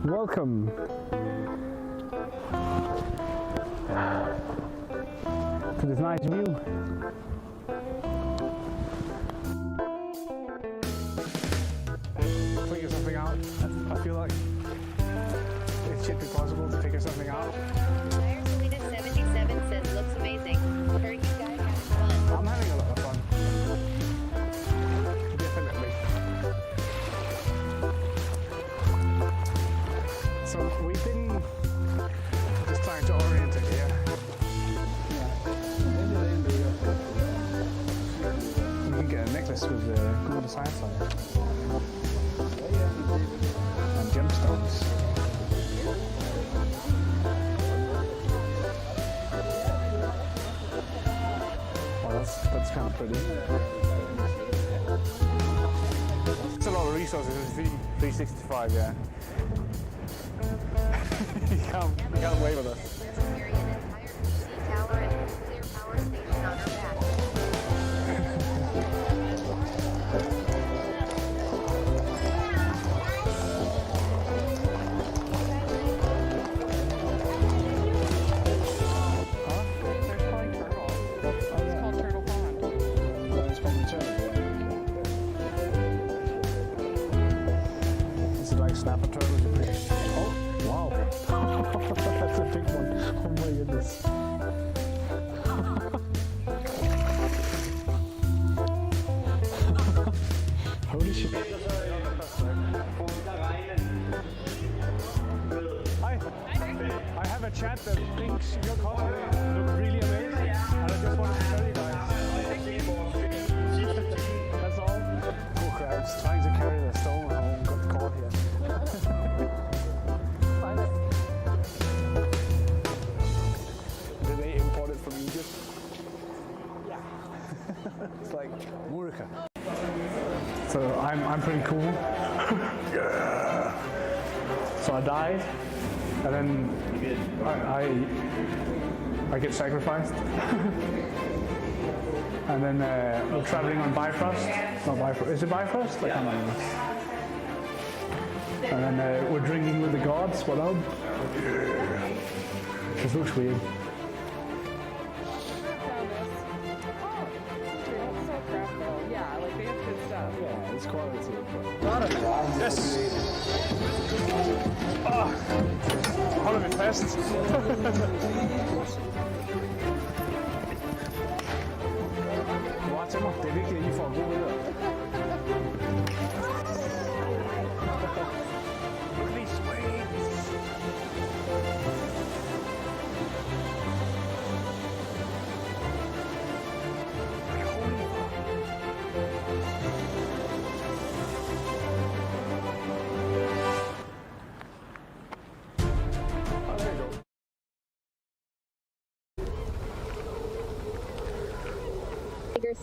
Welcome to this nice view. Figure something out. I feel like it should be possible to figure something out. Selena77 says looks amazing. Heard you guys having fun. I'm having a lot of fun. Definitely. So we've been just trying to orient it here. You can get a necklace with cool designs on it. And gemstones. Oh, that's kind of pretty. It's a lot of resources. It's 365, yeah. you can't wave at us. Carry an entire PC tower and nuclear power station on her back. Snapper turtle is a big. Oh, wow. That's a big one. Oh my goodness. Holy shit. Hi. I have a chat that thinks your cosplay look really amazing. And I just wanted to tell you guys. That's all. Poor crabs trying to carry the stone home got caught here. Did they import it from Egypt? Yeah. It's like Murica. So I'm pretty cool. Yeah. So I died, and then I get sacrificed. And then we're traveling on Bifrost. Not Bifrost. Is it Bifrost? I can't remember. And then we're drinking with the gods. What up? Yeah. This looks weird. Yeah, like they have good stuff. Yeah, it's quality. Yes! Holder vi fast. Bare til mig. Det er vigtigt, at I får gode billeder. Look at these waves.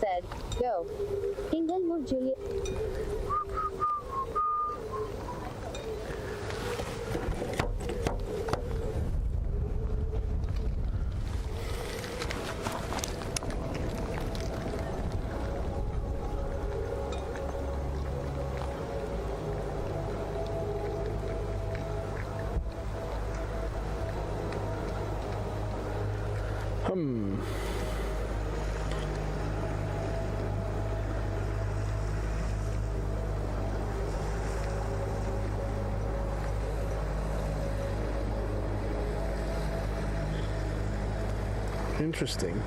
Said, go. England move Julia. Interesting.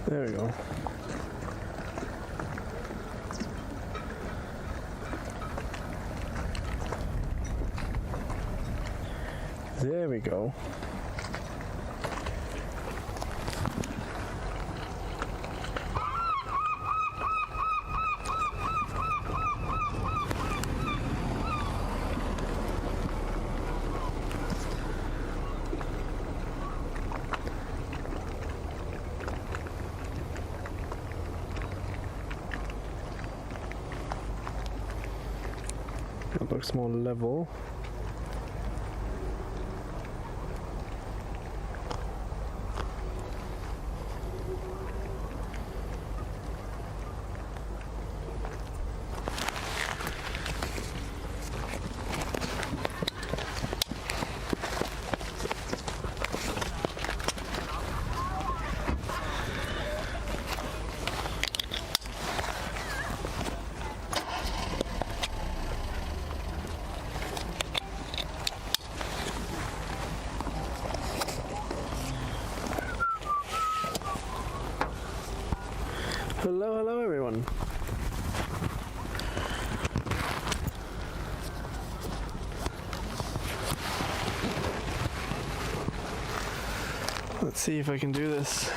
There we go. There we go. looks more level. Hello everyone. Let's see if I can do this.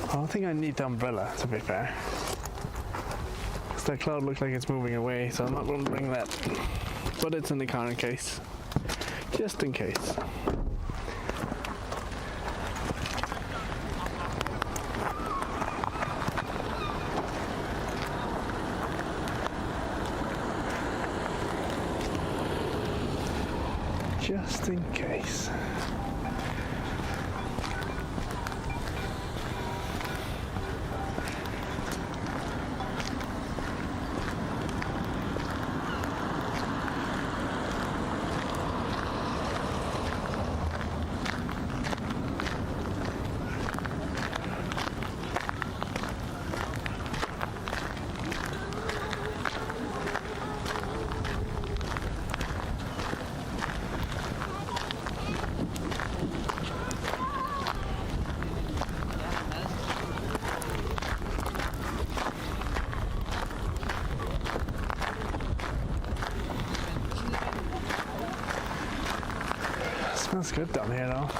I don't think I need the umbrella, to be fair. Because that cloud looks like it's moving away, so I'm not going to bring that. But it's in the car in case. Just in case. Just in case. Smells good down here now.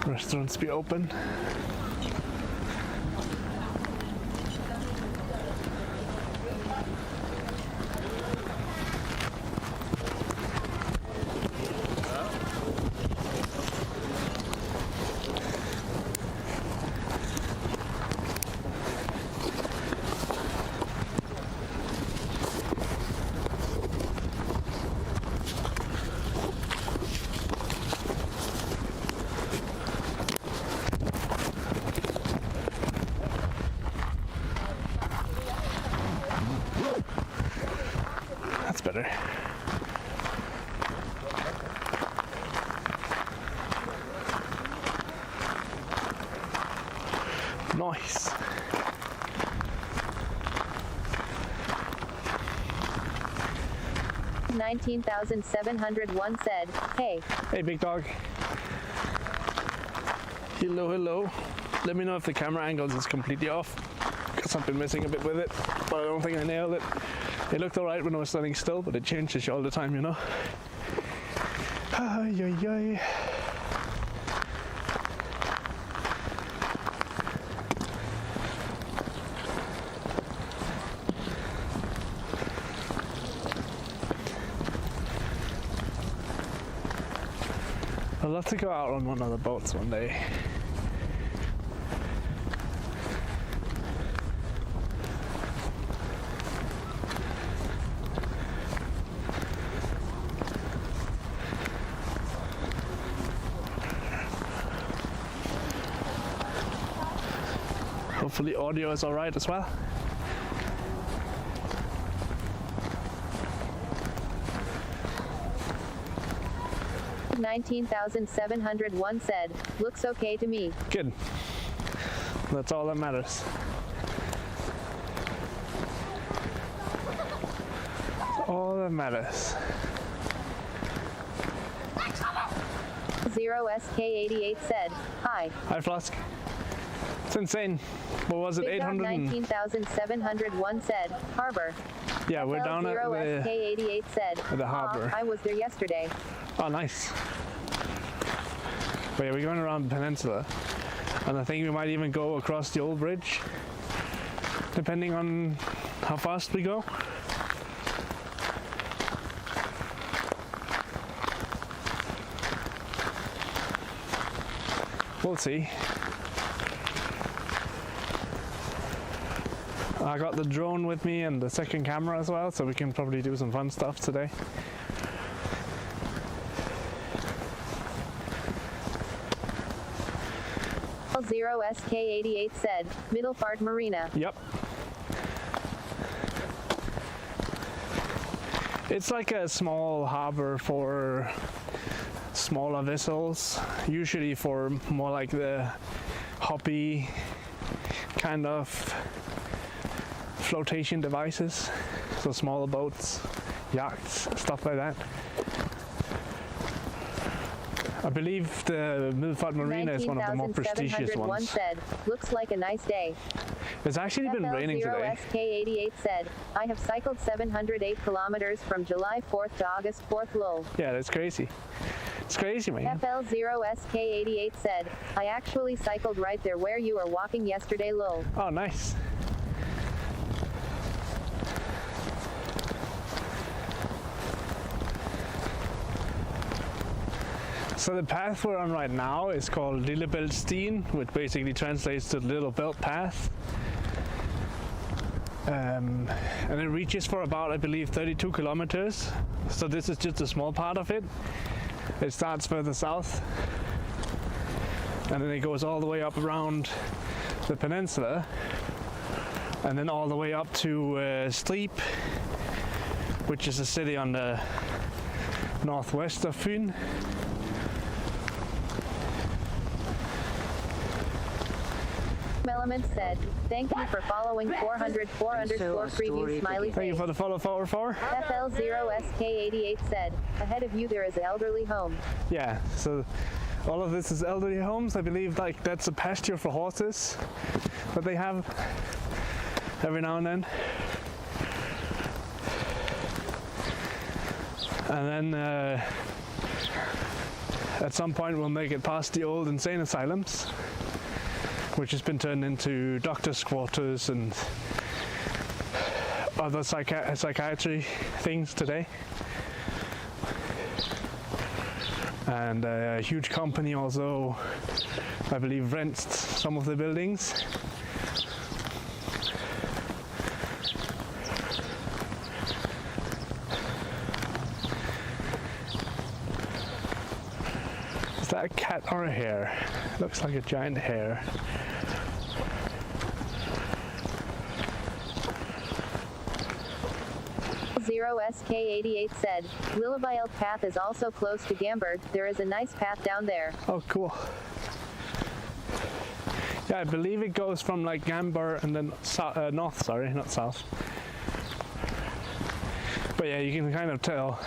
Restaurants be open. That's better. Nice. $19,701 said, hey. Hey, big dog. Hello, hello. Let me know if the camera angles is completely off, because I've been messing a bit with it, but I don't think I nailed it. It looked alright when I was standing still, but it changes all the time, you know. Ay, ay, ay. I'd love to go out on one of the boats one day. Hopefully audio is alright as well. $19,701 said, looks okay to me. Good. That's all that matters. All that matters. 0SK88 said, hi. Hi, Flask. It's insane. What was it? 800? 19,701 said, harbor. Yeah, we're down at the 0SK88 said, at the harbor. I was there yesterday. Oh, nice. But yeah, we're going around the peninsula, and I think we might even go across the old bridge, depending on how fast we go. We'll see. I got the drone with me and the second camera as well, so we can probably do some fun stuff today. Zero SK88 said, Middelfart Marina. Yep. It's like a small harbor for smaller vessels, usually for more like the hobby kind of flotation devices, so smaller boats, yachts, stuff like that. I believe the Middelfart Marina is one of the more prestigious ones. Said, looks like a nice day. It's actually been raining today. SK88 said, I have cycled 708 kilometers from July 4th to August 4th lol. Yeah, that's crazy. It's crazy, man. FL0SK88 said, I actually cycled right there where you were walking yesterday lol. Oh, nice. So the path we're on right now is called Lillebæltstien, which basically translates to Little Belt Path. And it reaches for about, I believe, 32 kilometers. So this is just a small part of it. It starts further south, and then it goes all the way up around the peninsula, and then all the way up to Strib, which is a city on the northwest of Fyn. Element said, thank you for following 404 underscore preview smiley face. Thank you for the follow. FL0SK88 said, ahead of you there is an elderly home. Yeah, so all of this is elderly homes. I believe like that's a pasture for horses that they have every now and then. And then at some point we'll make it past the old insane asylums, which has been turned into doctor's quarters and other psychiatry things today. And a huge company also, I believe, rents some of the buildings. Is that a cat or a hare? Looks like a giant hare. SK88 said, Lillebælt Path is also close to Gamburg. There is a nice path down there. Oh, cool. Yeah, I believe it goes from like Gamburg and then north, sorry, not south. But yeah, you can kind of tell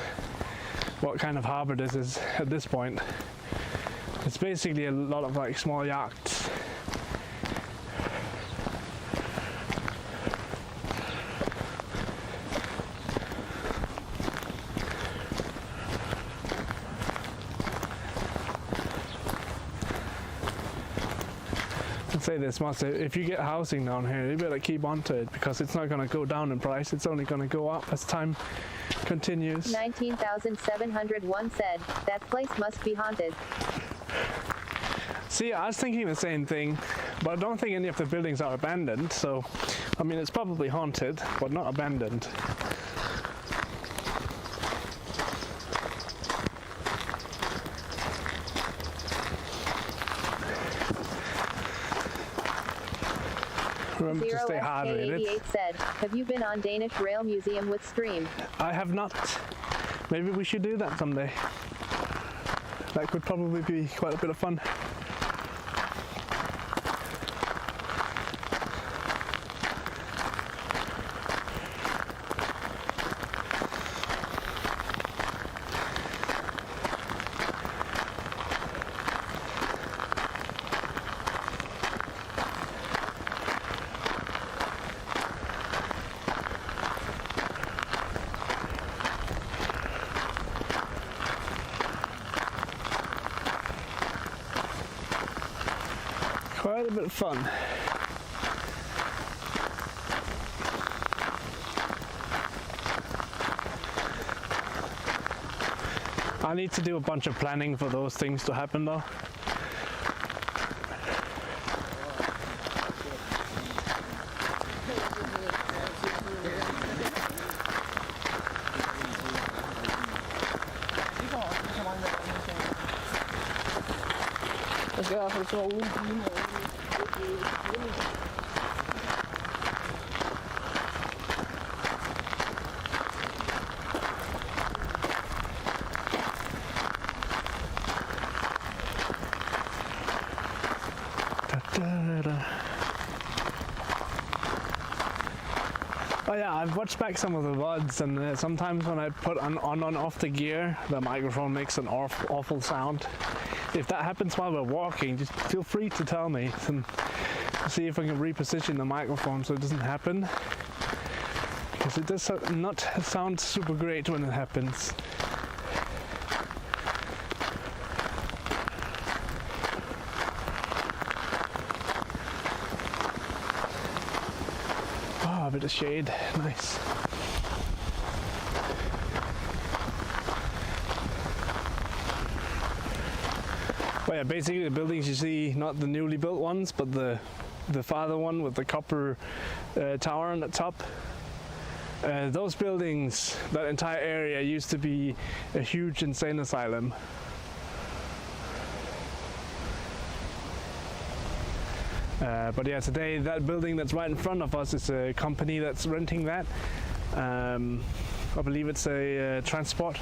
what kind of harbor this is at this point. It's basically a lot of like small yachts. Say this much, if you get housing down here, you better keep on to it, because it's not going to go down in price, it's only going to go up as time continues. 19,701 said, that place must be haunted. See, I was thinking the same thing, but I don't think any of the buildings are abandoned, so I mean it's probably haunted, but not abandoned. Remember to stay hydrated. said, have you been on Danish Rail Museum with Stream? I have not. Maybe we should do that someday. That could probably be quite a bit of fun. Quite a bit of fun. I need to do a bunch of planning for those things to happen though. Jag ska för så ont. Oh yeah, I've watched back some of the VODs, and sometimes when I put on and off the gear, the microphone makes an awful sound. If that happens while we're walking, just feel free to tell me and see if I can reposition the microphone so it doesn't happen. Because it does not sound super great when it happens. Oh, a bit of shade, nice. Well, yeah, basically the buildings you see, not the newly built ones, but the farther one with the copper tower on the top. Those buildings, that entire area used to be a huge insane asylum. But yeah, today that building that's right in front of us is a company that's renting that. I believe it's a transport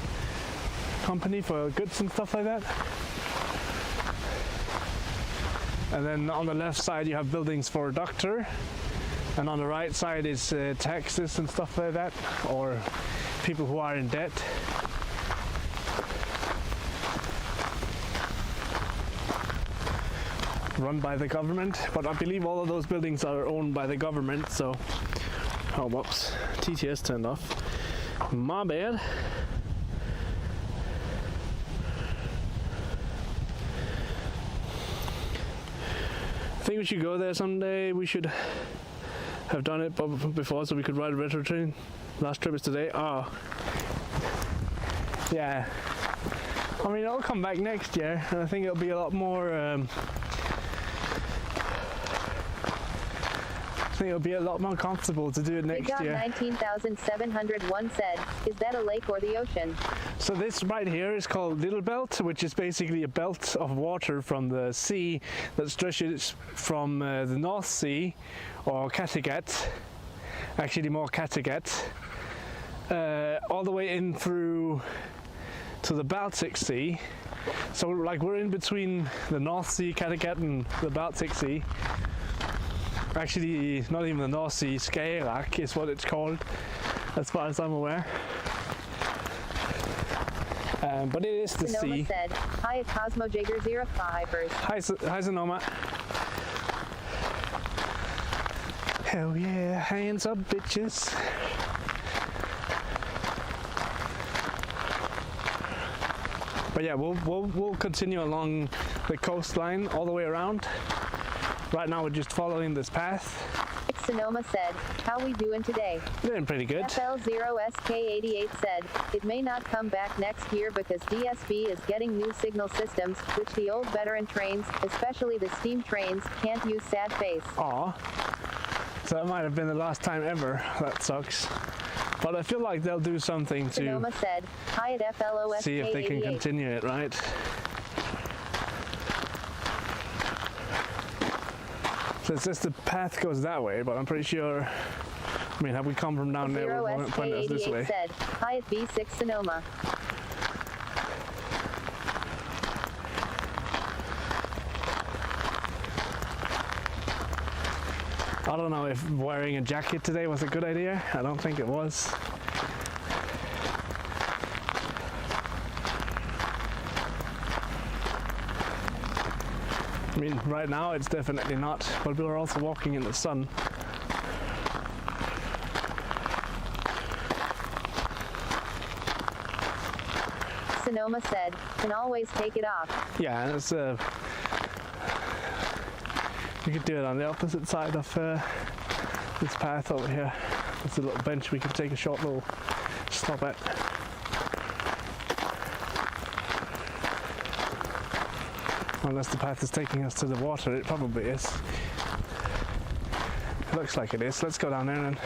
company for goods and stuff like that. And then on the left side you have buildings for a doctor, and on the right side is taxes and stuff like that, or people who are in debt. Run by the government, but I believe all of those buildings are owned by the government, so... Oh, whoops, TTS turned off. My bad. I think we should go there someday. We should have done it before so we could ride a retro train. Last trip is today. Oh. Yeah. I mean, I'll come back next year, and I think it'll be a lot more... I think it'll be a lot more comfortable to do it next year. 19,701 said, is that a lake or the ocean? So this right here is called Little Belt, which is basically a belt of water from the sea that stretches from the North Sea, or Kattegat, actually more Kattegat, all the way in through to the Baltic Sea. So like we're in between the North Sea, Kattegat, and the Baltic Sea. Actually, not even the North Sea, Skagerrak is what it's called, as far as I'm aware. But it is the Sonoma sea. said, hi at Cosmo Jager 05ers. Hi Sonoma. Hell yeah, hands up bitches. But yeah, we'll continue along the coastline all the way around. Right now we're just following this path. Sonoma said, how we doing today? Doing pretty good. FL0SK88 said, it may not come back next year because DSB is getting new signal systems, which the old veteran trains, especially the steam trains, can't use. Sad face. Aw. So that might have been the last time ever. That sucks. But I feel like they'll do something to Sonoma said, hi at FLOSK88. see if they can continue it, right? So it says the path goes that way, but I'm pretty sure... I mean, have we come from down there? We went us this way. said, hi at B6 Sonoma. I don't know if wearing a jacket today was a good idea. I don't think it was. I mean, right now it's definitely not, but we were also walking in the sun. Sonoma said, can always take it off. Yeah, it's you could do it on the opposite side of this path over here. There's a little bench we could take a short little stop at. Unless the path is taking us to the water, it probably is. It looks like it is. Let's go down there, and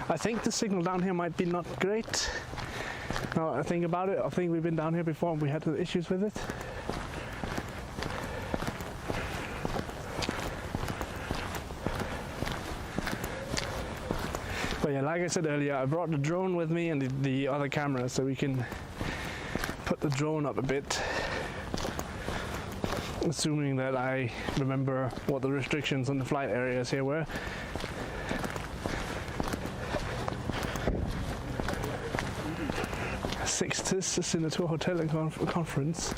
I think the signal down here might be not great. Now I think about it, I think we've been down here before and we had issues with it. But yeah, like I said earlier, I brought the drone with me and the other camera so we can put the drone up a bit. Assuming that I remember what the restrictions on the flight areas here were. Sixtus is in the tour hotel and conference.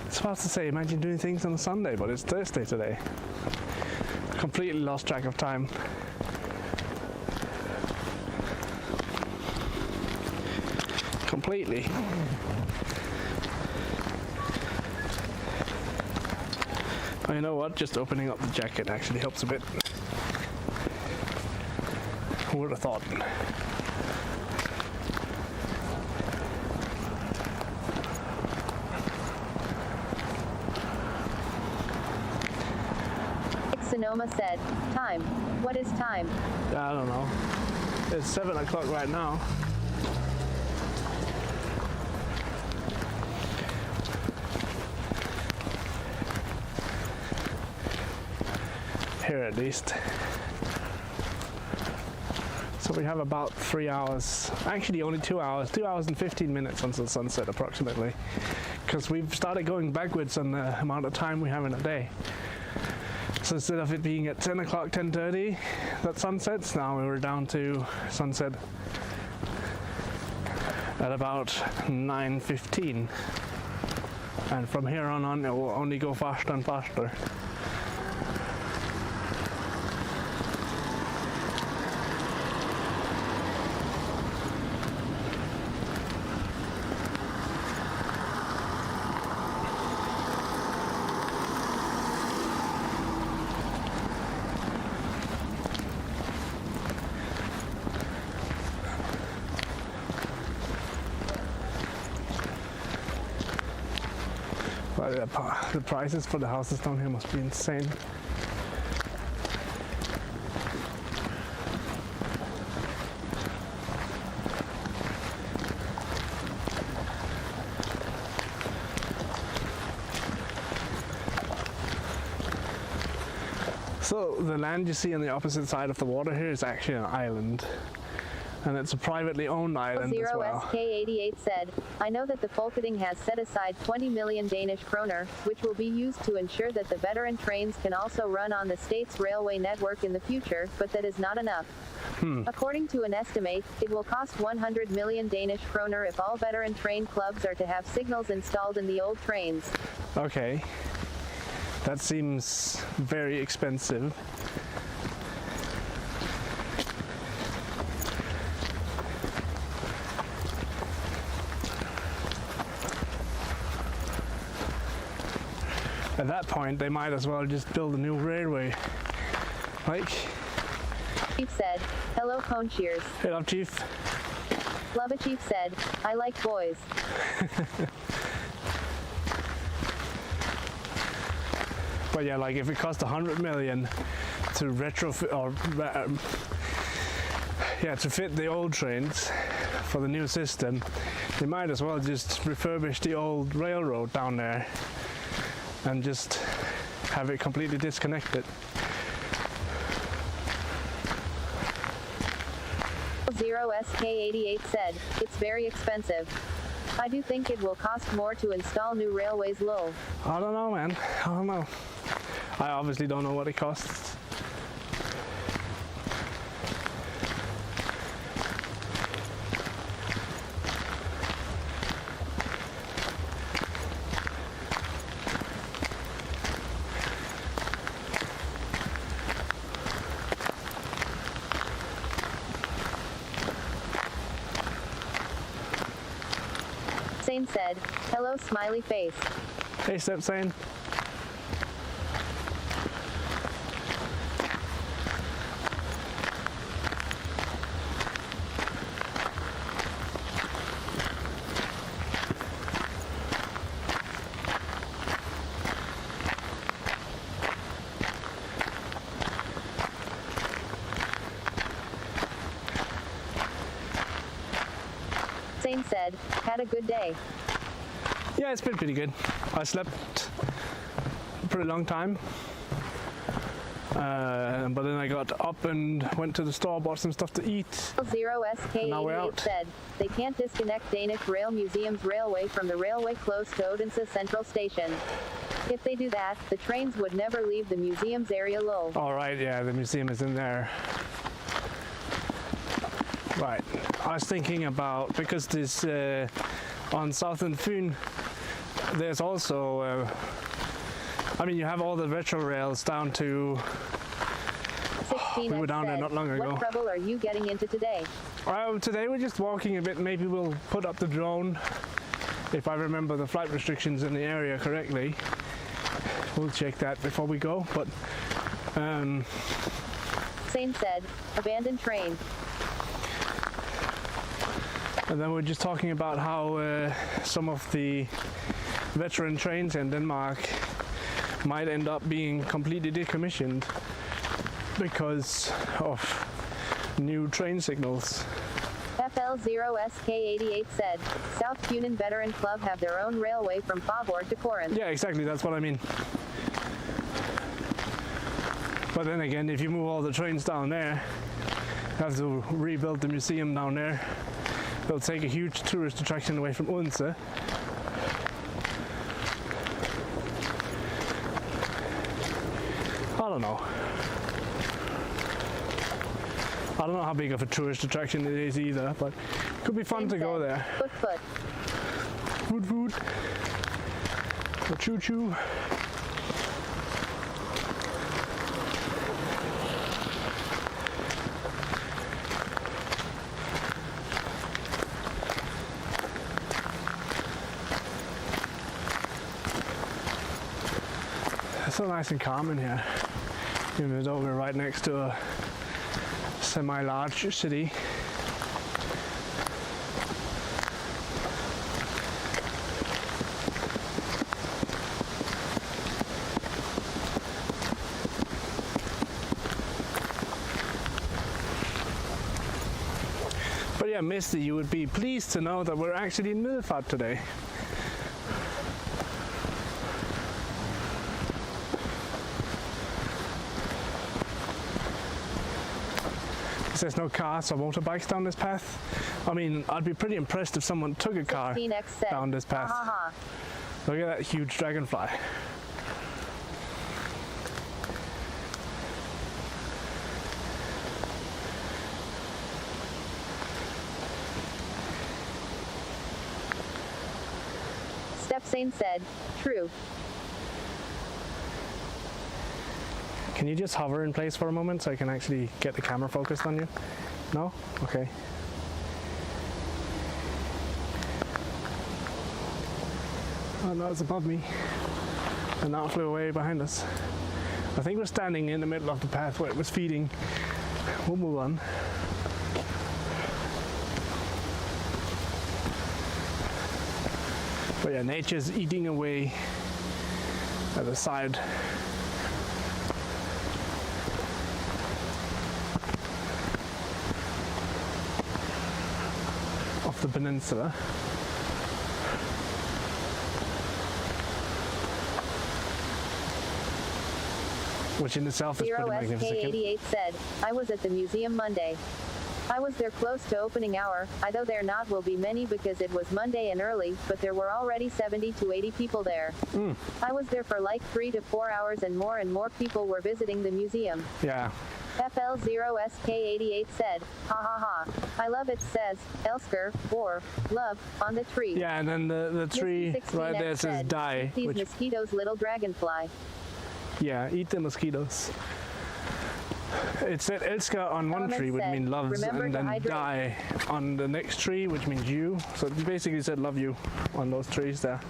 It's hard to say, imagine doing things on a Sunday, but it's Thursday today. Completely lost track of time. Completely. Oh, you know what? Just opening up the jacket actually helps a bit. Who would have thought? Sonoma said, time. What is time? I don't know. It's 7 o'clock right now. Here at least. So we have about 3 hours, actually only 2 hours, 2 hours and 15 minutes until sunset approximately. Because we've started going backwards on the amount of time we have in a day. So instead of it being at 10 o'clock, 10:30 that sunsets, now we're down to sunset at about 9:15. And from here on it will only go faster and faster. The prices for the houses down here must be insane. So the land you see on the opposite side of the water here is actually an island. And it's a privately owned island as well. 0SK88 said, I know that the Folketing has set aside 20 million Danish kroner, which will be used to ensure that the veteran trains can also run on the state's railway network in the future, but that is not enough. According to an estimate, it will cost 100 million Danish kroner if all veteran train clubs are to have signals installed in the old trains. Okay. That seems very expensive. At that point, they might as well just build a new railway. Like, Chief said, hello cone shears. hey up, Chief. Lubba Chief said, I like boys. But yeah, like if it cost 100 million to retrofit or to fit the old trains for the new system, they might as well just refurbish the old railroad down there and just have it completely disconnected. 0SK88 said, it's very expensive. I do think it will cost more to install new railways lol. I don't know, man. I don't know. I obviously don't know what it costs. Sane said, hello smiley face. Hey, Step Sane. Sane said, had a good day. Yeah, it's been pretty good. I slept pretty long time. But then I got up and went to the store, bought some stuff to eat. 0SK88 said, they can't disconnect Danish Rail Museum's railway from the railway close to Odense Central Station. If they do that, the trains would never leave the museum's area. Lol. All right, yeah, the museum is in there. Right, I was thinking about, because this on Southern Fyn, there's also, I mean, you have all the retro rails down to, we were down there not long ago. What trouble are you getting into today? Today we're just walking a bit. Maybe we'll put up the drone, if I remember the flight restrictions in the area correctly. We'll check that before we go, but... Sane said, abandoned train. And then we're just talking about how some of the veteran trains in Denmark might end up being completely decommissioned because of new train signals. FL0SK88 said, South Funen Veteran Club have their own railway from Faaborg to Corinth. Yeah, exactly, that's what I mean. But then again, if you move all the trains down there, you have to rebuild the museum down there. They'll take a huge tourist attraction away from Odense. I don't know. I don't know how big of a tourist attraction it is either, but it could be fun to go there. Foot. Food. Or choo-choo. It's so nice and calm in here, even though we're right next to a semi-large city. But yeah, Misty, you would be pleased to know that we're actually in Middelfart today. There's no cars or motorbikes down this path. I mean, I'd be pretty impressed if someone took a car down this path. Look at that huge dragonfly. Stepsane said, true. Can you just hover in place for a moment so I can actually get the camera focused on you? No? Okay. Oh no, it's above me. And now it flew away behind us. I think we're standing in the middle of the path where it was feeding. We'll move on. But yeah, nature's eating away at the side. Of the peninsula. Which in itself is pretty magnificent. 0SK88 said, I was at the museum Monday. I was there close to opening hour, although there not will be many because it was Monday and early, but there were already 70 to 80 people there. I was there for like 3 to 4 hours and more people were visiting the museum. Yeah. FL0SK88 said, ha ha ha. I love it says, Elsker, or, love, on the tree. Yeah, and then the tree right there says die. These mosquitoes, little dragonfly. Yeah, eat the mosquitoes. It said Elsker on one tree, which means loves, and then die on the next tree, which means you. So it basically said love you on those trees there.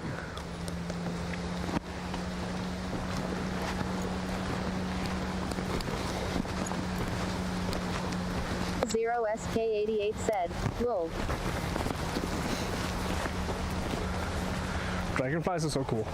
SK88 said, lol. Dragonflies are so cool.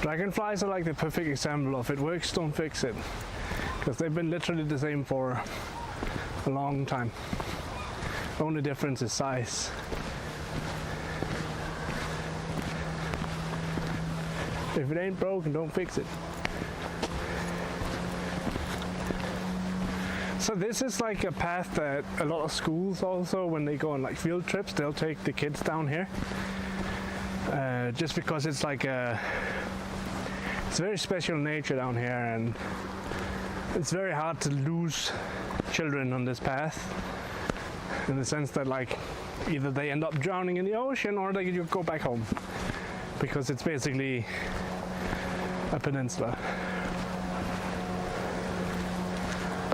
Dragonflies are like the perfect example of it works, don't fix it. Because they've been literally the same for a long time. The only difference is size. If it ain't broken, don't fix it. So this is like a path that a lot of schools also, when they go on like field trips, they'll take the kids down here. Just because it's like it's very special nature down here, and it's very hard to lose children on this path, in the sense that like either they end up drowning in the ocean or they go back home, because it's basically a peninsula.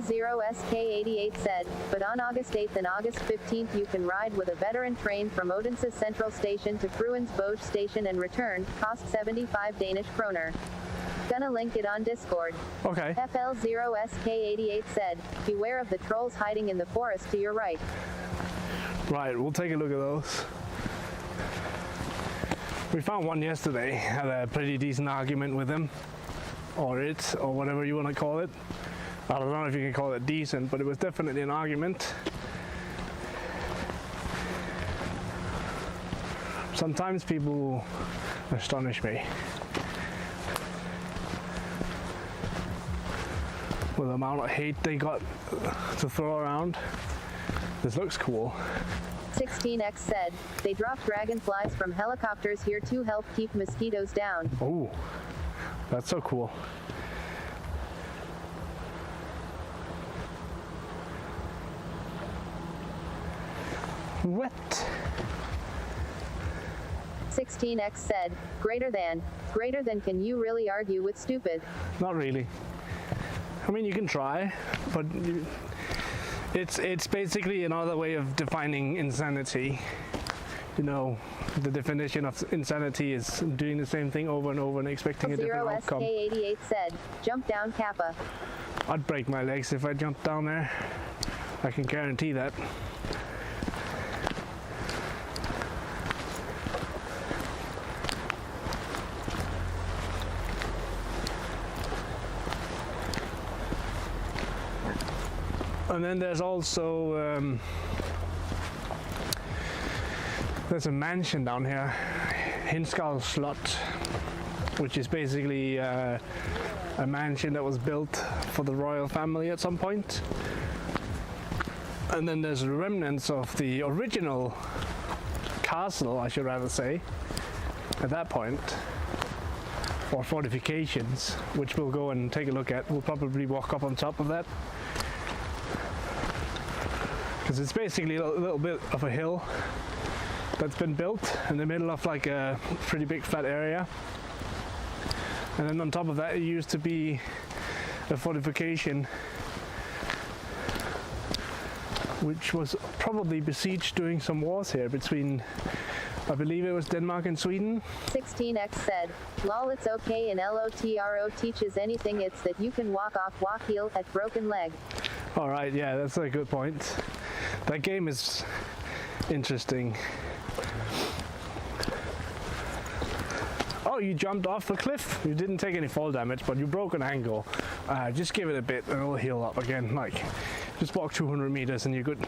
0SK88 said, but on August 8th and August 15th you can ride with a veteran train from Odense Central Station to Fruensbosch Station and return, cost 75 Danish kroner. Gonna link it on Discord. Okay. FL0SK88 said, beware of the trolls hiding in the forest to your right. Right, we'll take a look at those. We found one yesterday, had a pretty decent argument with him, or whatever you want to call it. I don't know if you can call it decent, but it was definitely an argument. Sometimes people astonish me with the amount of hate they got to throw around. This looks cool. 16X said, they drop dragonflies from helicopters here to help keep mosquitoes down. Oh, that's so cool. What? 16X said, greater than can you really argue with stupid? Not really. I mean, you can try, but it's basically another way of defining insanity. You know, the definition of insanity is doing the same thing over and over and expecting a different outcome. 0SK88 said, jump down Kappa. I'd break my legs if I jumped down there. I can guarantee that. And then there's also there's a mansion down here, Hinskal Slot, which is basically a mansion that was built for the royal family at some point. And then there's remnants of the original castle, I should rather say, at that point, or fortifications, which we'll go and take a look at. We'll probably walk up on top of that, because it's basically a little bit of a hill that's been built in the middle of like a pretty big flat area. And then on top of that, it used to be a fortification which was probably besieged during some wars here between, I believe it was Denmark and Sweden. 16X said, lol, it's okay in LOTRO teaches anything, it's that you can walk off walk heel at broken leg. Alright, yeah, that's a good point. That game is interesting. Oh, you jumped off a cliff. You didn't take any fall damage, but you broke an ankle. Just give it a bit and it'll heal up again. Like, just walk 200 meters and you're good.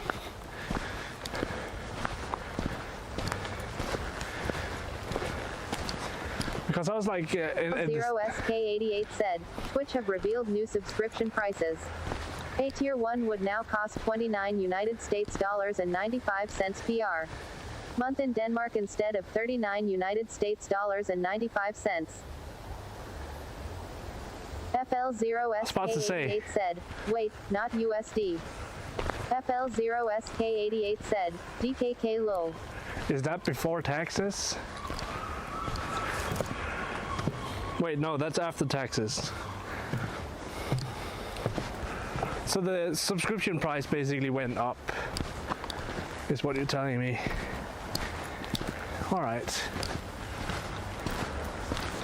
Because I was like... 0SK88 said, Twitch have revealed new subscription prices. A tier 1 would now cost 29 United States dollars and 95 cents PR. Month in Denmark instead of 39 United States dollars and 95 cents. FL0SK88 said, wait, not USD. FL0SK88 said, DKK lol. Is that before taxes? Wait, no, that's after taxes. So the subscription price basically went up, is what you're telling me. Alright.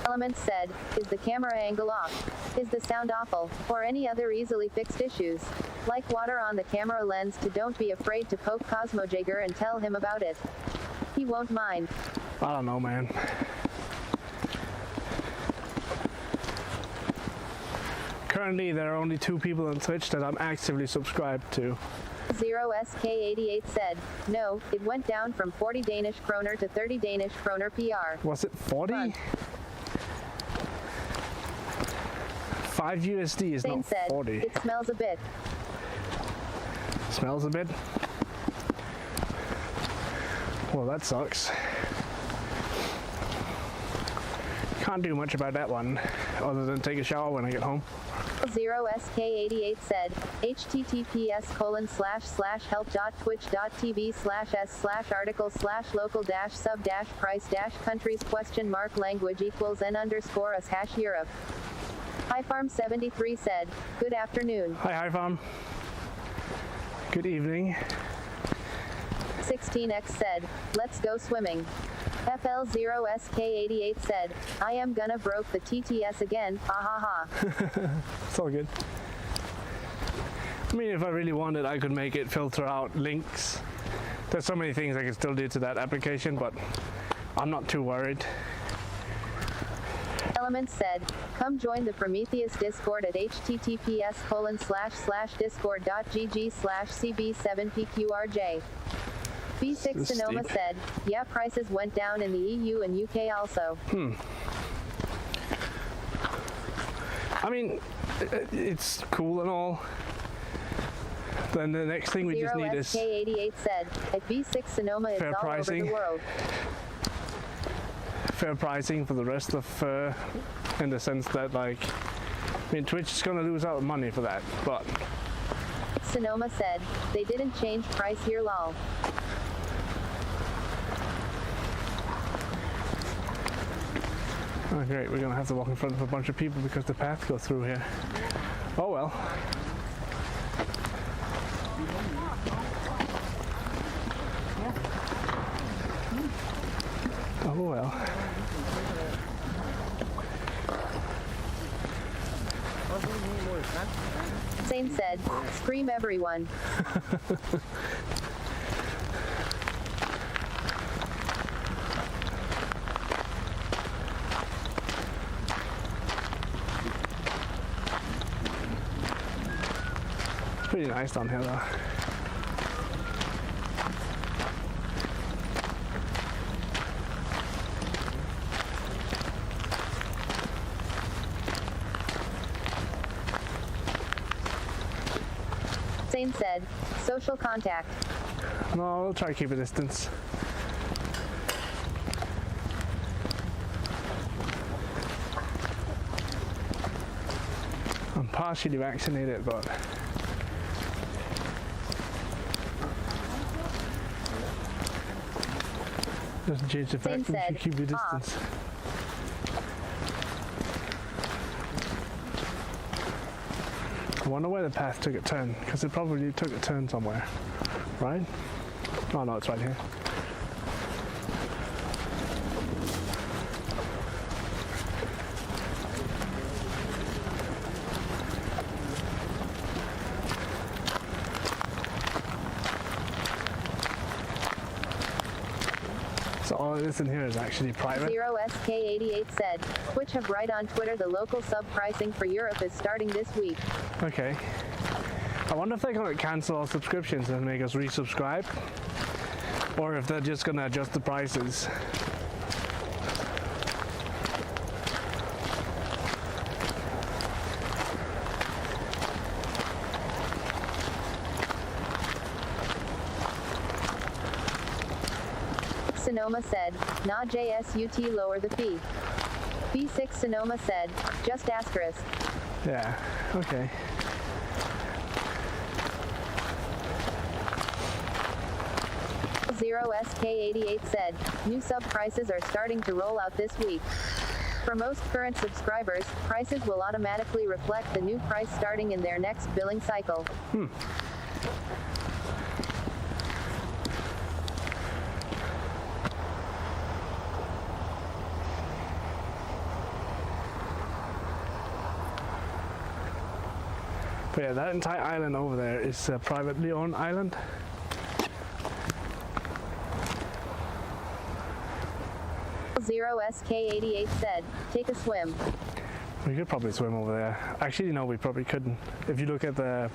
Element said, is the camera angle off? Is the sound awful? Or any other easily fixed issues? Like water on the camera lens to don't be afraid to poke Cosmojager and tell him about it. He won't mind. I don't know, man. Currently, there are only 2 people on Twitch that I'm actively subscribed to. 0SK88 said, no, it went down from 40 Danish kroner to 30 Danish kroner PR. Was it 40? Month. 5 USD is Zane not said, 40. it smells a bit. Smells a bit? Well, that sucks. Can't do much about that one, other than take a shower when I get home. 0SK88 said, https://help.twitch.tv/s/article/local-sub-price-language=n_us Highfarm73 said, good afternoon. Hi, Highfarm. Good evening. 16x said, let's go swimming. FL0SK88 said, I am gonna broke the TTS again, ha ha ha. It's all good. I mean, if I really wanted, I could make it filter out links. There's so many things I can still do to that application, but I'm not too worried. Elements said, come join the Prometheus Discord at https://discord.gg/cb7pqrj. B6 Sonoma said, yeah, prices went down in the EU and UK also. I mean, it's cool and all. Then the next thing we just need is SK88 said, at B6 Sonoma it's all pricing. over the world. Fair pricing for the rest of, in the sense that, like, I mean, Twitch is gonna lose out money for that, but Sonoma said, they didn't change price here lol. oh great, we're gonna have to walk in front of a bunch of people because the path goes through here. Oh well. Oh well. Zane said, scream everyone. It's pretty nice down here though. Zane said, social contact. No, we'll try to keep a distance. I'm partially vaccinated, but doesn't change the fact that you should keep your distance. I wonder where the path took a turn, because it probably took a turn somewhere, right? Oh no, it's right here. So all of this in here is actually private. 0SK88 said, Twitch have right on Twitter the local sub pricing for Europe is starting this week. Okay. I wonder if they're going to cancel our subscriptions and make us resubscribe, or if they're just going to adjust the prices. Sonoma said, nah JSUT lower the fee. B6 Sonoma said, just asterisk. Yeah, okay. Zero SK88 said, new sub prices are starting to roll out this week. For most current subscribers, prices will automatically reflect the new price starting in their next billing cycle. But yeah, that entire island over there is a privately owned island. Zero SK88 said, take a swim. We could probably swim over there. Actually, no, we probably couldn't. If you look at the...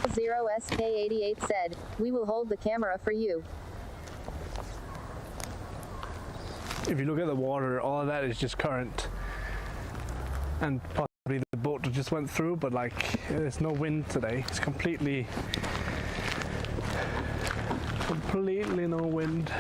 0SK88 said, "We will hold the camera for you." If you look at the water, all of that is just current. And possibly the boat just went through, but like, there's no wind today. It's completely no wind.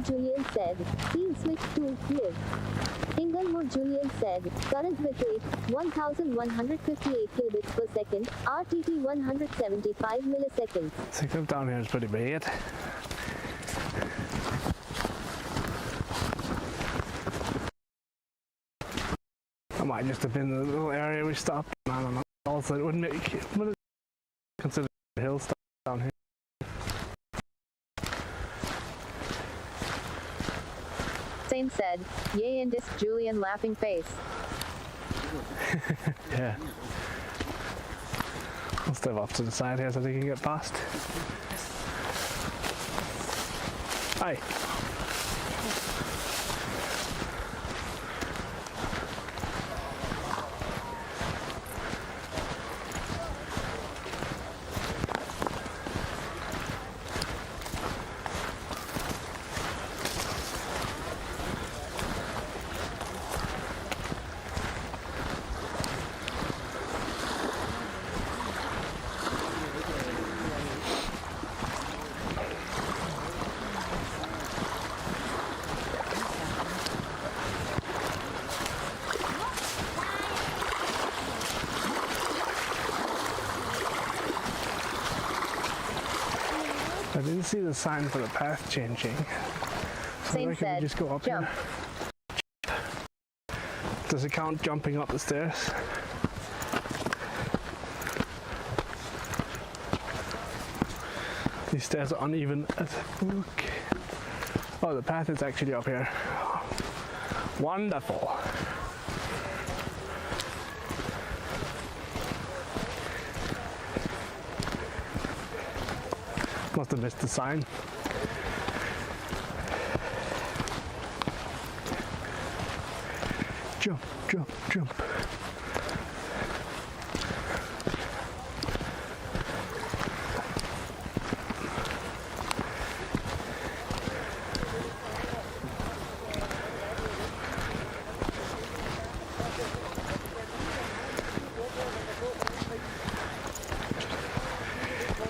Julian said, "Team switch to live." Inglewood Julian said, "Current bit rate 1158 kilobits per second, RTT 175 milliseconds." Signal down here is pretty bad. I might just have been the little area we stopped. I don't know. Also, it wouldn't consider the hill stop down here. Sane said, "Yay and disc Julian laughing face." Yeah. I'll step off to the side here so they can get past. Hi. I didn't see the sign for the path changing. So Sane I reckon we said, just go up "Jump." here. Does it count jumping up the stairs? These stairs are uneven as fuck. Oh, the path is actually up here. Wonderful. Must have missed the sign. Jump, jump, jump.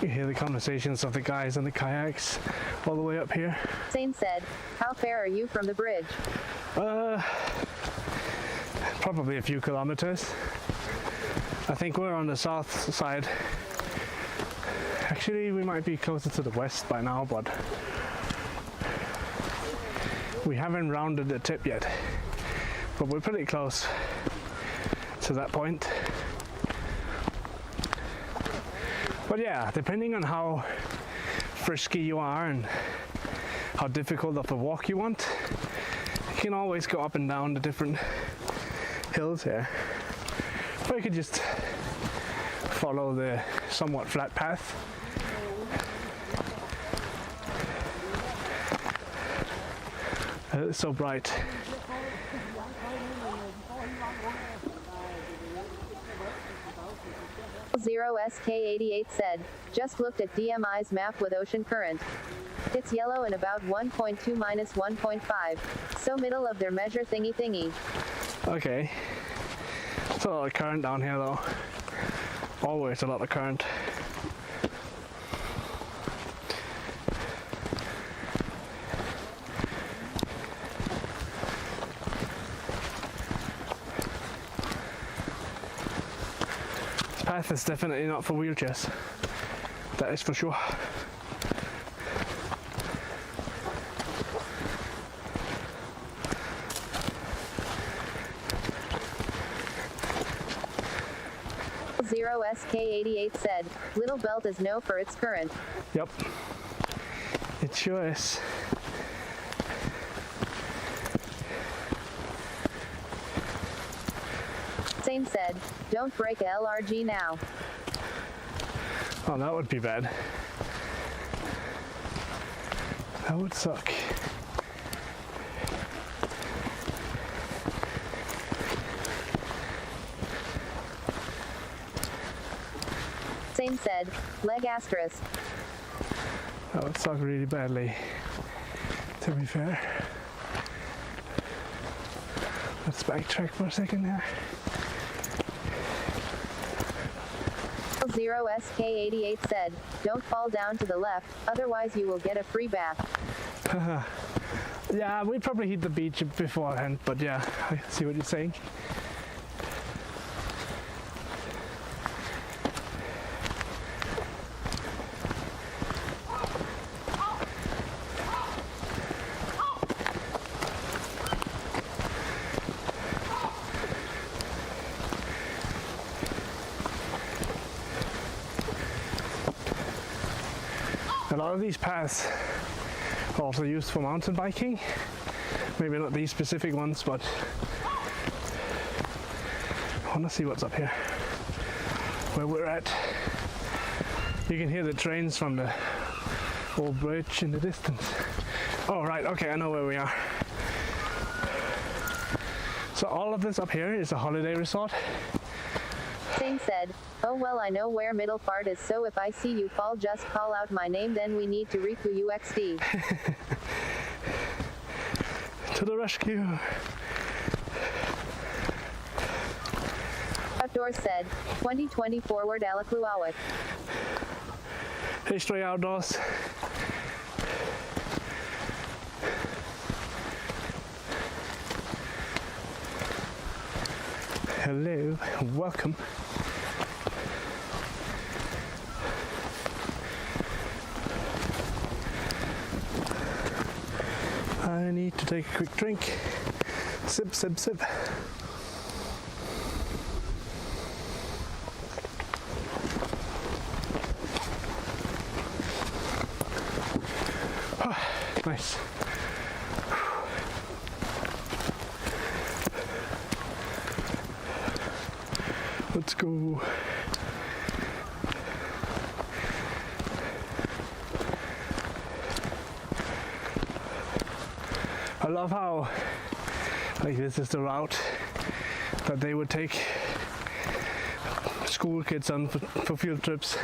You hear the conversations of the guys in the kayaks all the way up here. Sane said, "How far are you from the bridge?" Probably a few kilometers. I think we're on the south side. Actually, we might be closer to the west by now, but we haven't rounded the tip yet. But we're pretty close to that point. But yeah, depending on how frisky you are and how difficult of a walk you want, you can always go up and down the different hills here. Or you could just follow the somewhat flat path. It's so bright. Zero SK88 said, "Just looked at DMI's map with ocean current. It's yellow and about 1.2 minus 1.5. So middle of their measure thingy thingy." Okay. There's a lot of current down here though. Always a lot of current. This path is definitely not for wheelchairs. That is for sure. 0SK88 said, Little Belt is known for its current. Yep. It sure is. Same said, don't break a LRG now. Oh, that would be bad. That would suck. Same said, leg asterisk. That would suck really badly, to be fair. Let's backtrack for a second there. 0SK88 said, don't fall down to the left, otherwise you will get a free bath. Yeah, we'd probably hit the beach beforehand, but yeah, I see what you're saying. A lot of these paths are also used for mountain biking. Maybe not these specific ones, but I want to see what's up here, where we're at. You can hear the trains from the old bridge in the distance. Oh, right, okay, I know where we are. So all of this up here is a holiday resort. Same said, oh well I know where Middelfart is, so if I see you fall just call out my name, then we need to Riku UXD. To the rescue. Outdoors said, 2020 forward Alakluawik. Hey, Stray Outdoors. Hello, welcome. I need to take a quick drink. Sip, sip, sip. Oh, nice. Let's go. I love how, like, this is the route that they would take school kids on for field trips.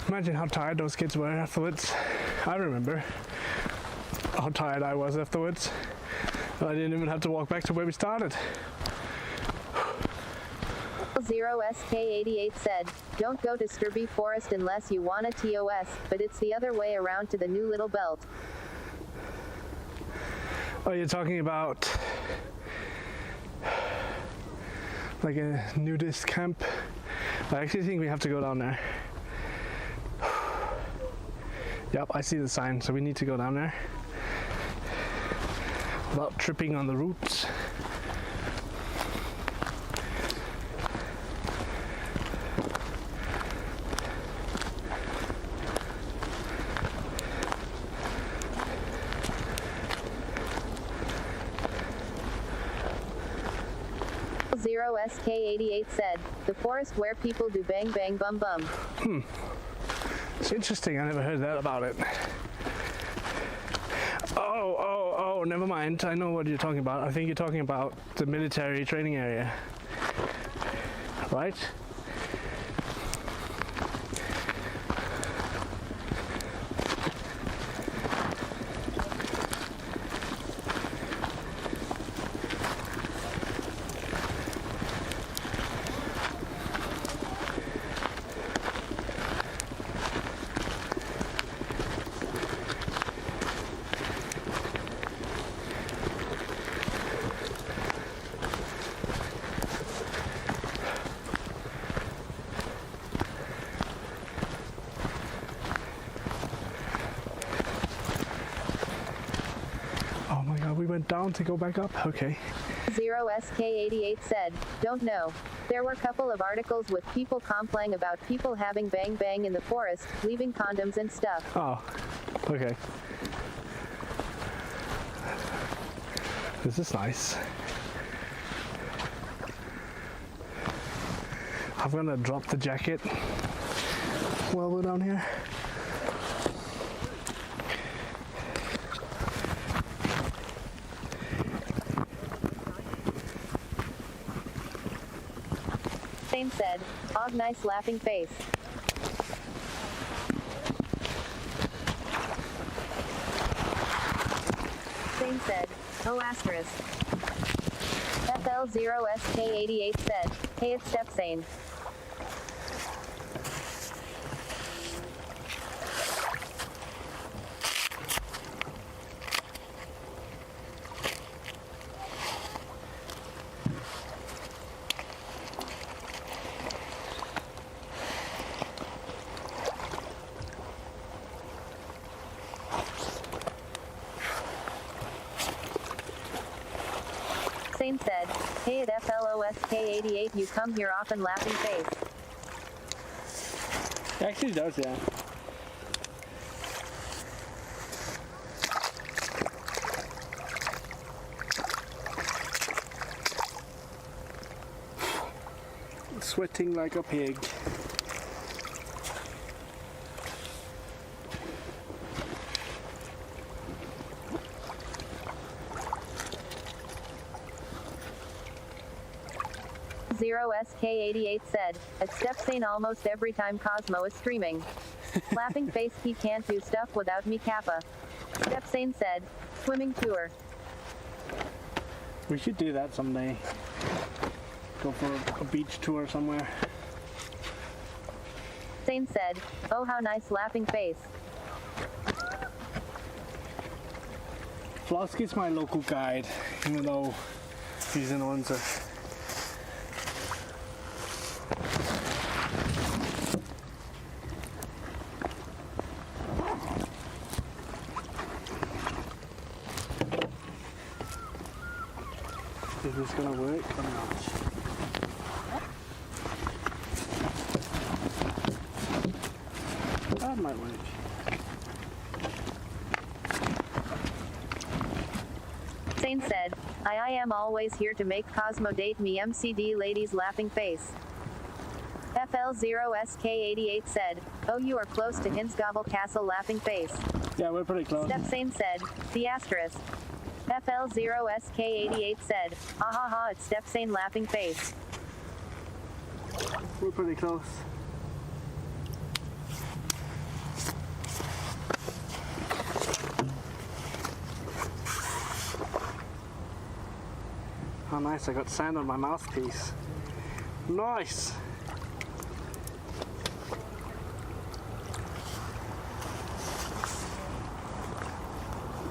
Imagine how tired those kids were afterwards. I remember how tired I was afterwards. I didn't even have to walk back to where we started. 0SK88 said, don't go to Sturby Forest unless you want a TOS, but it's the other way around to the new Little Belt. Oh, you're talking about like a nudist camp? I actually think we have to go down there. Yep, I see the sign, so we need to go down there without tripping on the roots. SK88 said, the forest where people do bang bang bum bum. It's interesting, I never heard that about it. Oh, never mind. I know what you're talking about. I think you're talking about the military training area. Right? We went down to go back up? Okay. 0SK88 said, don't know. There were couple of articles with people complaining about people having bang bang in the forest, leaving condoms and stuff. Oh, okay. This is nice. I'm gonna drop the jacket while we're down here. Same said, og nice laughing face. Same said, oh asterisk. FL0SK88 said, hey it's Stepsane. Same said, hey at FLOSK88 you come here often laughing face. It actually does, yeah. Sweating like a pig. Zero SK88 said, it's Stepsane almost every time Cosmo is streaming. Laughing face he can't do stuff without me Kappa. Stepsane said, swimming tour. We should do that someday. Go for a beach tour somewhere. Sane said, oh how nice laughing face. Flosky's my local guide, even though he's in Windsor. Is this gonna work or not? That might work. Sane said, I am always here to make Cosmo date me MCD ladies laughing face. FL0SK88 said, oh you are close to Hinsgobble Castle laughing face. Yeah, we're pretty close. Stepsane said, the asterisk. FL0SK88 said, ha ha ha it's Stepsane laughing face. We're pretty close. Oh nice, I got sand on my mouthpiece. Nice!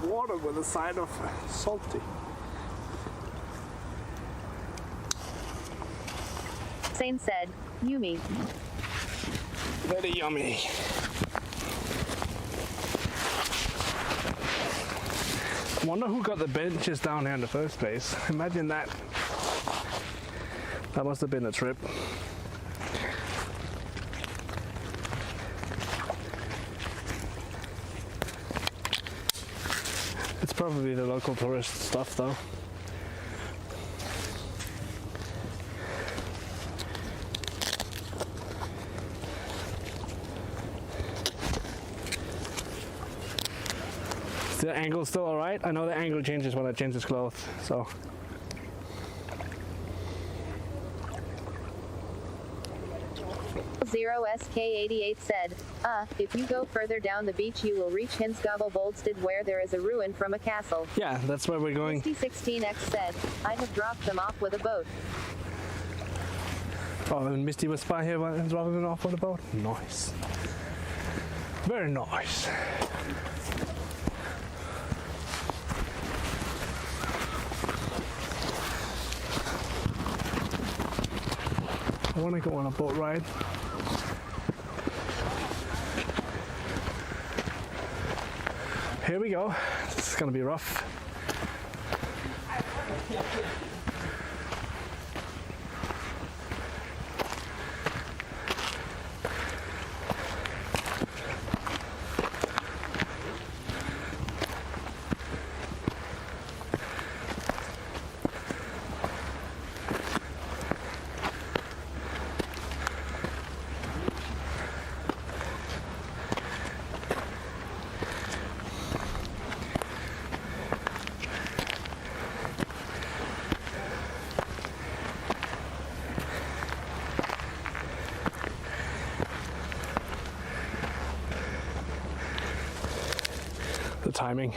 Water with a side of salty. Sane said, Yumi. Very yummy. I wonder who got the benches down here in the first place. Imagine that. That must have been a trip. It's probably the local tourist stuff though. Is the angle still alright? I know the angle changes when I change his clothes, so. Zero SK88 said, if you go further down the beach you will reach Hinsgobble Bolstad where there is a ruin from a castle. Yeah, that's where we're going. Misty16X said, I have dropped them off with a boat. Oh, and Misty was by here and dropping it off with a boat? Nice. Very nice. I want to go on a boat ride. Here we go. This is going to be rough. the timing.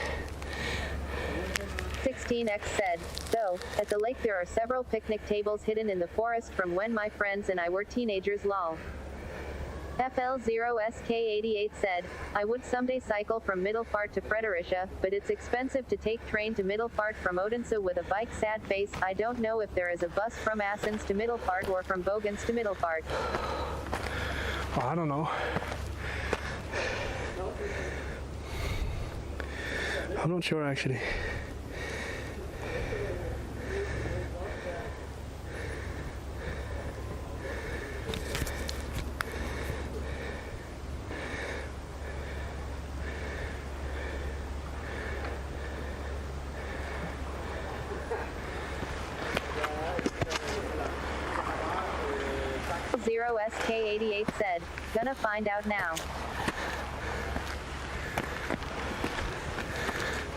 16X said, though, at the lake there are several picnic tables hidden in the forest from when my friends and I were teenagers lol. FL0SK88 said, I would someday cycle from Middelfart to Fredericia, but it's expensive to take train to Middelfart from Odense with a bike sad face. I don't know if there is a bus from Assens to Middelfart or from Bogens to Middelfart. Oh, I don't know. I'm not sure actually. SK88 said, gonna find out now.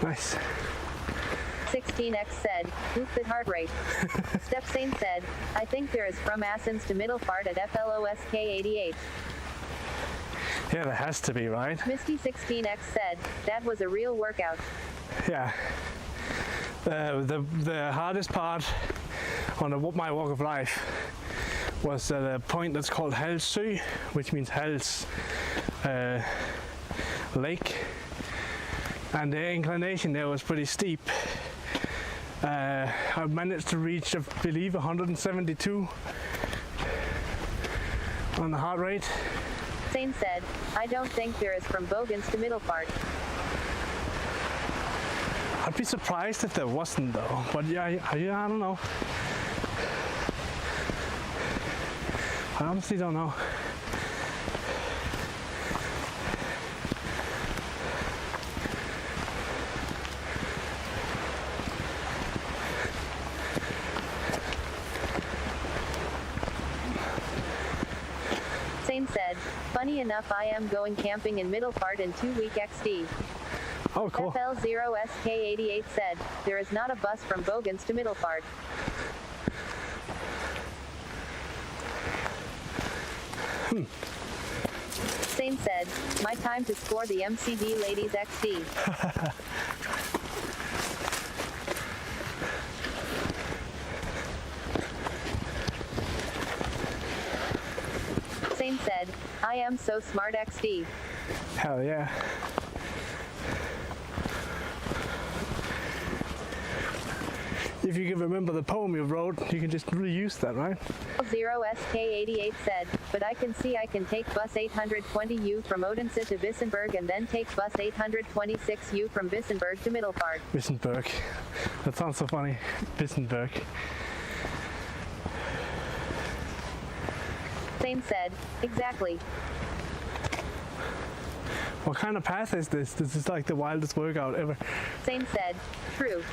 Nice. 16X said, oof that heart rate. Stepsane said, I think there is from Assens to Middelfart at FLOSK88. Yeah, there has to be, right? Misty 16X said, that was a real workout. Yeah. The hardest part on my walk of life was the point that's called Halsø, which means Hals Lake, and the inclination there was pretty steep. I managed to reach, I believe, 172 on the heart rate. Sane said, I don't think there is from Bogens to Middelfart. I'd be surprised if there wasn't though, but yeah, I don't know. I honestly don't know. Sane said, funny enough I am going camping in Middelfart in 2-week XD. Oh, cool. FL0SK88 said, there is not a bus from Bogens to Middelfart. Sane said, my time to score the MCD ladies XD. Sane said, I am so smart XD. Hell yeah. If you can remember the poem you wrote, you can just reuse that, right? 0SK88 said, but I can see I can take bus 820U from Odense to Wissenberg and then take bus 826U from Wissenberg to Middelfart. Wissenberg. That sounds so funny. Wissenberg. Sane said, exactly. What kind of path is this? This is like the wildest workout ever. Sane said, true.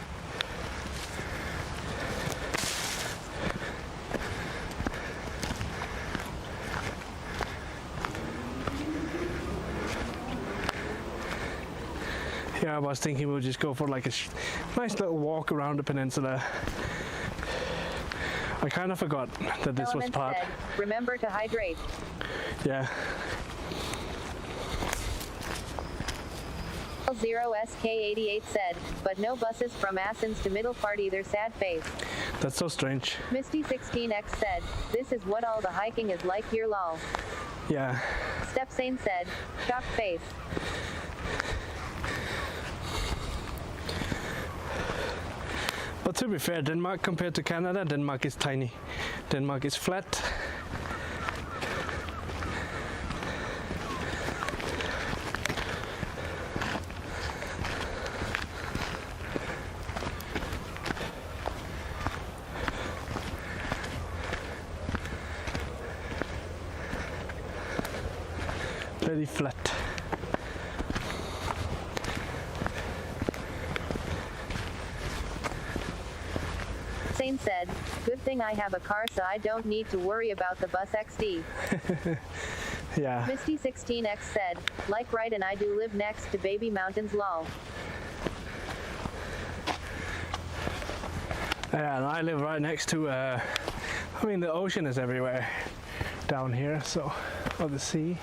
Yeah, I was thinking we would just go for like a nice little walk around the peninsula. I kind of forgot that this was part. Said, remember to hydrate. Yeah. 0SK88 said, but no buses from Assens to Middelfart either, sad face. That's so strange. Misty 16X said, this is what all the hiking is like here lol. Yeah. Stepsane said, shocked face. But to be fair, Denmark compared to Canada, Denmark is tiny. Denmark is flat. Very flat. Sane said, good thing I have a car so I don't need to worry about the bus XD. Yeah. Misty 16X said, like right, and I do live next to Baby Mountains lol. Yeah, and I live right next to, I mean the ocean is everywhere down here, so, or the sea.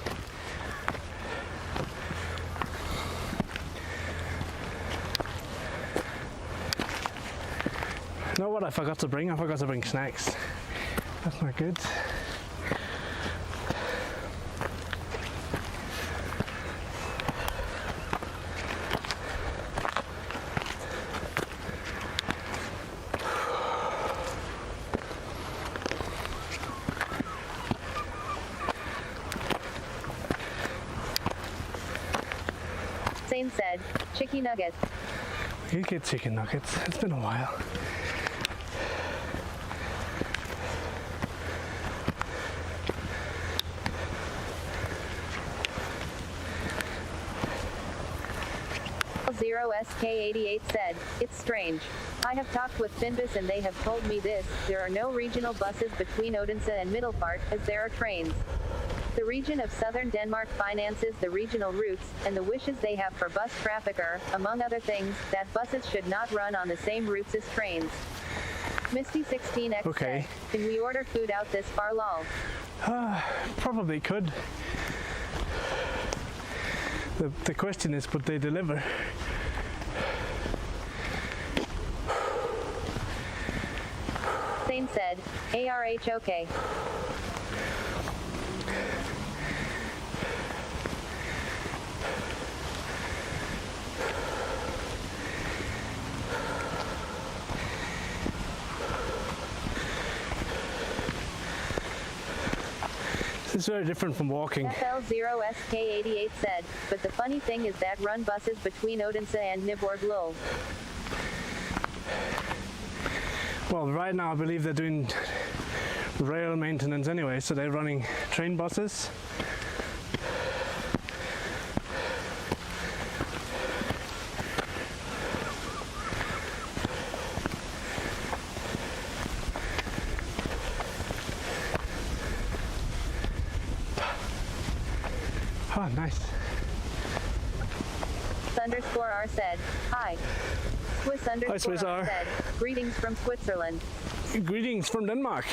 know what I forgot to bring? I forgot to bring snacks. That's not good. Zane said, "Chicky nuggets." You get chicken nuggets. It's been a while. Zero SK88 said, "It's strange. I have talked with Finbus and they have told me this, there are no regional buses between Odense and Middelfart, as there are trains. The region of southern Denmark finances the regional routes, and the wishes they have for bus traffic are, among other things, that buses should not run on the same routes as trains." Misty16X Okay. said, "Can we order food out this far, lol?" Probably could. The question is, would they deliver? Zane said, "ARH okay." This is very different from walking. FL0SK88 said, "But the funny thing is that run buses between Odense and Nyborg lol." Well, right now I believe they're doing rail maintenance anyway, so they're running train buses. Oh, nice. _R said, "Hi." Swiss R. said, "Greetings from Switzerland." Greetings from Denmark.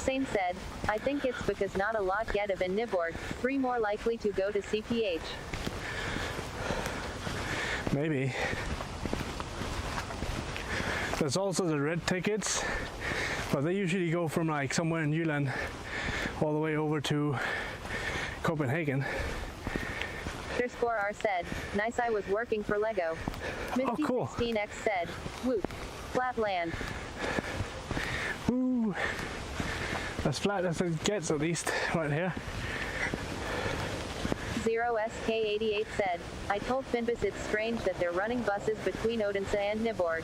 Zane said, "I think it's because not a lot get of in Nyborg, 3 more likely to go to CPH." Maybe. There's also the red tickets, but they usually go from like somewhere in Jylland all the way over to Copenhagen. _R said, "Nice, I was working for Lego." Misty cool. 16X said, "Whoop. Flatland." Ooh, as flat as it gets at least right here. 0SK88 said, "I told Finbus it's strange that they're running buses between Odense and Nyborg."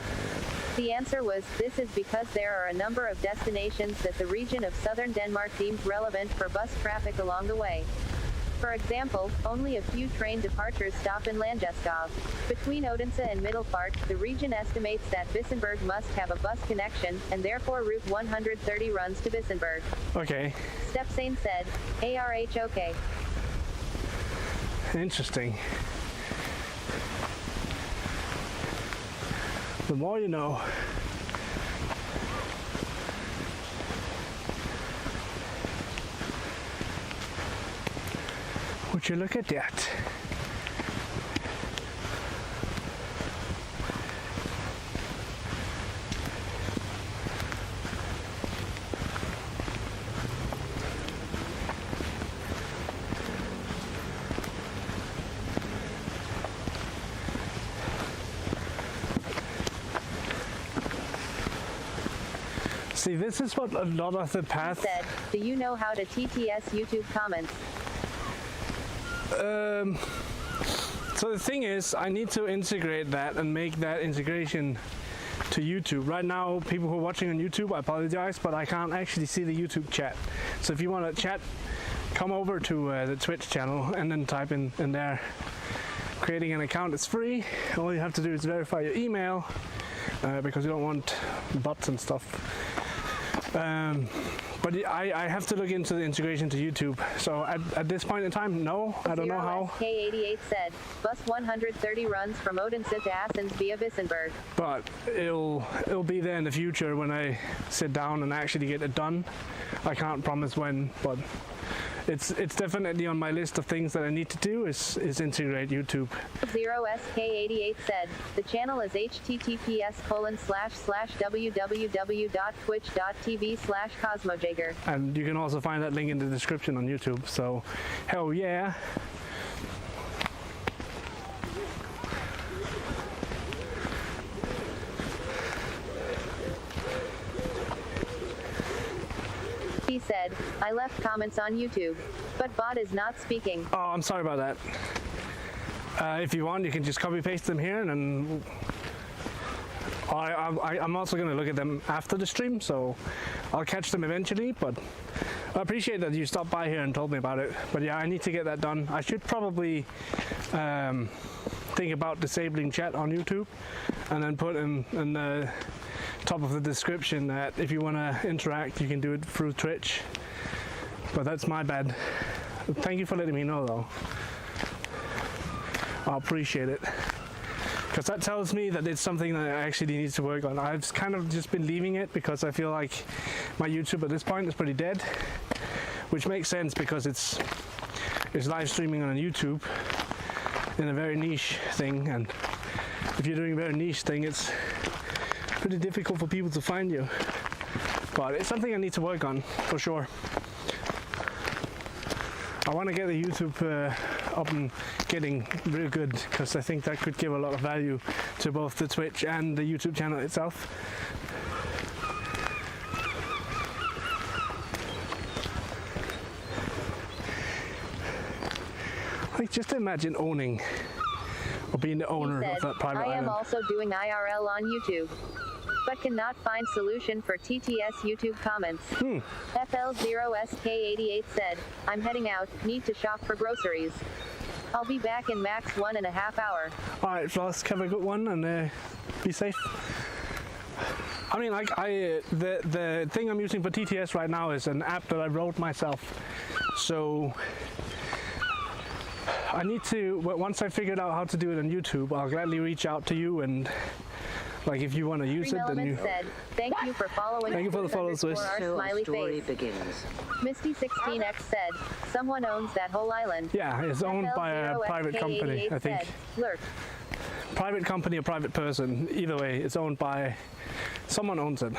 The answer was, "This is because there are a number of destinations that the region of southern Denmark deemed relevant for bus traffic along the way. For example, only a few train departures stop in Landjeskov. Between Odense and Middelfart, the region estimates that Vissenberg must have a bus connection, and therefore Route 130 runs to Vissenberg." Okay, Stepsane said, "ARH okay." interesting. The more you know. Would you look at that? See, this is what a lot of the path. Said, "Do you know how to TTS YouTube comments?" So the thing is, I need to integrate that and make that integration to YouTube. Right now, people who are watching on YouTube, I apologize, but I can't actually see the YouTube chat. So if you want to chat, come over to the Twitch channel and then type in there. Creating an account is free. All you have to do is verify your email because you don't want bots and stuff. But I have to look into the integration to YouTube. So at this point in time, no, I don't know how. K88 said, "Bus 130 runs from Odense to Assens via Vissenberg." But it'll be there in the future when I sit down and actually get it done. I can't promise when, but it's definitely on my list of things that I need to do is integrate YouTube. 0SK88 said, the channel is https://www.twitch.tv/CosmoJager. And you can also find that link in the description on YouTube. So, hell yeah. He said, I left comments on YouTube, but bot is not speaking. Oh, I'm sorry about that. If you want, you can just copy paste them here, and then I'm also going to look at them after the stream, so I'll catch them eventually. But I appreciate that you stopped by here and told me about it. But yeah, I need to get that done. I should probably think about disabling chat on YouTube, and then put in the top of the description that if you want to interact, you can do it through Twitch. But that's my bad. Thank you for letting me know, though. I appreciate it, because that tells me that it's something that I actually need to work on. I've kind of just been leaving it because I feel like my YouTube at this point is pretty dead, which makes sense because it's live streaming on YouTube in a very niche thing, and if you're doing a very niche thing, it's pretty difficult for people to find you. But it's something I need to work on for sure. I want to get the YouTube up and getting real good, because I think that could give a lot of value to both the Twitch and the YouTube channel itself. Like, just imagine owning or being the owner of that private I am island. also doing IRL on YouTube, but cannot find solution for TTS YouTube comments. FL0SK88 said, I'm heading out, need to shop for groceries. I'll be back in max 1.5 hours. Alright, Flask, have a good one, and be safe. I mean, like, the thing I'm using for TTS right now is an app that I wrote myself. So I need to, once I figured out how to do it on YouTube, I'll gladly reach out to you, and like, if you want to use it, then you... said, thank you for following. Thank you for the follow, Swiss. Smiley face. Misty16X said, someone owns that whole island. Yeah, it's owned by a private company, I think. Lurk. Private company or private person, either way, it's owned by... someone owns it.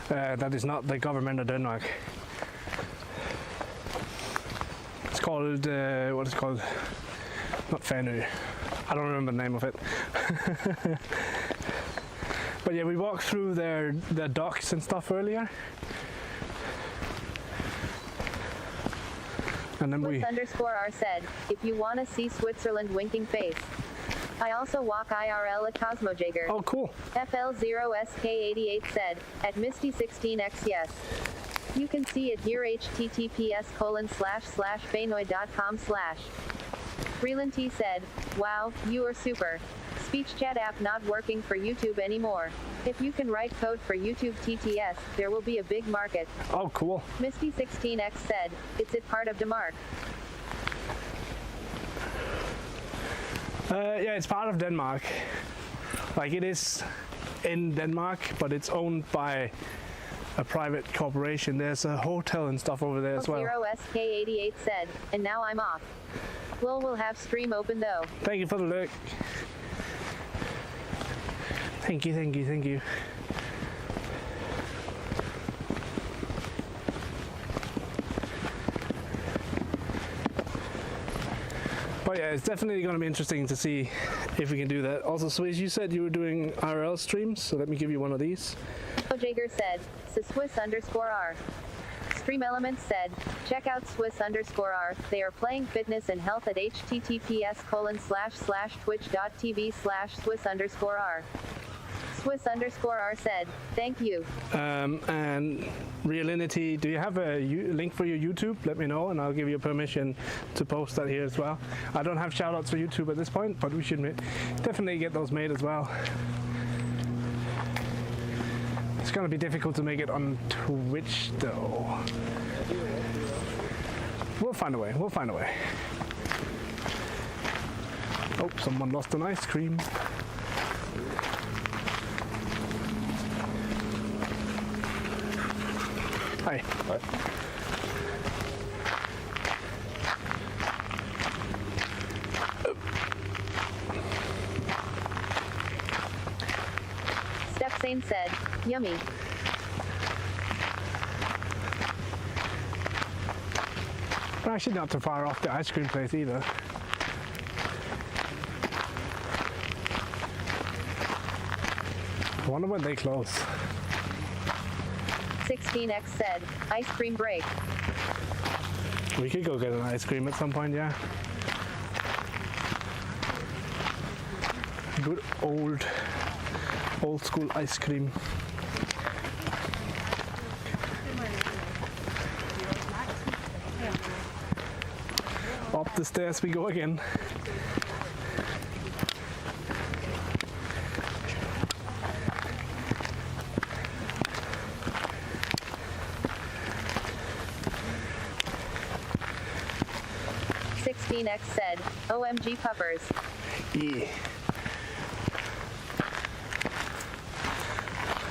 That is not the government of Denmark. It's called, what is it called? Not Fanø. I don't remember the name of it. But yeah, we walked through their docks and stuff earlier. And then Swiss_R said, if you want to see Switzerland winking face. I also walk IRL at CosmoJager. Oh, cool. FL0SK88 said, at Misty16X, yes. You can see it here, https://fanoy.com/. Freeland T said, wow, you are super. Speech chat app not working for YouTube anymore. If you can write code for YouTube TTS, there will be a big market. Oh, cool. Misty16X said, it's it part of Denmark. Yeah, it's part of Denmark. Like, it is in Denmark, but it's owned by a private corporation. There's a hotel and stuff over there as well. 0SK88 said, and now I'm off. We'll have stream open though. Thank you for the look. Thank you, thank you, thank you. But yeah, it's definitely going to be interesting to see if we can do that. Also, Swiss, you said you were doing IRL streams, so let me give you one of these. Jager said, Swiss_R. Stream Elements said, check out Swiss_R. They are playing fitness and health at https://twitch.tv/Swiss_R. Swiss_R said, thank you. And Realinity, do you have a link for your YouTube? Let me know, and I'll give you permission to post that here as well. I don't have shoutouts for YouTube at this point, but we should definitely get those made as well. It's going to be difficult to make it on Twitch, though. We'll find a way. We'll find a way. Oh, someone lost an ice cream. Hi. Hi. Hussein said, "Yummy." We're actually not too far off the ice cream place either. I wonder when they close. 16X said, "Ice cream break." We could go get an ice cream at some point, yeah. Good old school ice cream. Up the stairs we go again. X said, "OMG puppers." Yeah.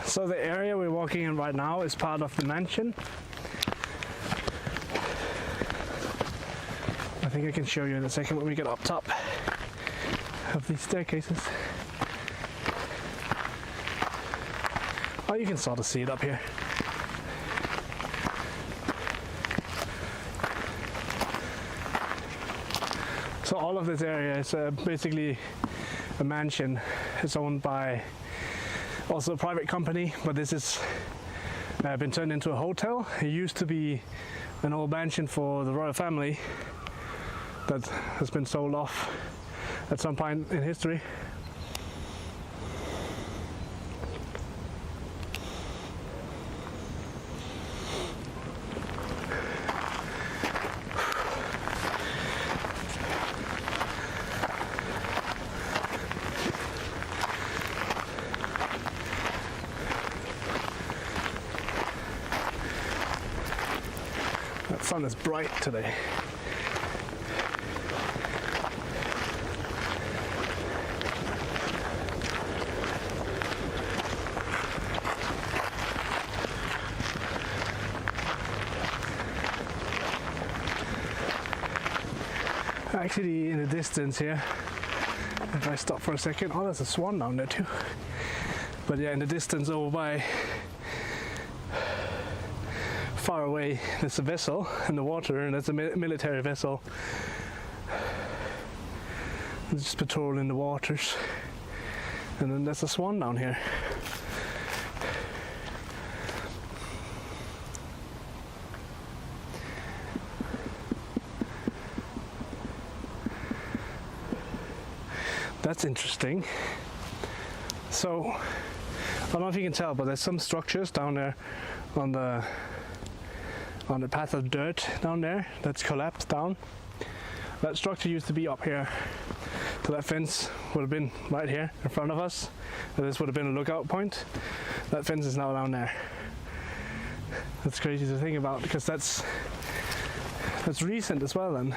So the area we're walking in right now is part of the mansion. I think I can show you in a second when we get up top of these staircases. Oh, you can sort of see it up here. So all of this area is basically a mansion. It's owned by also a private company, but this has been turned into a hotel. It used to be an old mansion for the royal family that has been sold off at some point in history. That sun is bright today. Actually, in the distance here, if I stop for a second, oh, there's a swan down there too. But yeah, in the distance over by far away, there's a vessel in the water, and it's a military vessel. It's just patrolling the waters. And then there's a swan down here. That's interesting. So, I don't know if you can tell, but there's some structures down there on the path of dirt down there that's collapsed down. That structure used to be up here. So that fence would have been right here in front of us. And this would have been a lookout point. That fence is now down there. That's crazy to think about, because that's recent as well then.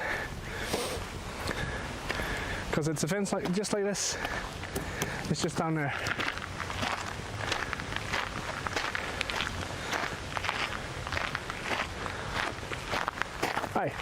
Because it's a fence just like this. It's just down there. Hi.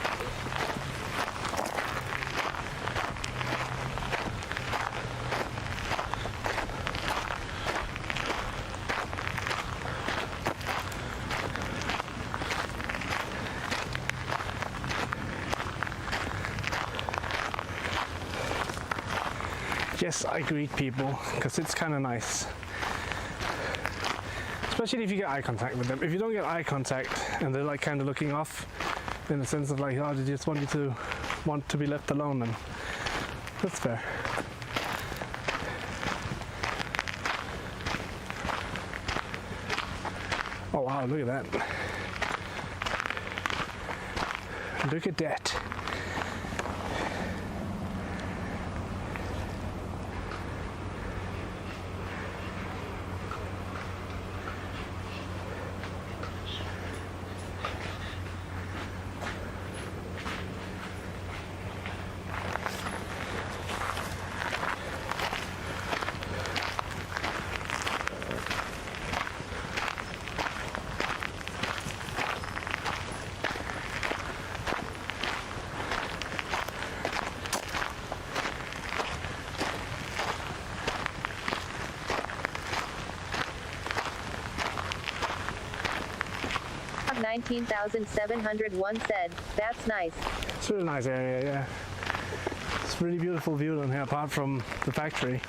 Yes, I greet people because it's kind of nice. Especially if you get eye contact with them. If you don't get eye contact and they're like kind of looking off in the sense of like, oh, they just want to be left alone, then that's fair. Oh wow, look at that. Look at that. Greg19701 said, "That's nice." It's a really nice area, yeah. It's a really beautiful view down here, apart from the factory.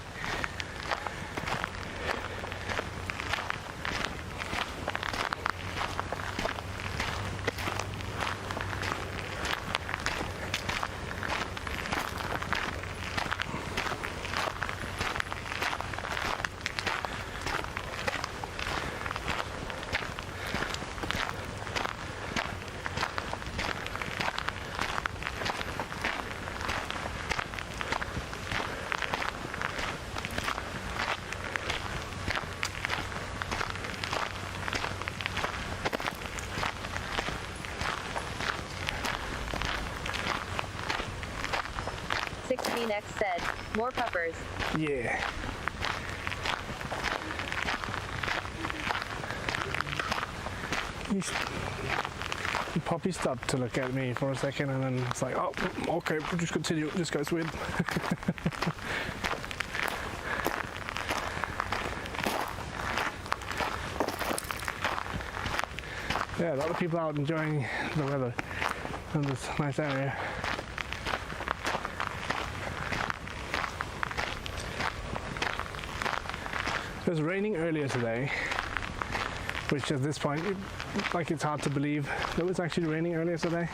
Next said, "More puppers." Yeah. The puppy stopped to look at me for a second, and then it's like, oh, okay, we'll just continue. This guy's weird. Yeah, a lot of people out enjoying the weather in this nice area. It was raining earlier today, which at this point, it's hard to believe it was actually raining earlier today.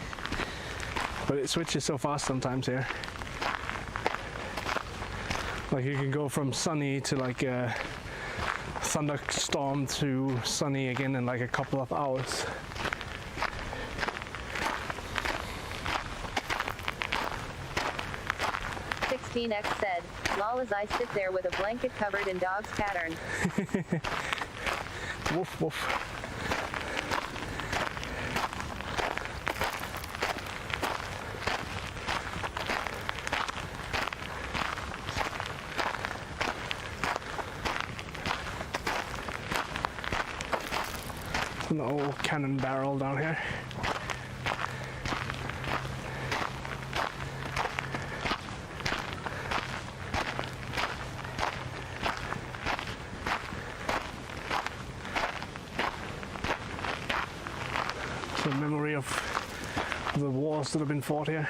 But it switches so fast sometimes here. Like you can go from sunny to like a thunderstorm to sunny again in like a couple of hours. X said, "Lol," as I sit there with a blanket covered in dog's pattern. Woof woof. An old cannon barrel down here. A memory of the wars that have been fought here.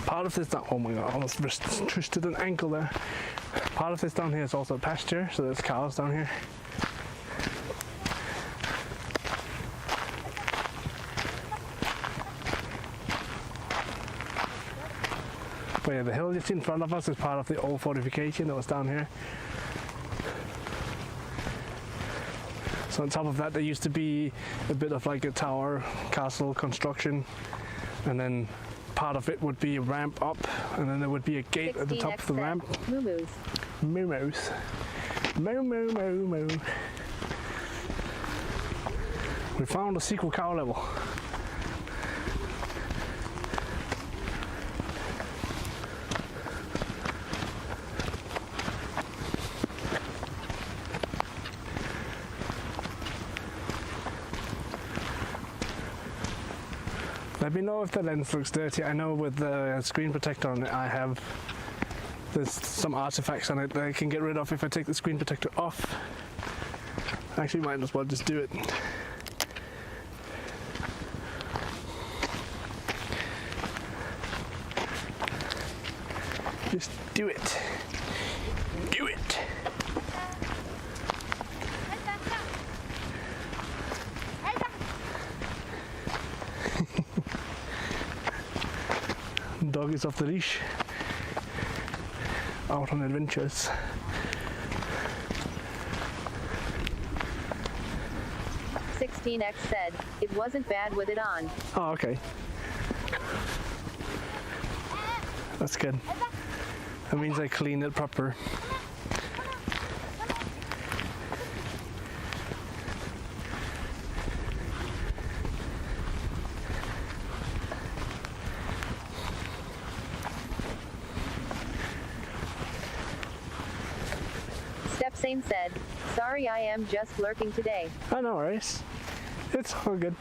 Part of this down, oh my god, I almost twisted an ankle there. Part of this down here is also pasture, so there's cows down here. But yeah, the hill just in front of us is part of the old fortification that was down here. So on top of that, there used to be a bit of like a tower castle construction, and then part of it would be a ramp up, and then there would be a gate at the top of the ramp. Moo-moos. Moo-moos. Moo moo moo moo. We found a secret cow level. Let me know if the lens looks dirty. I know with the screen protector on it, there's some artifacts on it that I can get rid of if I take the screen protector off. Actually, might as well just do it. Just do it. Do it. dog is off the leash, out on adventures. X said, it wasn't bad with it on. Oh, okay. That's good. That means I clean it proper. Stepsane said, sorry I am just lurking today. Oh, no worries. It's all good.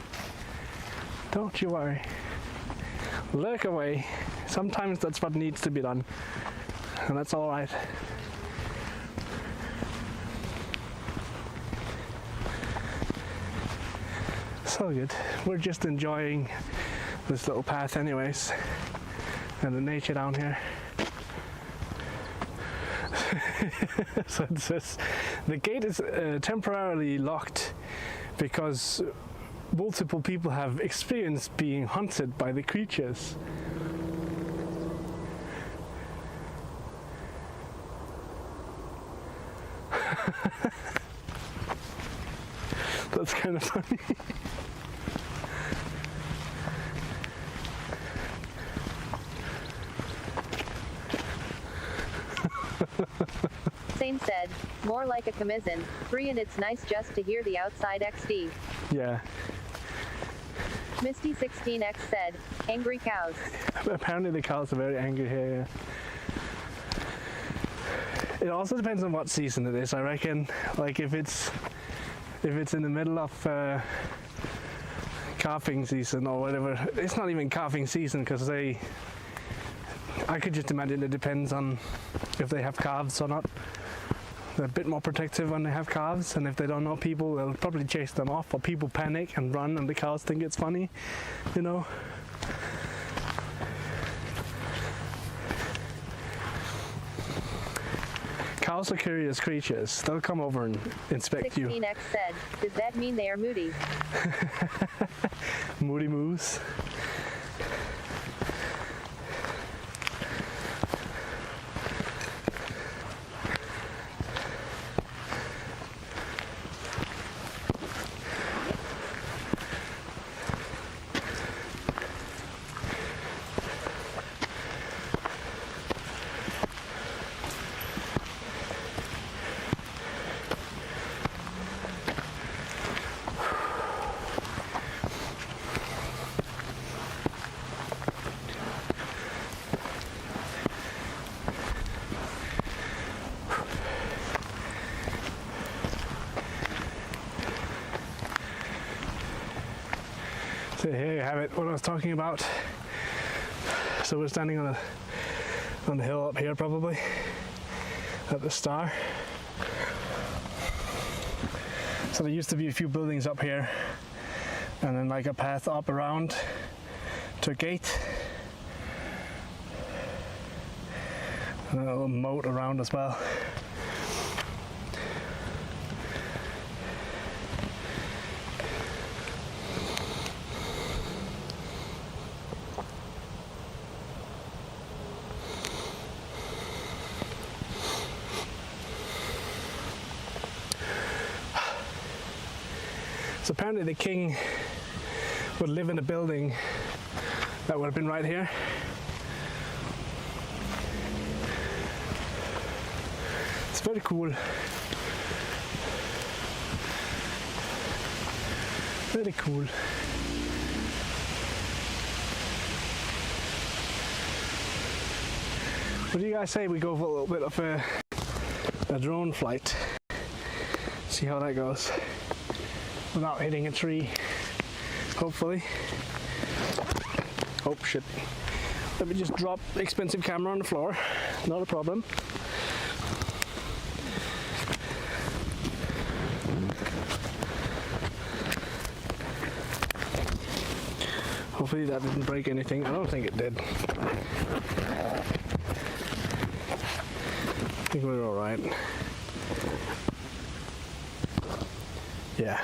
Don't you worry. Lurk away. Sometimes that's what needs to be done. And that's all right. So good. We're just enjoying this little path anyways. And the nature down here. So it says the gate is temporarily locked because multiple people have experienced being hunted by the creatures. That's kind of funny. Sane said, more like a commizzen, free, and it's nice just to hear the outside XD. Yeah. Misty16X said, angry cows. Apparently the cows are very angry here. Yeah. It also depends on what season it is, I reckon. Like if it's in the middle of calving season or whatever. It's not even calving season because I could just imagine it depends on if they have calves or not. They're a bit more protective when they have calves, and if they don't know people, they'll probably chase them off, or people panic and run and the cows think it's funny, you know. Cows are curious creatures. They'll come over and inspect you. 16X said, does that mean they are moody? Moody moose. So here you have it, what I was talking about. So we're standing on the hill up here probably, at the star. So there used to be a few buildings up here, and then like a path up around to a gate. And a little moat around as well. So apparently the king would live in a building that would have been right here. It's very cool. Very cool. What do you guys say we go for a little bit of a drone flight? See how that goes. Without hitting a tree, hopefully. Oh shit. Let me just drop the expensive camera on the floor. Not a problem. Hopefully that didn't break anything. I don't think it did. I think we're alright. Yeah.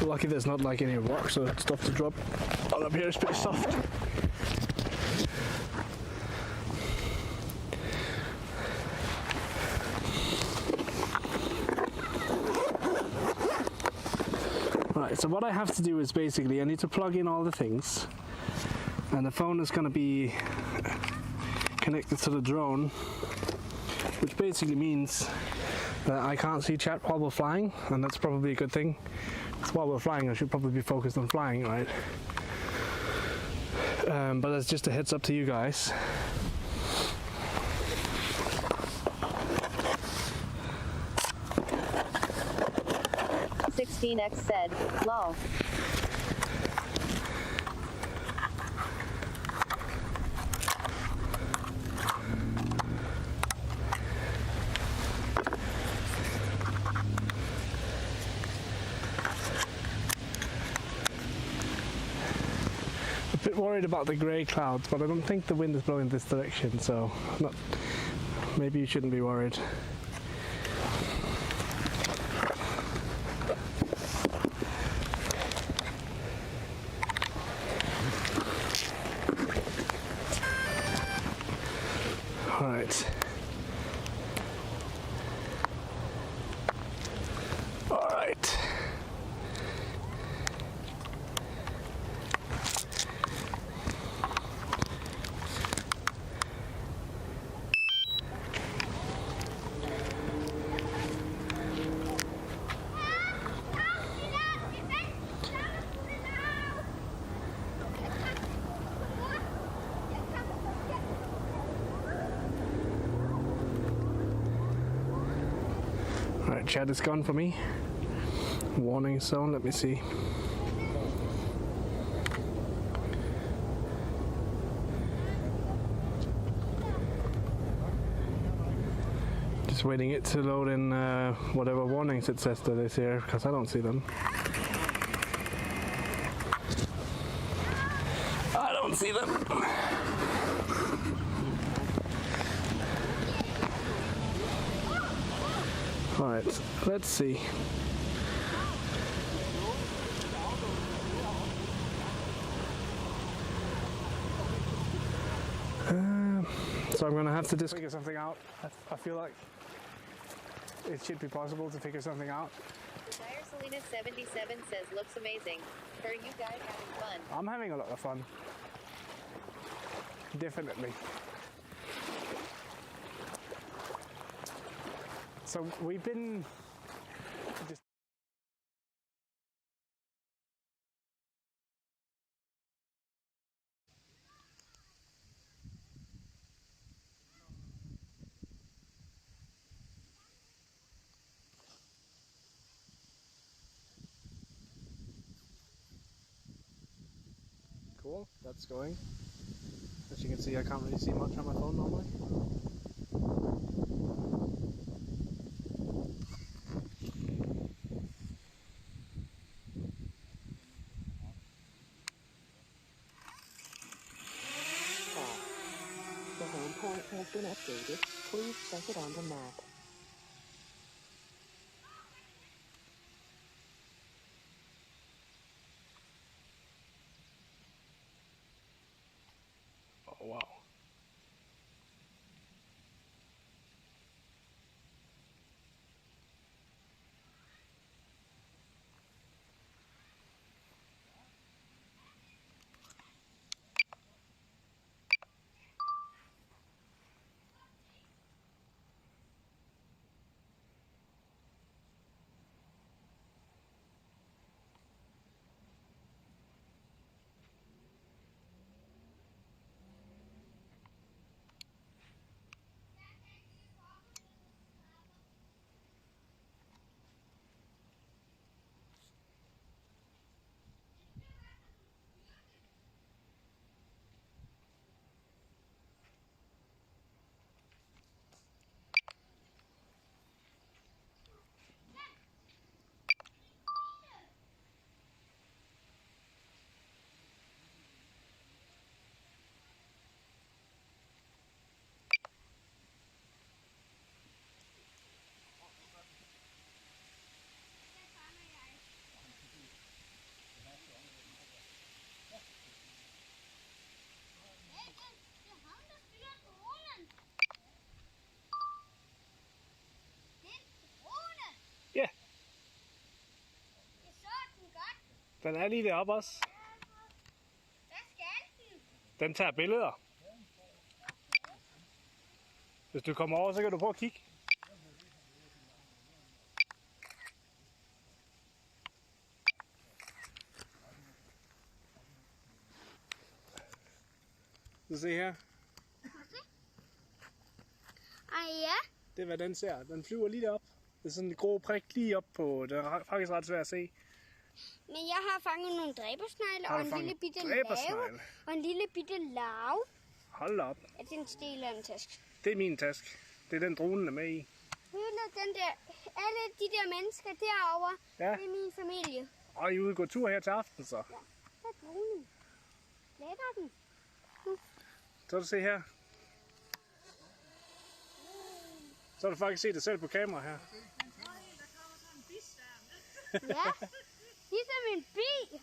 Lucky there's not like any rocks or stuff to drop. All up here is pretty soft. Right, so what I have to do is basically I need to plug in all the things, and the phone is going to be connected to the drone, which basically means that I can't see chat while we're flying, and that's probably a good thing. Because while we're flying, I should probably be focused on flying, right? But that's just a heads up to you guys. X said, lol. A bit worried about the grey clouds, but I don't think the wind is blowing this direction, so maybe you shouldn't be worried. Alright. Alright. Right, chat is gone for me. Warning zone, let me see. Just waiting it to load in whatever warnings it says that is here, because I don't see them. I don't see them. Alright, let's see. So I'm going to have to just figure something out. I feel like it should be possible to figure something out. Dire Selena 77 says looks amazing. Are you guys having fun? I'm having a lot of fun. Definitely. So we've been just cool, that's going. As you can see, I can't really see much on my phone normally. The home point has been updated. Please check it on the map. Oh wow. Den er lige deroppe også. Hvad skal den? Den tager billeder. Hvis du kommer over, så kan du prøve at kigge. Så se her. Ja. Det er hvad den ser. Den flyver lige derop. Det er sådan en grå prik lige op på. Det er faktisk ret svært at se. Men jeg har fanget nogle dræbersnegle Har og du en fanget lille bitte dræbersnegle? larve. Og en lille bitte larve. Hold da op. Er det en stil eller en taske? Det er min taske. Det er den dronen er med i. Hele den der, alle de der mennesker derovre, Ja. det er min familie. Og I er ude og gå tur her til aften så. Ja, der er dronen. Letter den. Så du se her. Så har du faktisk set dig selv på kamera her. Ja, ligesom en bi.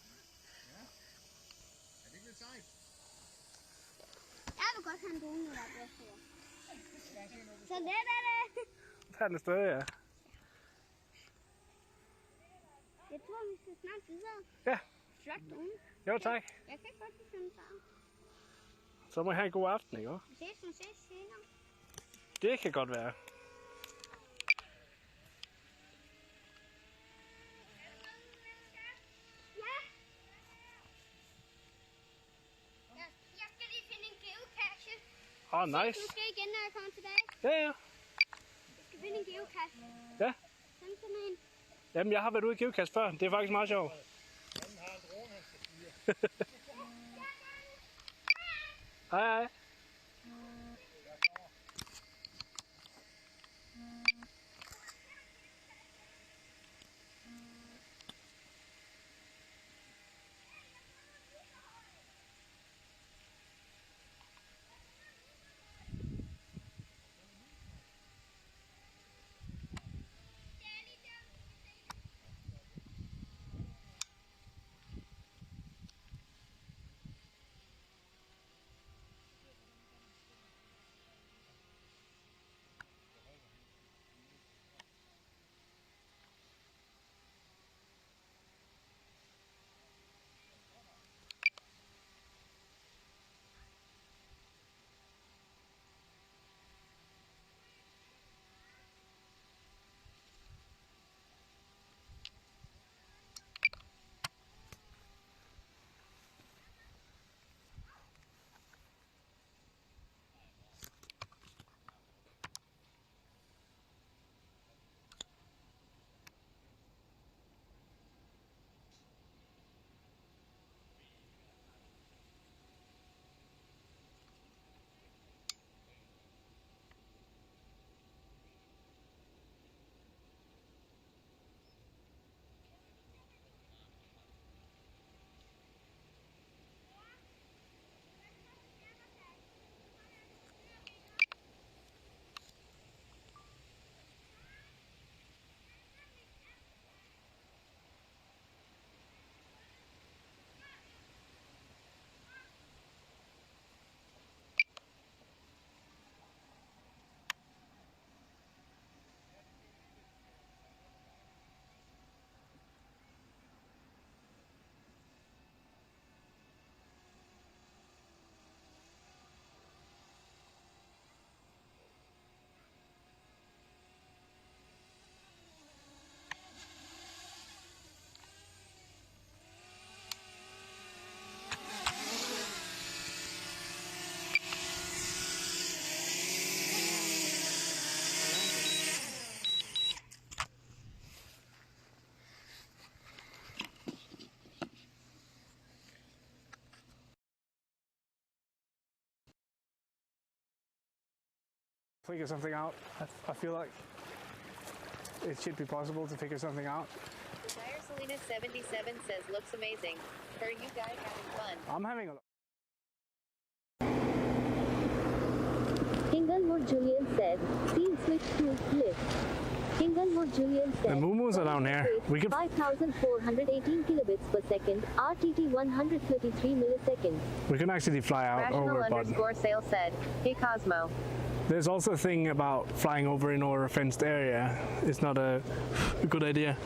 Jeg vil godt have en drone, når der bliver stor. Så let er det. Der er den stadig, ja. Jeg tror, vi skal snart videre. Ja. Flot drone. Jo, tak. Jeg kan godt lide sådan en. Så må I have en god aften, ikke? Vi ses måske senere. Det kan godt være. Ja. Jeg skal lige finde en geocache. Nice. Måske igen, når jeg kommer tilbage. Ja. Jeg skal finde en geocache. Ja. Sådan en. Jamen, jeg har været ude i geocache før. Det er faktisk meget sjovt. Hej, hej. Figure something out. I feel like it should be possible to figure something out. Desire Selena 77 says looks amazing. Are you guys having fun? I'm having a Inglewood Julian said, scene switch to lift. Inglewood Julian said, The moo-moos are down here. We could 5,418 kilobits per second, RTT 133 milliseconds. we can actually fly out Rational over, but underscore sale said, hey Cosmo. there's also a thing about flying over in over a fenced area. It's not a good idea.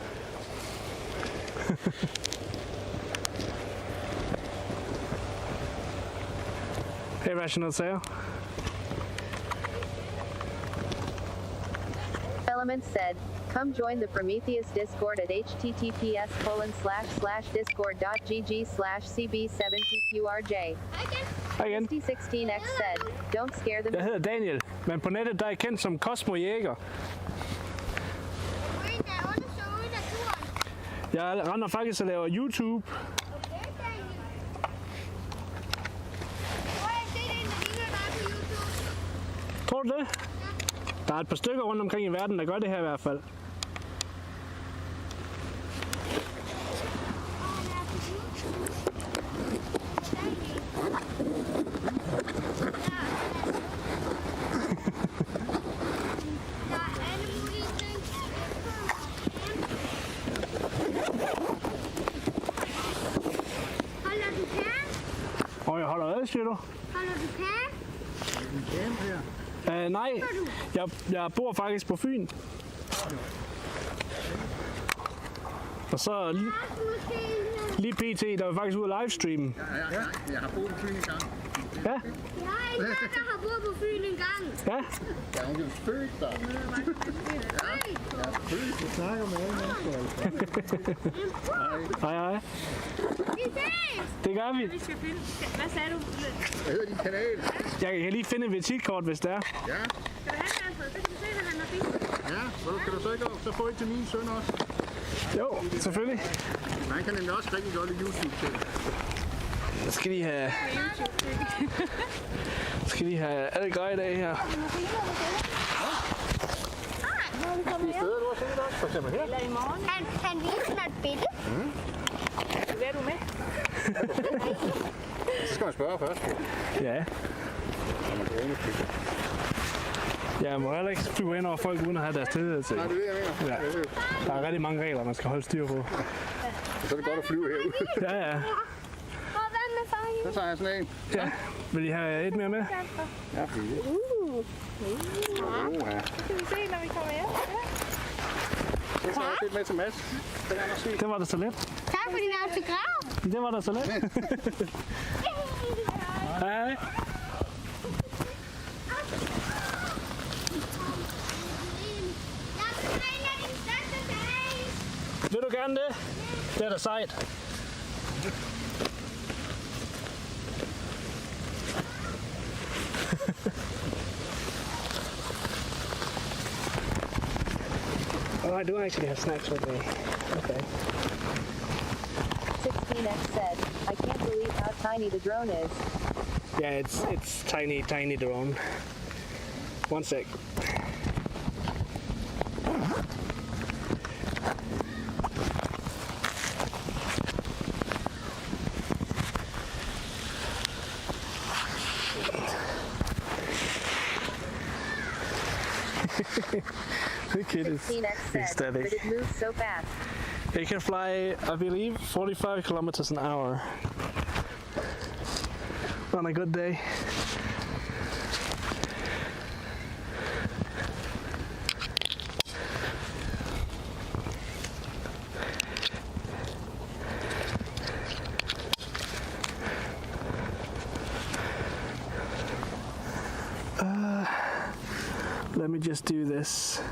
Irrational sale. Elements said, come join the Prometheus Discord at https://discord.gg/cb7tqrj. Hej igen. 16x said, don't scare them. Jeg hedder Daniel, men på nettet der er jeg kendt som Cosmo Jæger. Jeg render faktisk og laver YouTube. Tror du det? Der er et par stykker rundt omkring i verden, der gør det her i hvert fald. Holder du kage? Og jeg holder hvad, siger du? Holder du kage? Nej, jeg bor faktisk på Fyn. Og så lige pt, der er faktisk ude at livestreame. Ja, jeg har boet på Fyn en gang. Ja? Nej, jeg har boet på Fyn en gang. Ja? Jeg er jo født der. Jeg er født. Du snakker med alle mennesker. Hej. Vi ses! Det gør vi. Vi skal finde... Hvad sagde du? Hvad hedder din kanal? Jeg kan lige finde et visitkort, hvis det er. Ja. Skal du have det, Alfred? Så kan du se, hvad han har fint. Ja, så kan du så ikke så få et til min søn også. Jo, selvfølgelig. Han kan nemlig også rigtig godt lide YouTube til. Jeg skal lige have alle grejer i dag her. De steder, du har set også, for eksempel her. Eller i morgen. Han viser noget bitte. Hvad er du med? Så skal man spørge først. Ja. Jeg må heller ikke flyve ind over folk uden at have deres tilladelse. Nej, det er det, jeg mener. Ja. Der er rigtig mange regler, man skal holde styr på. Så er det godt at flyve herud. Ja. Og hvad med far? Så tager jeg sådan en. Ja. Vil I have et mere med? Ja, fint. Ja. Skal vi se, når vi kommer hjem? Så tager jeg lidt med til Mads. Det var da så let. Tak for din autograf. Det var da så let. Hej. Vil du gerne det? Det er da sejt. Oh, I do actually have snacks with me. Okay. 16x said, I can't believe how tiny the drone is. Yeah, it's tiny drone. One sec. The kid is 16x said, ecstatic. but it moves so fast. It can fly, I believe, 45 kilometers an hour on a good day. Let me just do this.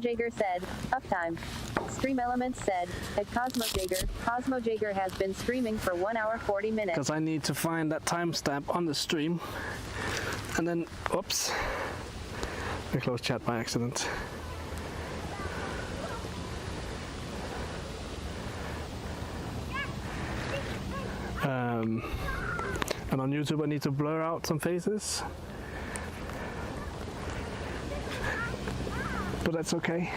Jager said, uptime. Stream Elements said, at Cosmo Jager has been streaming for 1 hour 40 minutes. Because I need to find that timestamp on the stream. And then, oops. I closed chat by accident. And on YouTube I need to blur out some faces. But that's okay.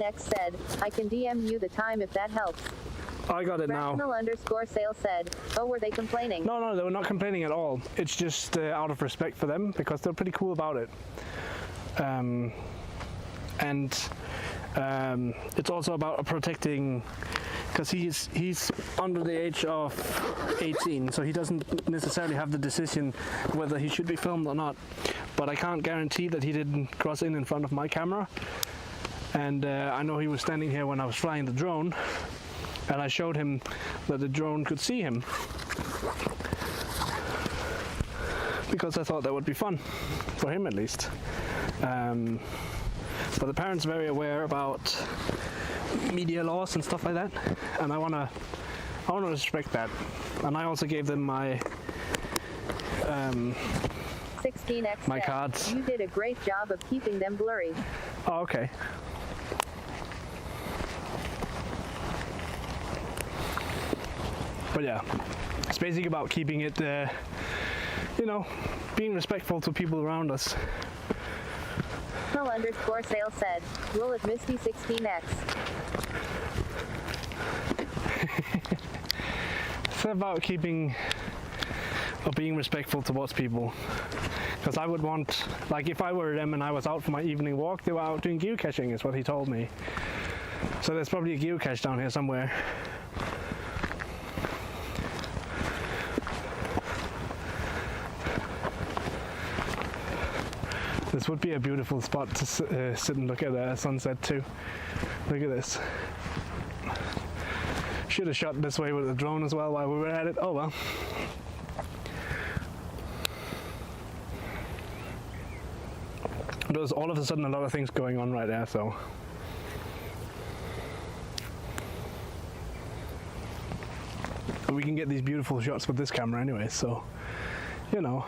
X said, I can DM you the time if that helps. I got it now. Rational_sale said, oh, were they complaining? No, they were not complaining at all. It's just out of respect for them because they're pretty cool about it. It's also about protecting because he's under the age of 18, so he doesn't necessarily have the decision whether he should be filmed or not. But I can't guarantee that he didn't cross in front of my camera. And I know he was standing here when I was flying the drone, and I showed him that the drone could see him, because I thought that would be fun for him at least. But the parents are very aware about media laws and stuff like that, and I wanna respect that. And I also gave them my 16X my said, cards. You did a great job of keeping them blurry. Oh, okay. But yeah, it's basically about keeping it, you know, being respectful to people around us. Pro_sale said, roll it Misty 16X. It's about keeping or being respectful towards people. Because I would want, like if I were them and I was out for my evening walk, they were out doing geocaching is what he told me. So there's probably a geocache down here somewhere. This would be a beautiful spot to sit and look at the sunset too. Look at this. Should have shot this way with the drone as well while we were at it. Oh well. There's all of a sudden a lot of things going on right there, so. But we can get these beautiful shots with this camera anyway, so, you know.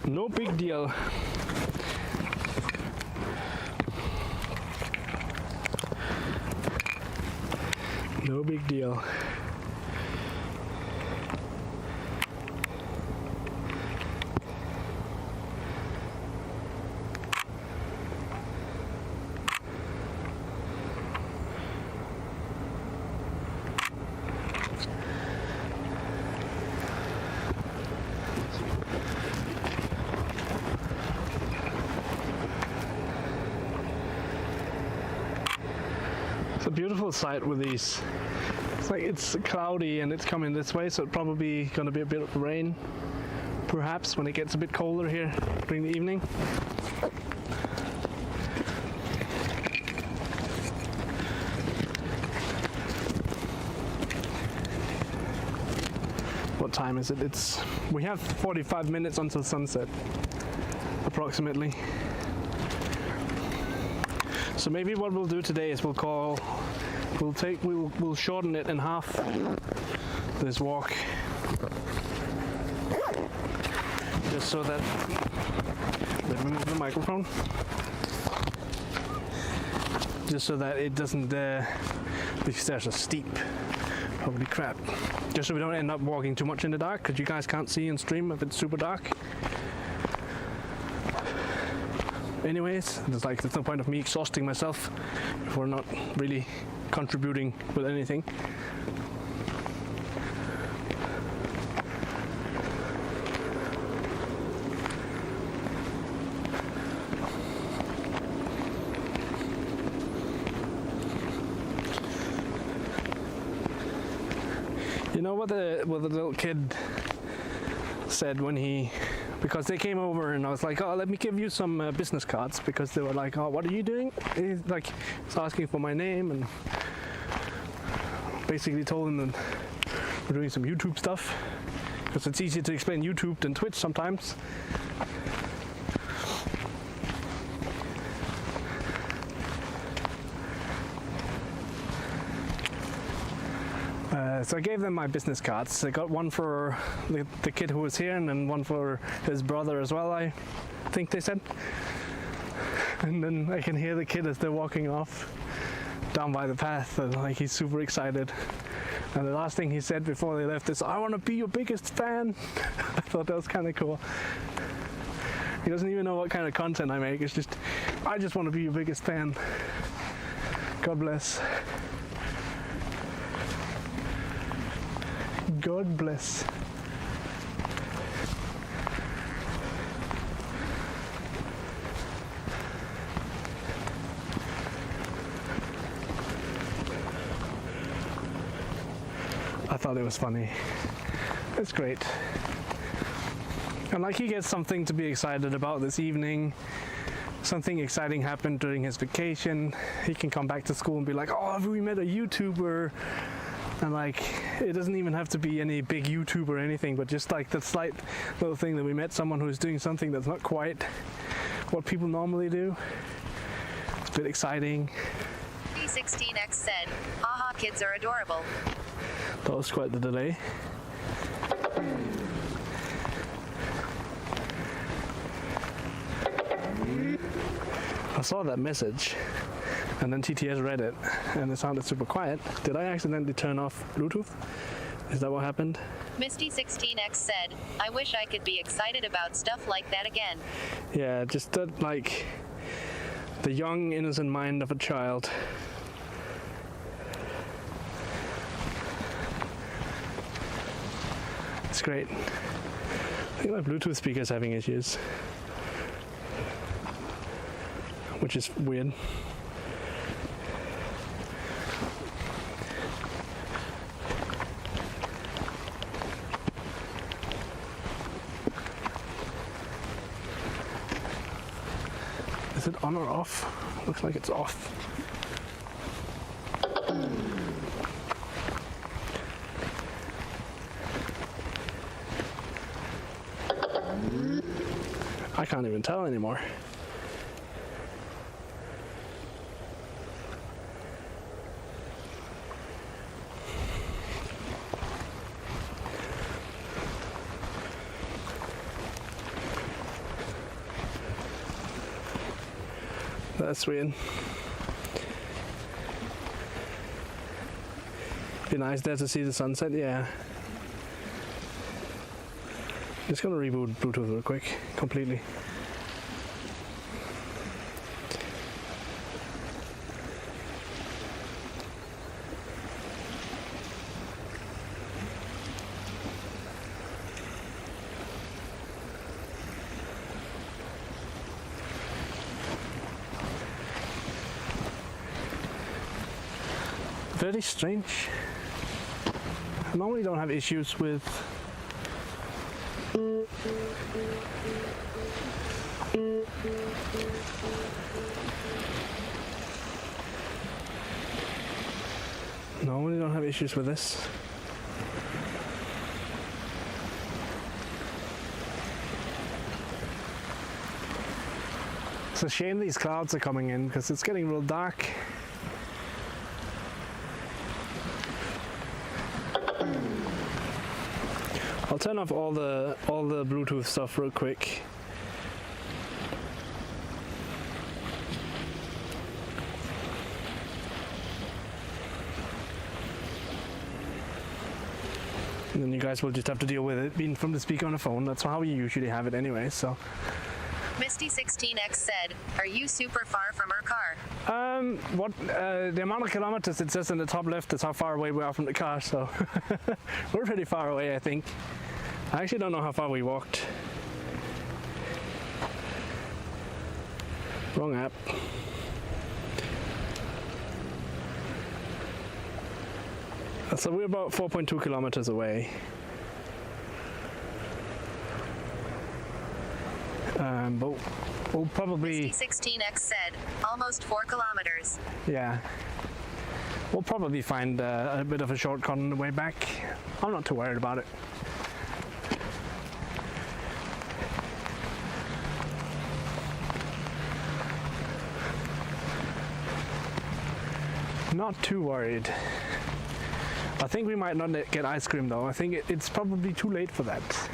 No big deal. No big deal. It's a beautiful sight with these. It's like it's cloudy and it's coming this way, so it's probably going to be a bit of rain, perhaps when it gets a bit colder here during the evening. What time is it? We have 45 minutes until sunset, approximately. So maybe what we'll do today is we'll shorten it in half, this walk, just so that, let me move the microphone, just so that it doesn't, because there's a steep, holy crap, just so we don't end up walking too much in the dark, because you guys can't see in stream if it's super dark. Anyways, there's no point of me exhausting myself if we're not really contributing with anything. You know what the little kid said when because they came over and I was like, oh, let me give you some business cards, because they were like, oh, what are you doing? He's asking for my name, and basically told him that we're doing some YouTube stuff, because it's easier to explain YouTube than Twitch sometimes. So I gave them my business cards. I got one for the kid who was here, and then one for his brother as well, I think they said. And then I can hear the kid as they're walking off down by the path, and he's super excited. And the last thing he said before they left is, I want to be your biggest fan. I thought that was kind of cool. He doesn't even know what kind of content I make. It's just, I just want to be your biggest fan. God bless. God bless. thought it was funny. It's great. And like he gets something to be excited about this evening. Something exciting happened during his vacation. He can come back to school and be like, oh, we met a YouTuber. And like, it doesn't even have to be any big YouTuber or anything, but just like the slight little thing that we met someone who's doing something that's not quite what people normally do. It's a bit exciting. P16X said, "Aha, kids are adorable." That was quite the delay. I saw that message and then TTS read it and it sounded super quiet. Did I accidentally turn off Bluetooth? Is that what happened? Misty16X said, "I wish I could be excited about stuff like that again." Yeah, just that, like the young innocent mind of a child. It's great. I think my Bluetooth speaker's having issues, which is weird. Is it on or off? Looks like it's off. I can't even tell anymore. That's weird. Be nice there to see the sunset, yeah. Just gonna reboot Bluetooth real quick, completely. Very strange. I normally don't have issues with this. It's a shame these clouds are coming in because it's getting real dark. I'll turn off all the Bluetooth stuff real quick. And then you guys will just have to deal with it being from the speaker on the phone. That's how we usually have it anyway, so. Misty16X said, "Are you super far from our car?" The amount of kilometers it says in the top left is how far away we are from the car, so we're pretty far away, I think. I actually don't know how far we walked. Wrong app. So we're about 4.2 kilometers away. But we'll probably... Misty16X said, "Almost 4 kilometers." Yeah. We'll probably find a bit of a shortcut on the way back. I'm not too worried about it. Not too worried. I think we might not get ice cream though. I think it's probably too late for that.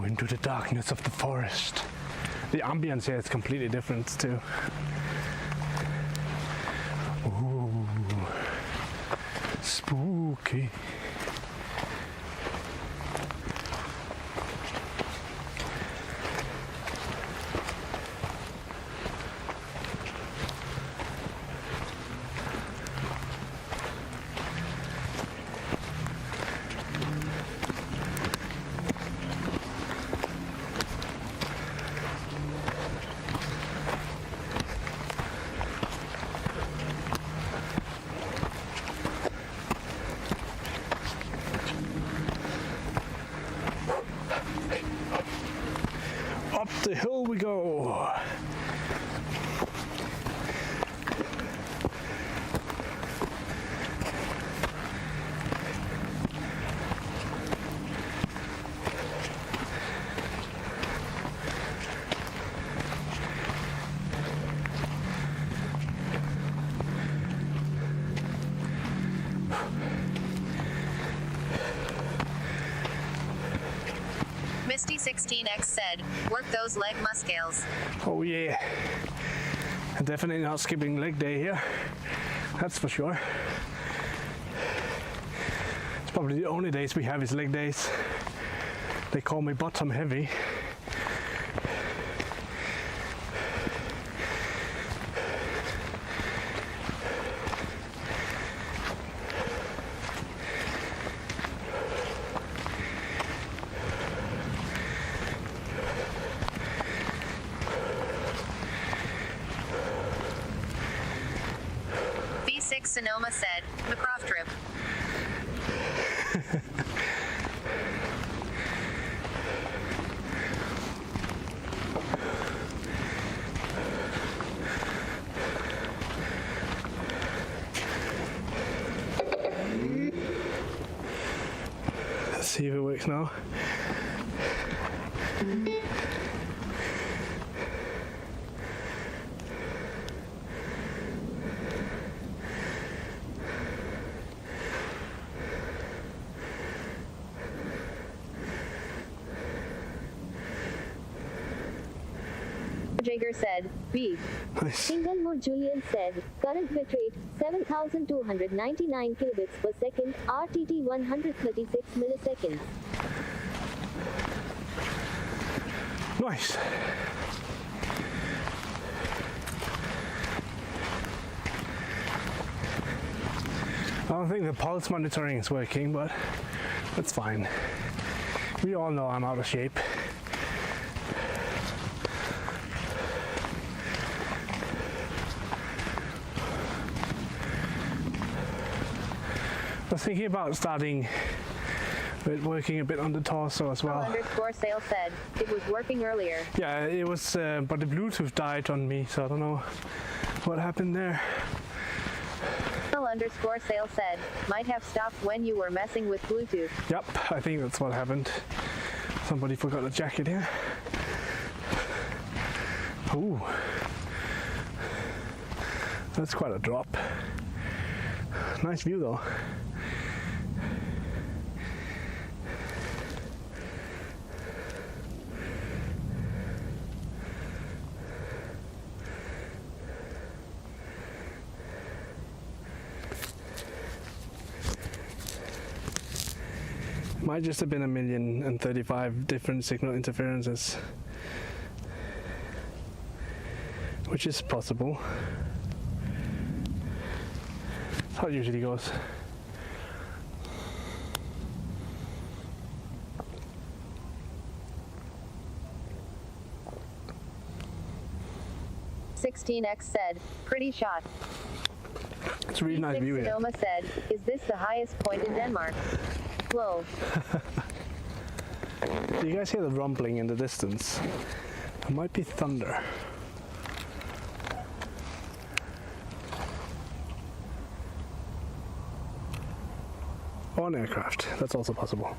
Into the darkness of the forest. The ambience here is completely different too. Ooh, spooky. 16X said, work those leg muscles. Oh yeah. I'm definitely not skipping leg day here. That's for sure. It's probably the only days we have is leg days. They call me bottom heavy. B6 Sonoma said, McCroft trip. Let's see if it works now. Jager said, B. Nice. Inglewood Julian said, current bit rate 7,299 kilobits per second, RTT 136 milliseconds. Nice. I don't think the pulse monitoring is working, but that's fine. We all know I'm out of shape. I was thinking about starting with working a bit on the torso as well. Underscore sale said, it was working earlier. Yeah, it was, but the Bluetooth died on me, so I don't know what happened there. Underscore sale said, might have stopped when you were messing with Bluetooth. Yep, I think that's what happened. Somebody forgot a jacket here. Ooh. That's quite a drop. Nice view though. Might just have been 1,035,000 different signal interferences, which is possible. That's how it usually goes. $16X said, pretty shot. It's a really nice view here. Sonoma said, is this the highest point in Denmark? Whoa. Do you guys hear the rumbling in the distance? It might be thunder. Or an aircraft, that's also possible.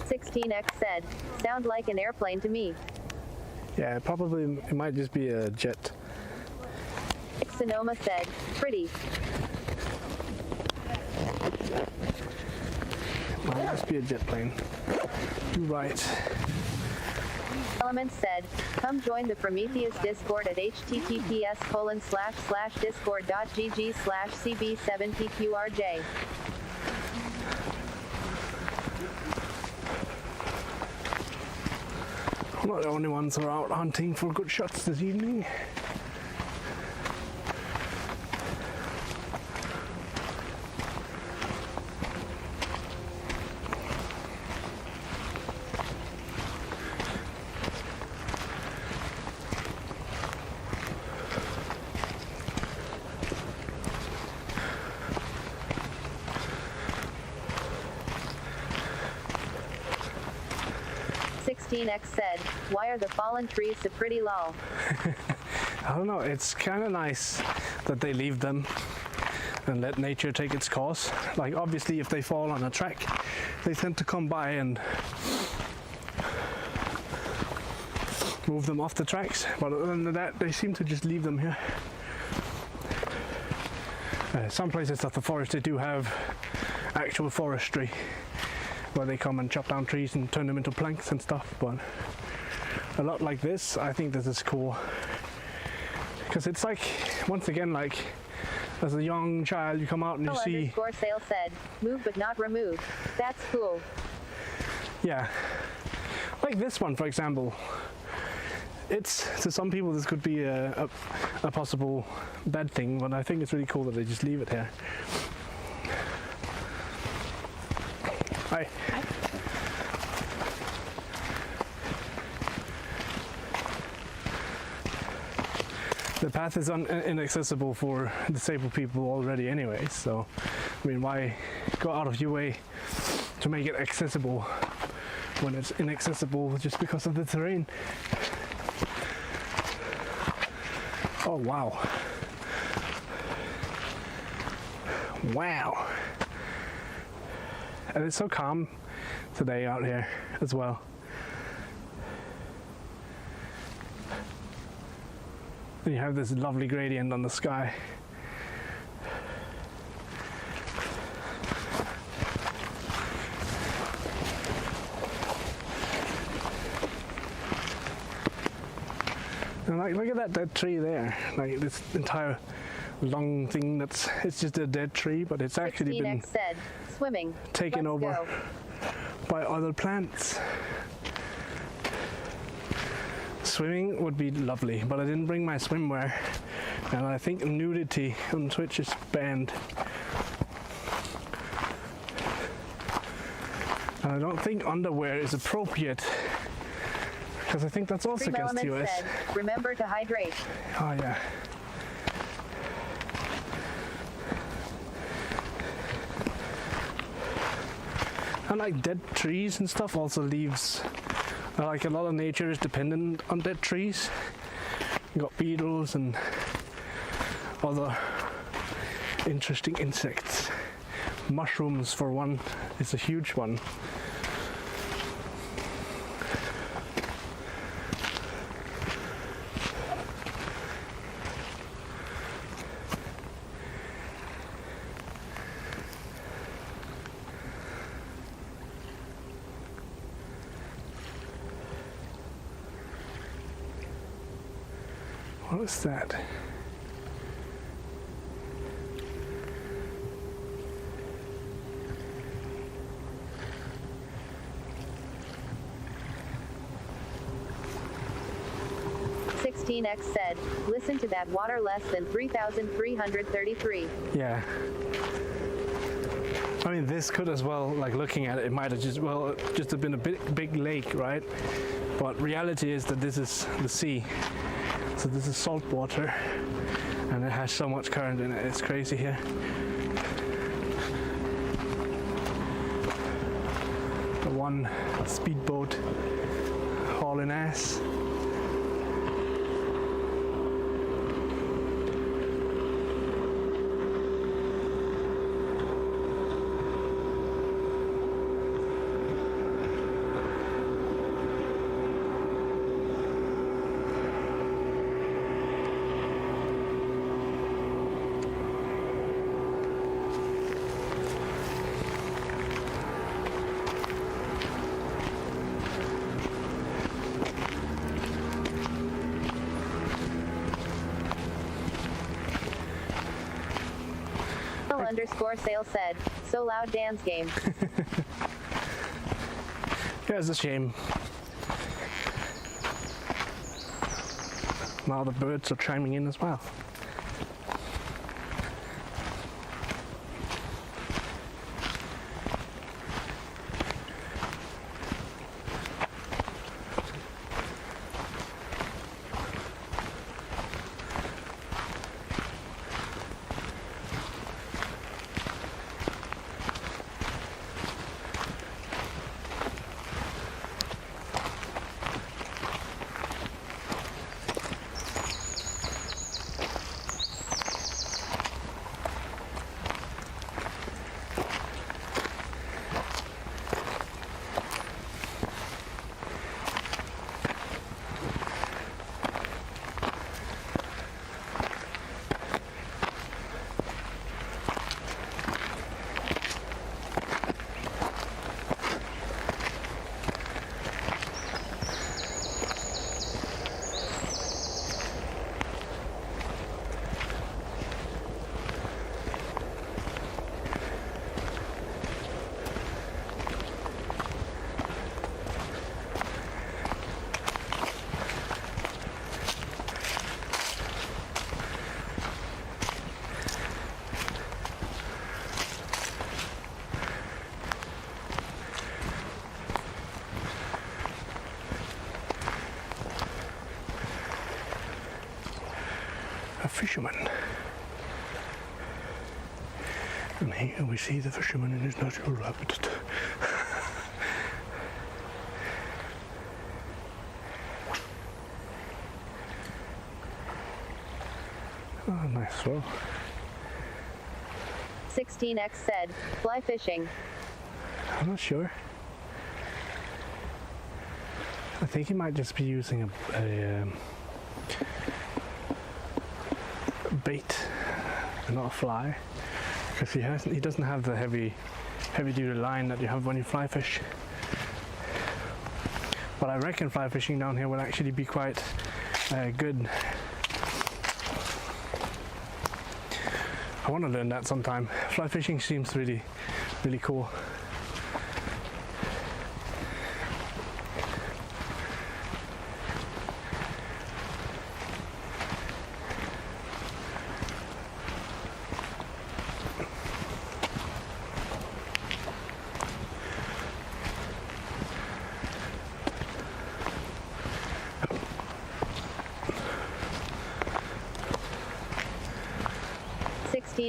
$16X said, sound like an airplane to me. Yeah, probably it might just be a jet. Sonoma said, pretty. Might just be a jet plane. You're right. Elements said, come join the Prometheus Discord at https://discord.gg/cb7pqrj. I'm not the only ones who are out hunting for good shots this evening. $16X said, why are the fallen trees so pretty low? I don't know, it's kind of nice that they leave them. and let nature take its course. Like obviously if they fall on a track, they tend to come by and move them off the tracks, but other than that they seem to just leave them here. Some places of the forest they do have actual forestry where they come and chop down trees and turn them into planks and stuff, but a lot like this, I think this is cool because it's like, once again, like as a young child you come out and you see _sale said, move but not remove. That's cool. Yeah, like this one for example. It's, to some people this could be a possible bad thing, but I think it's really cool that they just leave it here. Hi. The path is inaccessible for disabled people already anyway, so I mean, why go out of your way to make it accessible when it's inaccessible just because of the terrain? Oh wow. Wow. And it's so calm today out here as well. And you have this lovely gradient on the sky. And like, look at that dead tree there. Like this entire long thing it's just a dead tree, but it's actually been said, swimming. taken Let's over go. by other plants. Swimming would be lovely, but I didn't bring my swimwear, and I think nudity on Twitch is banned. And I don't think underwear is appropriate, because I think that's also against the US. Said, remember to hydrate. Oh yeah. And like dead trees and stuff also leaves, like a lot of nature is dependent on dead trees. You got beetles and other interesting insects. Mushrooms for one is a huge one. What is that? X said, listen to that water less than 3,333. Yeah. I mean, this could as well, like looking at it, it might have just have been a big lake, right? But reality is that this is the sea. So this is salt water, and it has so much current in it, it's crazy here. The one speedboat hauling ass. _sale said, so loud dance game. Yeah, it's a shame. Now the birds are chiming in as well. a fisherman. And here we see the fisherman in his natural habitat. Oh, nice throw. 16X said, fly fishing. I'm not sure. I think he might just be using a bait and not a fly, because he doesn't have the heavy duty line that you have when you fly fish. But I reckon fly fishing down here will actually be quite good. I want to learn that sometime. Fly fishing seems really cool.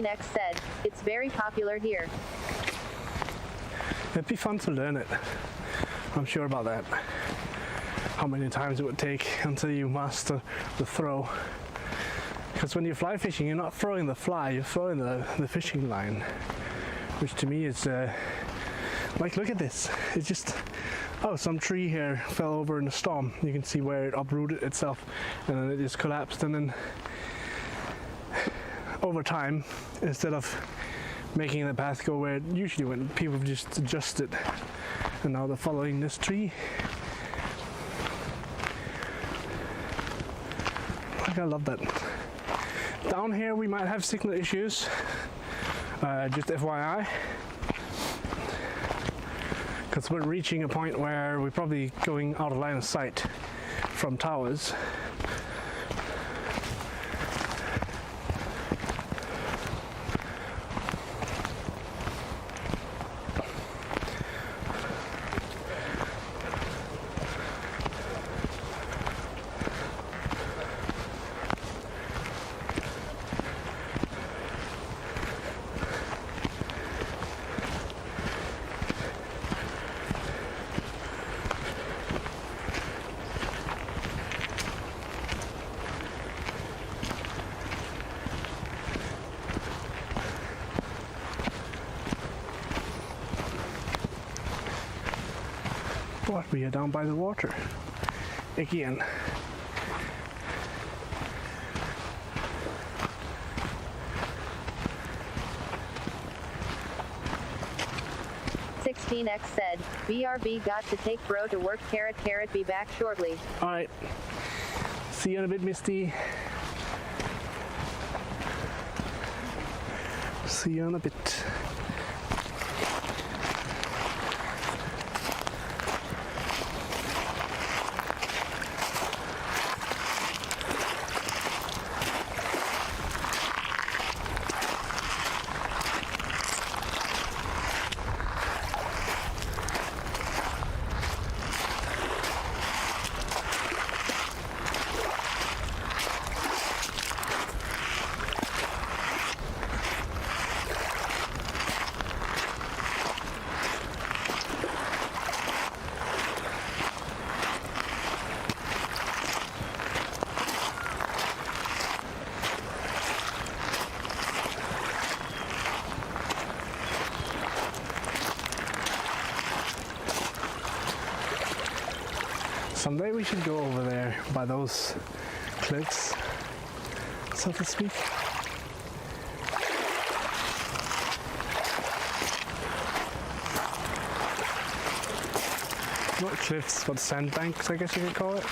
X said, it's very popular here. It'd be fun to learn it. I'm sure about that. How many times it would take until you master the throw. Because when you're fly fishing, you're not throwing the fly, you're throwing the fishing line. Which to me is, like, look at this. It's just, oh, some tree here fell over in a storm. You can see where it uprooted itself and then it just collapsed, and then over time, instead of making the path go where it usually went, people have just adjusted, and now they're following this tree. Like, I love that. Down here we might have signal issues, just FYI, because we're reaching a point where we're probably going out of line of sight from towers. But we are down by the water again. X said, BRB got to take bro to work, carrot, be back shortly. Alright, see you in a bit, Misty. See you in a bit. Someday we should go over there by those cliffs, so to speak. Not cliffs, but sandbanks, I guess you could call it.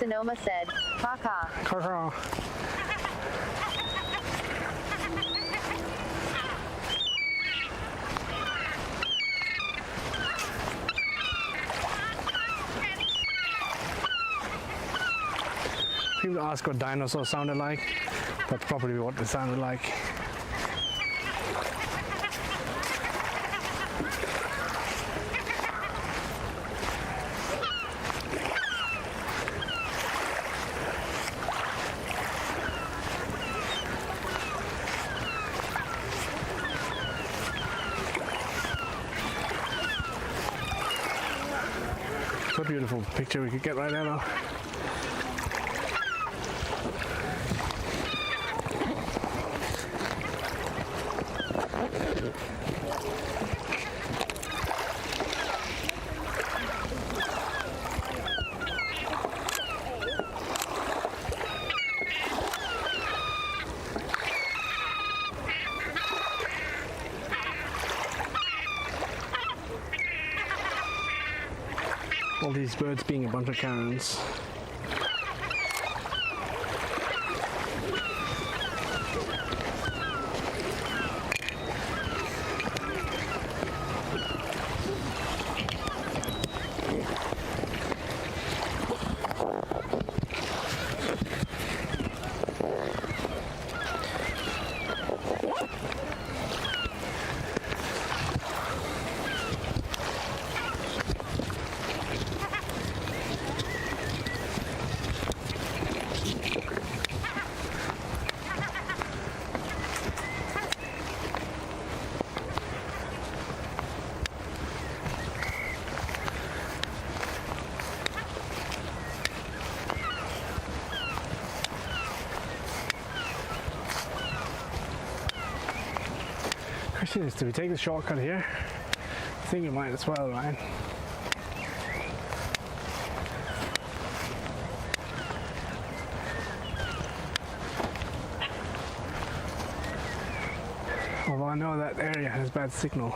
Sonoma said, "Caw-caw." Caw-caw. People ask what dinosaurs sounded like. That's probably what they sounded like. What a beautiful picture we could get right now. All these birds being a bunch of Karens. Question is, do we take the shortcut here? I think we might as well, right? Although I know that area has bad signal.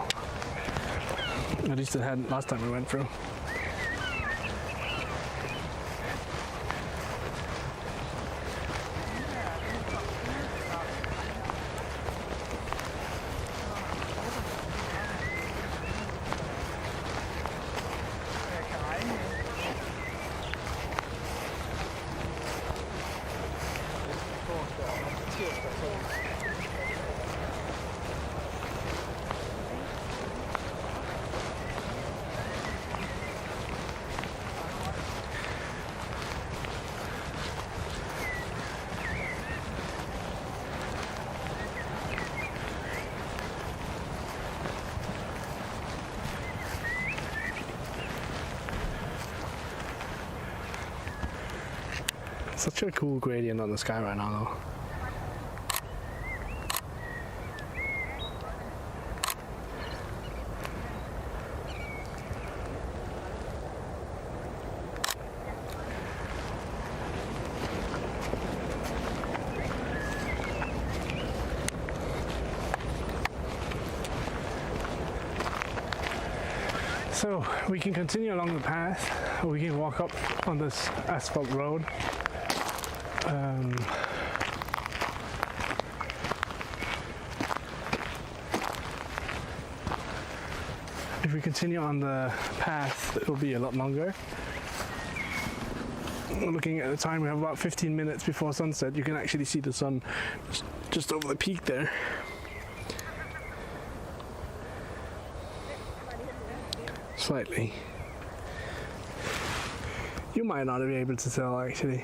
At least it had last time we went through. Such a cool gradient on the sky right now, though. So we can continue along the path, or we can walk up on this asphalt road. If we continue on the path, it will be a lot longer. Looking at the time, we have about 15 minutes before sunset. You can actually see the sun just over the peak there. Slightly. You might not be able to tell, actually.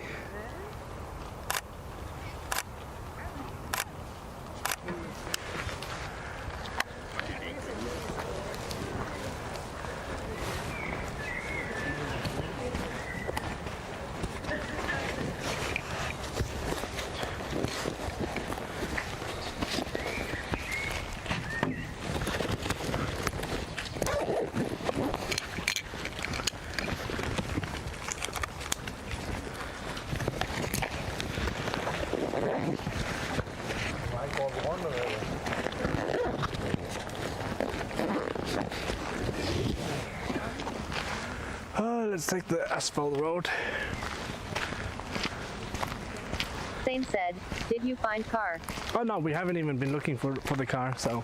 Let's take the asphalt road. Zane said, did you find car? Oh no, we haven't even been looking for the car, so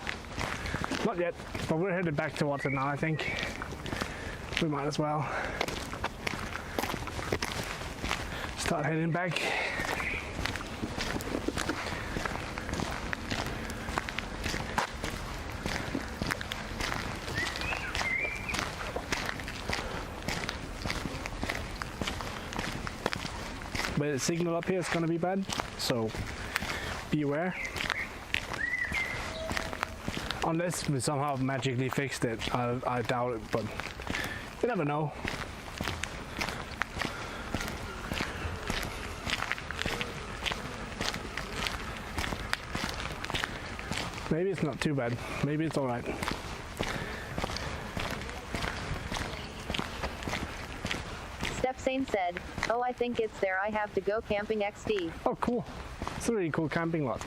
not yet. But we're headed back towards it now. I think we might as well start heading back. But the signal up here is going to be bad, so be aware. Unless we somehow magically fixed it, I doubt it, but you never know. Maybe it's not too bad. Maybe it's alright. Zane said, oh, I think it's there. I have to go camping XD. Oh, cool. It's a really cool camping lot.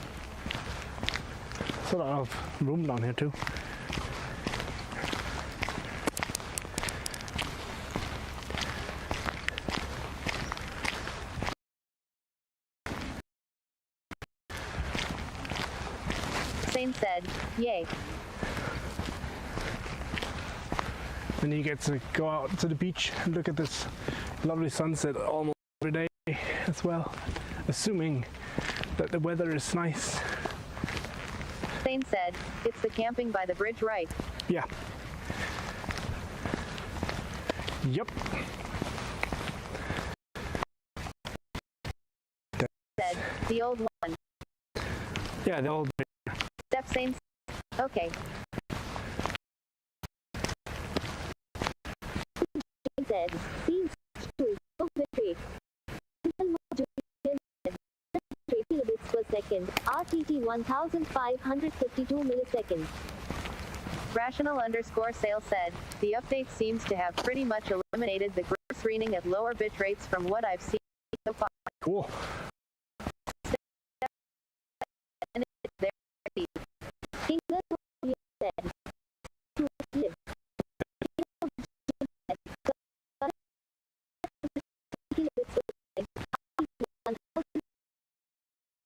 There's a lot of room down here too. Zane said, yay. And you get to go out to the beach and look at this lovely sunset almost every day as well, assuming that the weather is nice. Zane said, it's the camping by the bridge, right? Yeah. Yep. Said, the old one. Yeah, the old. Zane said, okay. Said, seems to victory. Kilobits per second, RTT 1552 milliseconds. Rational_sale said, the update seems to have pretty much eliminated the gross reading at lower bit rates from what I've seen so far. Cool.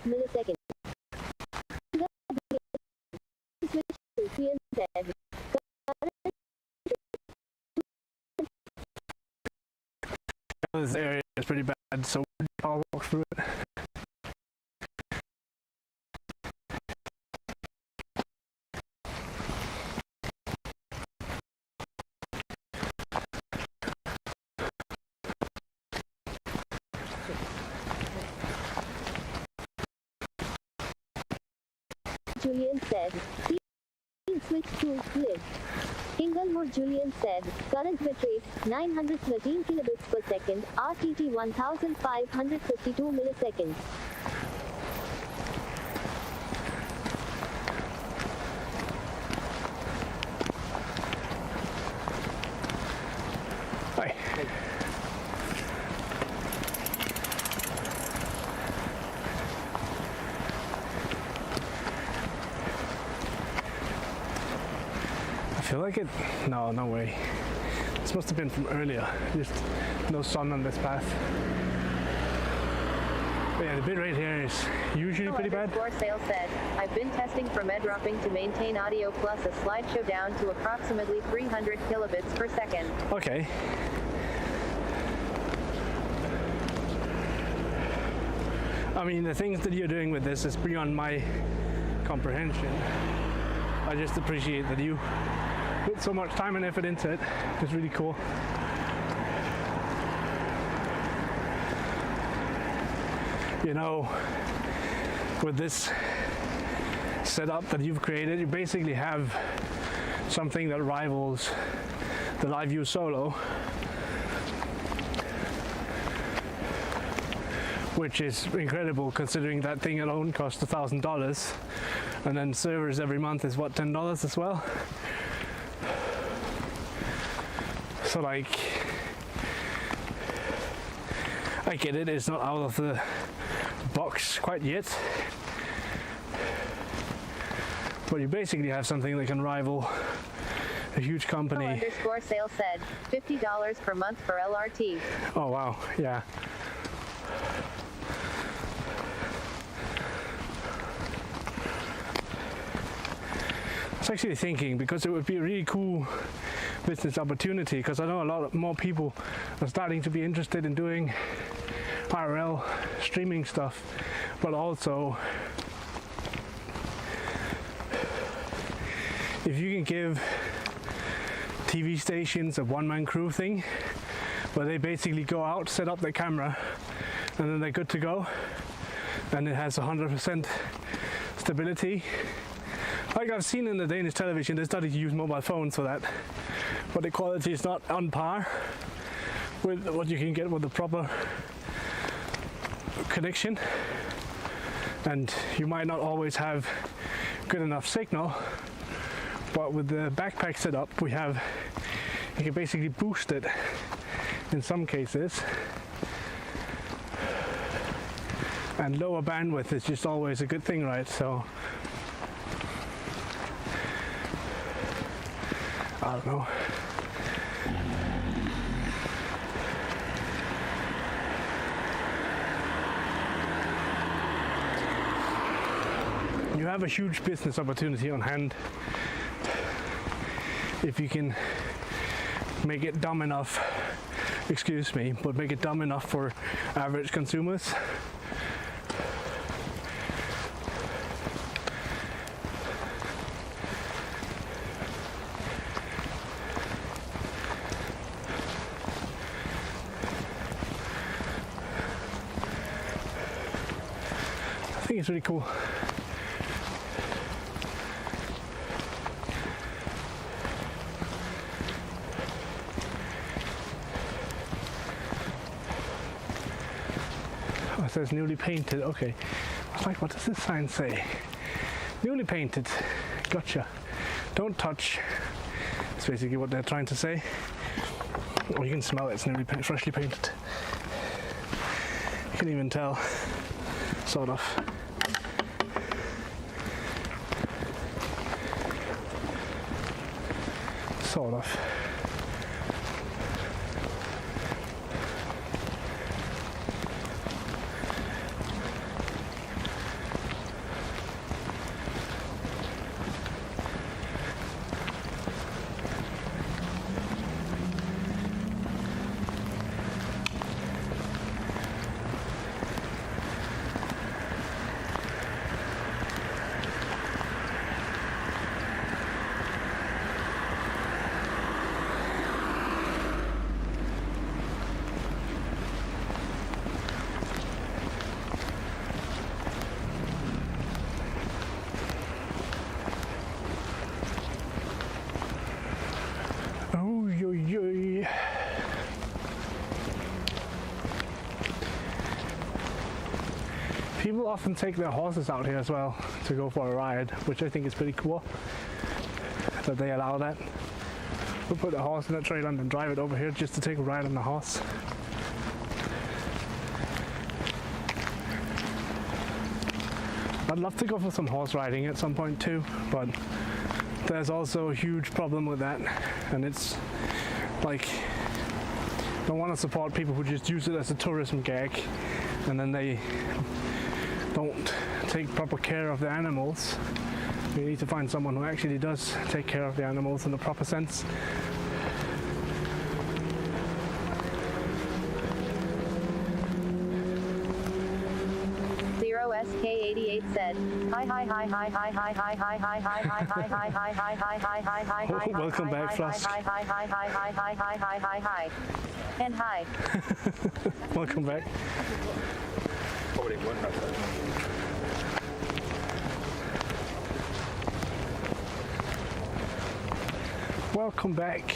Milliseconds. This area is pretty bad, so I'll walk through it. Julian said, switch to live. Inglewood Julian said, current bit rate 913 kilobits per second, RTT 1552 milliseconds. Hi. I feel like it. No way. This must have been from earlier. Just no sun on this path. But yeah, the bit rate here is usually pretty bad. Sale said, I've been testing for med dropping to maintain audio plus a slideshow down to approximately 300 kilobits per second. Okay. I mean, the things that you're doing with this is beyond my comprehension. I just appreciate that you put so much time and effort into it. It's really cool. You know, with this setup that you've created, you basically have something that rivals the Live View Solo, which is incredible considering that thing alone costs $1,000, and then servers every month is what, $10 as well. So like, I get it, it's not out of the box quite yet, but you basically have something that can rival a huge company. Sale said, $50 per month for LRT. Oh wow, yeah. was actually thinking, because it would be a really cool business opportunity, because I know a lot more people are starting to be interested in doing IRL streaming stuff, but also if you can give TV stations a one-man crew thing, where they basically go out, set up their camera, and then they're good to go, and it has 100% stability. Like I've seen in the Danish television, they started to use mobile phones for that, but the quality is not on par with what you can get with the proper connection, and you might not always have good enough signal. But with the backpack setup we have, you can basically boost it in some cases, and lower bandwidth is just always a good thing, right? So I don't know. You have a huge business opportunity on hand if you can make it dumb enough, excuse me, but make it dumb enough for average consumers. I think it's really cool. Oh, it says newly painted. Okay. I was like, what does this sign say? Newly painted. Gotcha. Don't touch. That's basically what they're trying to say. Oh, you can smell it. It's newly freshly painted. You can even tell. Sort of. Sort of. People often take their horses out here as well to go for a ride, which I think is pretty cool that they allow that. We'll put the horse in the trailer and then drive it over here just to take a ride on the horse. I'd love to go for some horse riding at some point too, but there's also a huge problem with that, and it's like, I don't want to support people who just use it as a tourism gag and then they don't take proper care of the animals. We need to find someone who actually does take care of the animals in the proper sense. SK88 said, hi hi hi hi hi hi hi hi hi hi hi hi hi hi hi hi hi hi hi. Welcome back, Flask. Hi hi hi hi hi hi hi hi hi hi. And hi. Welcome back. Welcome back.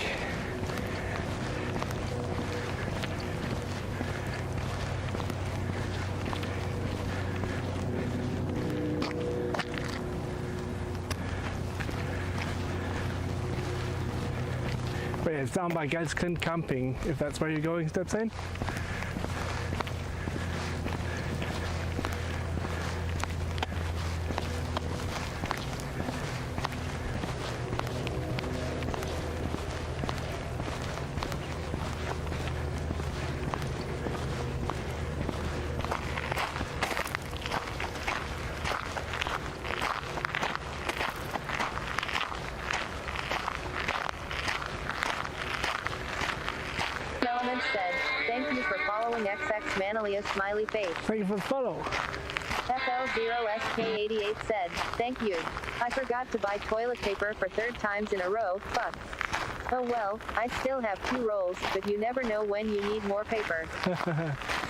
Wait, it's down by Galsklint camping, if that's where you're going, is that saying? XX Manilius smiley face. Thank you for the follow. FL0SK88 said, thank you. I forgot to buy toilet paper for 3rd times in a row, fuck. Oh well, I still have 2 rolls, but you never know when you need more paper.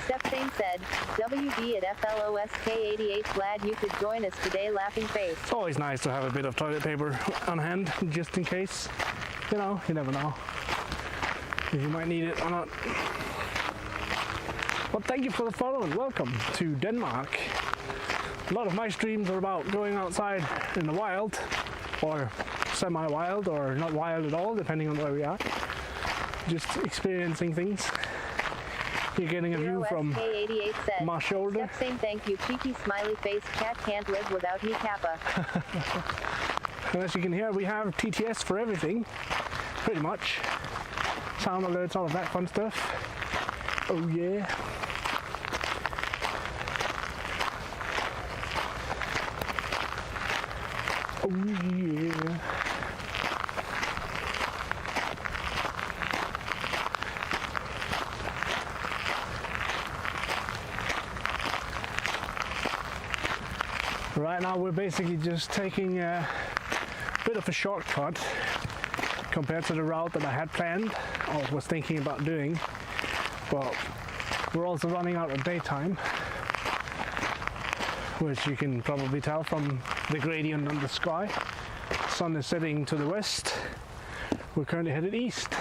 Stepsane said, WD at FLOSK88, glad you could join us today, laughing face. It's always nice to have a bit of toilet paper on hand, just in case. You know, you never know if you might need it or not. Well, thank you for the follow and welcome to Denmark. A lot of my streams are about going outside in the wild, or semi-wild, or not wild at all, depending on where we are. Just experiencing things. You're getting a view from SK88 said, my shoulder. Stepsane, thank you, cheeky smiley face, cat can't live without me, Kappa. And as you can hear, we have TTS for everything, pretty much. Sound alerts, all of that fun stuff. Oh yeah. Oh yeah. Right now we're basically just taking a bit of a shortcut compared to the route that I had planned or was thinking about doing, but we're also running out of daytime, which you can probably tell from the gradient on the sky. The sun is setting to the west. We're currently headed east.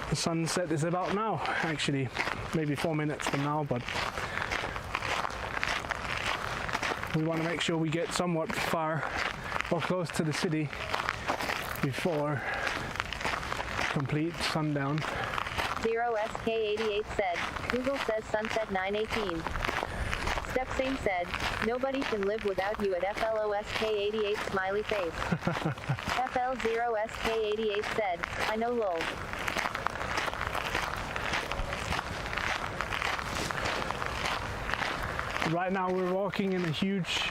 The sunset is about now, actually, maybe 4 minutes from now, but we want to make sure we get somewhat far or close to the city before complete sundown. 0SK88 said, Google says sunset 9:18. Stepsane said, nobody can live without you at FLOSK88 smiley face. FL0SK88 said, I know lol. Right now we're walking in a huge,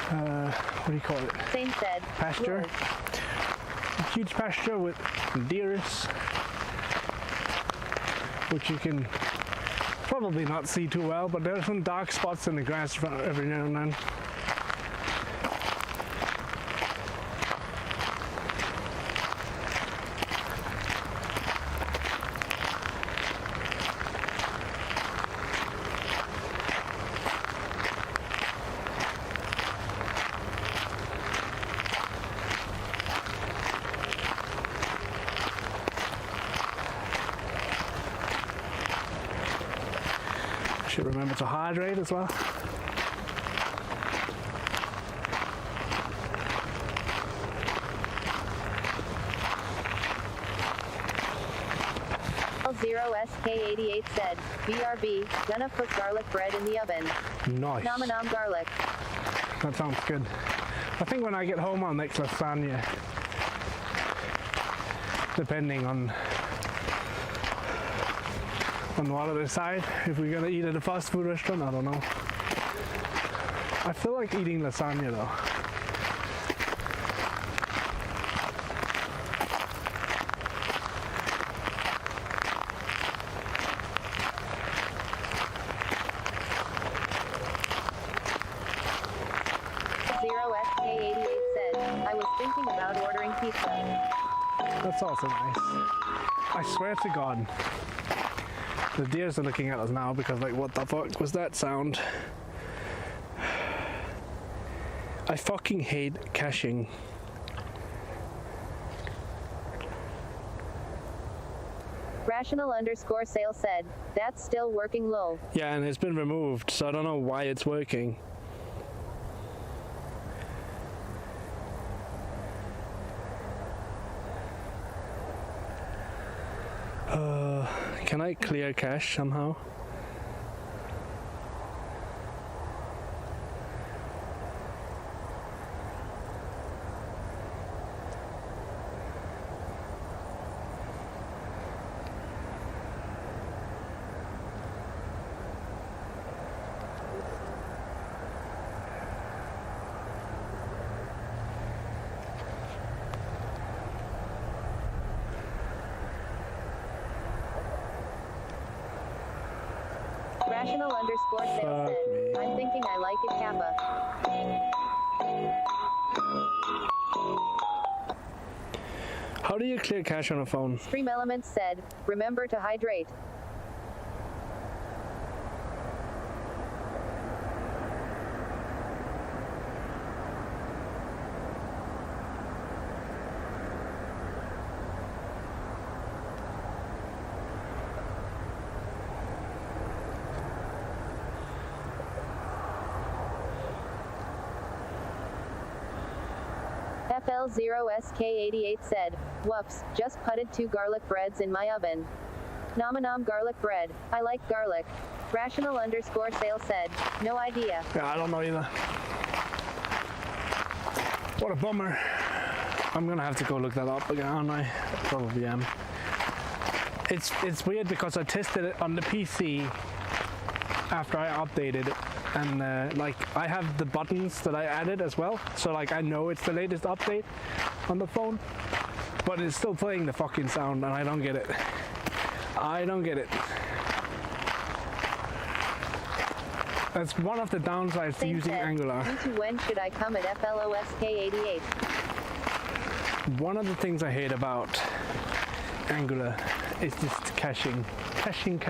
what do you call it? Same said, Pasture. lol. A huge pasture with deers, which you can probably not see too well, but there are some dark spots in the grass every now and then. Should remember to hydrate as well. L0SK88 said, BRB, gonna put garlic bread in the oven. Nice. Nom nom garlic. That sounds good. I think when I get home I'll make lasagna. Depending on what I decide. If we're gonna eat at a fast food restaurant, I don't know. I feel like eating lasagna though. SK88 said, I was thinking about ordering pizza. That's also nice. I swear to God. The deers are looking at us now because like, what the fuck was that sound? I fucking hate caching. Rational_sale said, that's still working lol. Yeah, and it's been removed, so I don't know why it's working. Can I clear cache somehow? Rational underscore sales Fuck said, me. I'm thinking I like it, Kappa. How do you clear cache on a phone? Stream Elements said, remember to hydrate. FL0SK88 said, whoops, just putted 2 garlic breads in my oven. Nom garlic bread. I like garlic. Rational underscore sale said, no idea. Yeah, I don't know either. What a bummer. I'm gonna have to go look that up again, aren't I? Probably am. It's weird because I tested it on the PC after I updated it, and like I have the buttons that I added as well, so like I know it's the latest update on the phone, but it's still playing the fucking sound, and I don't get it. I don't get it. That's one of the downsides to Same using said, Angular. Me too, when should I come at FLOSK88? One of the things I hate about Angular is just caching. Caching.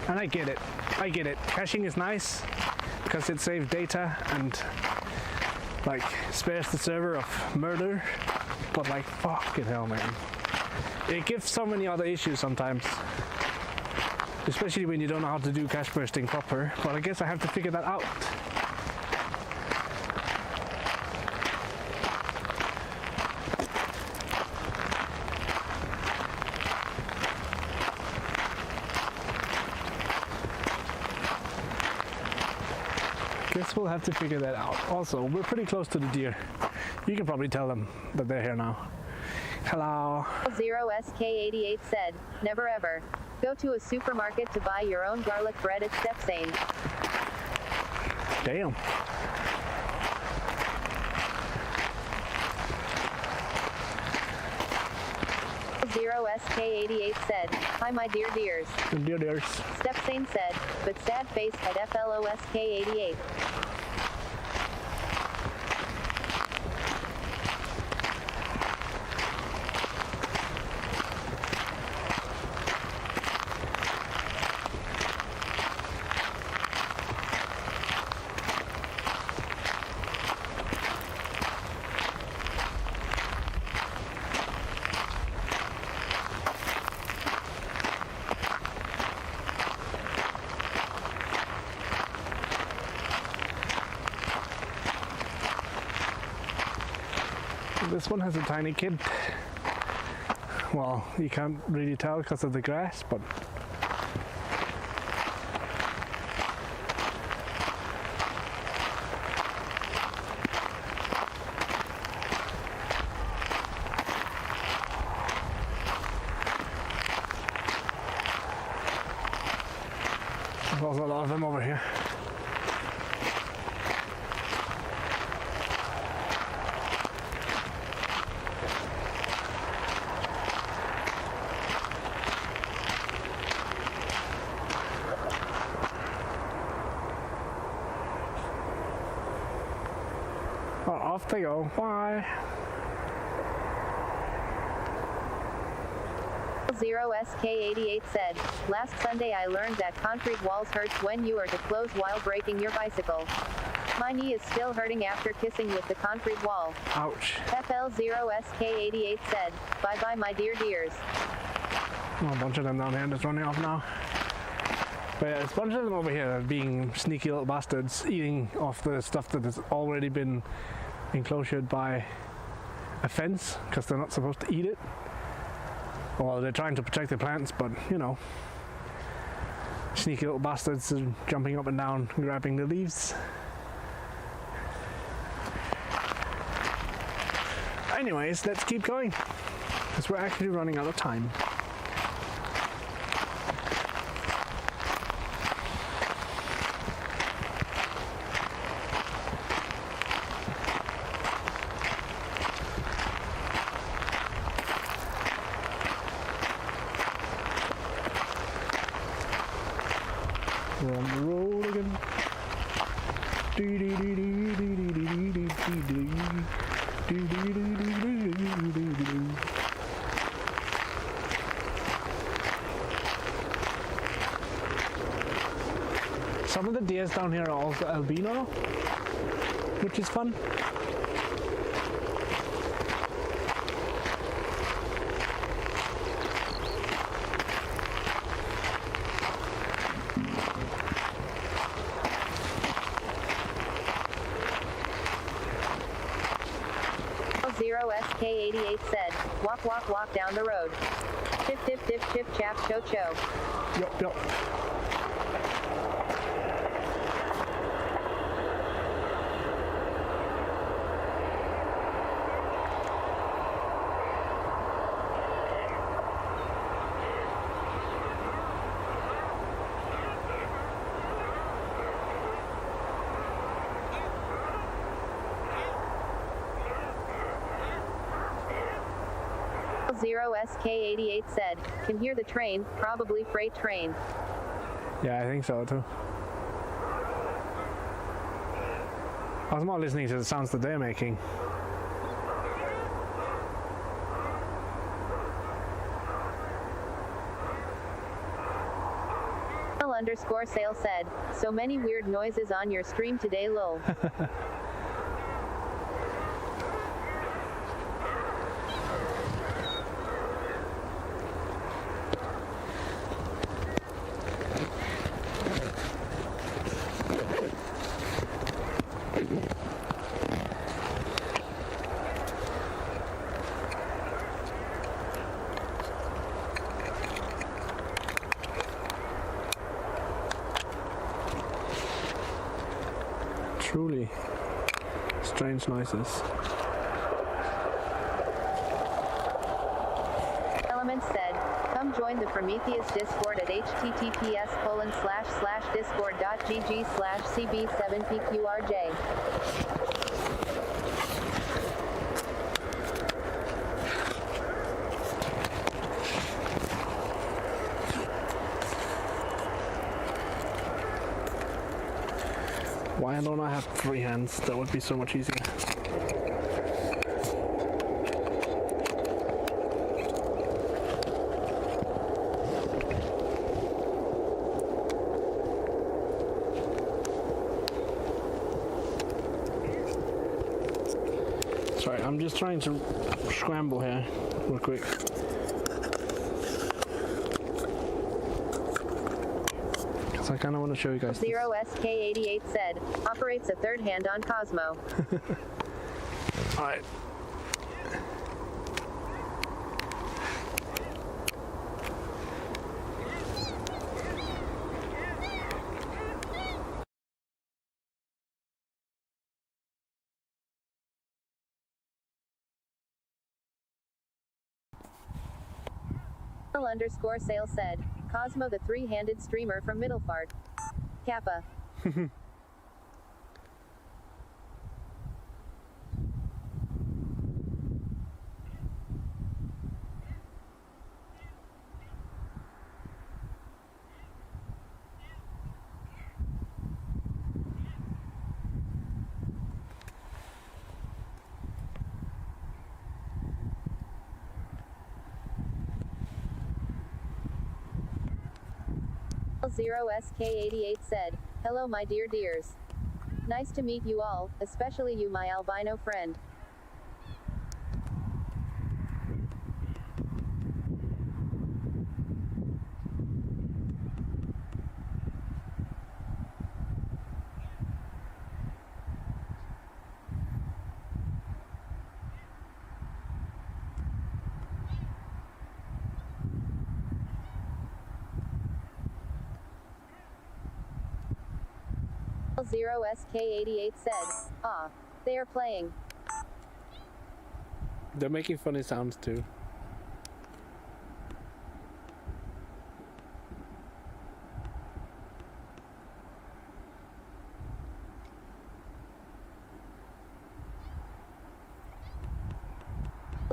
And I get it. Caching is nice because it saves data and like spares the server of murder. But like fucking hell, man. It gives so many other issues sometimes. Especially when you don't know how to do cache bursting proper. But I guess I have to figure that out. Guess we'll have to figure that out. Also, we're pretty close to the deer. You can probably tell them that they're here now. Hello. 0SK88 said, never ever. Go to a supermarket to buy your own garlic bread at Stepsane. Damn. SK88 said, hi my dear dears. Deers. Stepsane said, but sad face at FLOSK88. This one has a tiny kid. Well, you can't really tell because of the grass, but there's also a lot of them over here. Well, off they go. Bye. 0SK88 said, last Sunday I learned that concrete walls hurts when you are too close while braking your bicycle. My knee is still hurting after kissing with the concrete wall. Ouch. FL0SK88 said, bye bye my dear dears. Oh, a bunch of them down here just running off now. But yeah, there's a bunch of them over here that are being sneaky little bastards, eating off the stuff that has already been enclosured by a fence, because they're not supposed to eat it. Well, they're trying to protect the plants, but you know, sneaky little bastards are jumping up and down, grabbing the leaves. Anyways, let's keep going, because we're actually running out of time. We're on the road again. Some of the deers down here are also albino, which is fun. 0SK88 said, walk, walk, walk down the road. Tip, tip, tip, chip, chap, cho, cho. Yup, yup. Zero SK88 said, can hear the train, probably freight train. Yeah, I think so too. I was more listening to the sounds that they're making. Underscore sale said, so many weird noises on your stream today, lol. Truly strange noises. Element said, come join the Prometheus Discord at https://discord.gg/cb7pqrj. Why don't I have free hands? That would be so much easier. Sorry, I'm just trying to scramble here real quick. So I kind of want to show you guys. Zero SK88 said, operates a third hand on Cosmo. All right. Underscore sale said, Cosmo the three-handed streamer from Middelfart. Kappa. 0SK88 said, hello my dear dears. Nice to meet you all, especially you my albino friend. Zero SK88 said, ah, they are playing. They're making funny sounds too.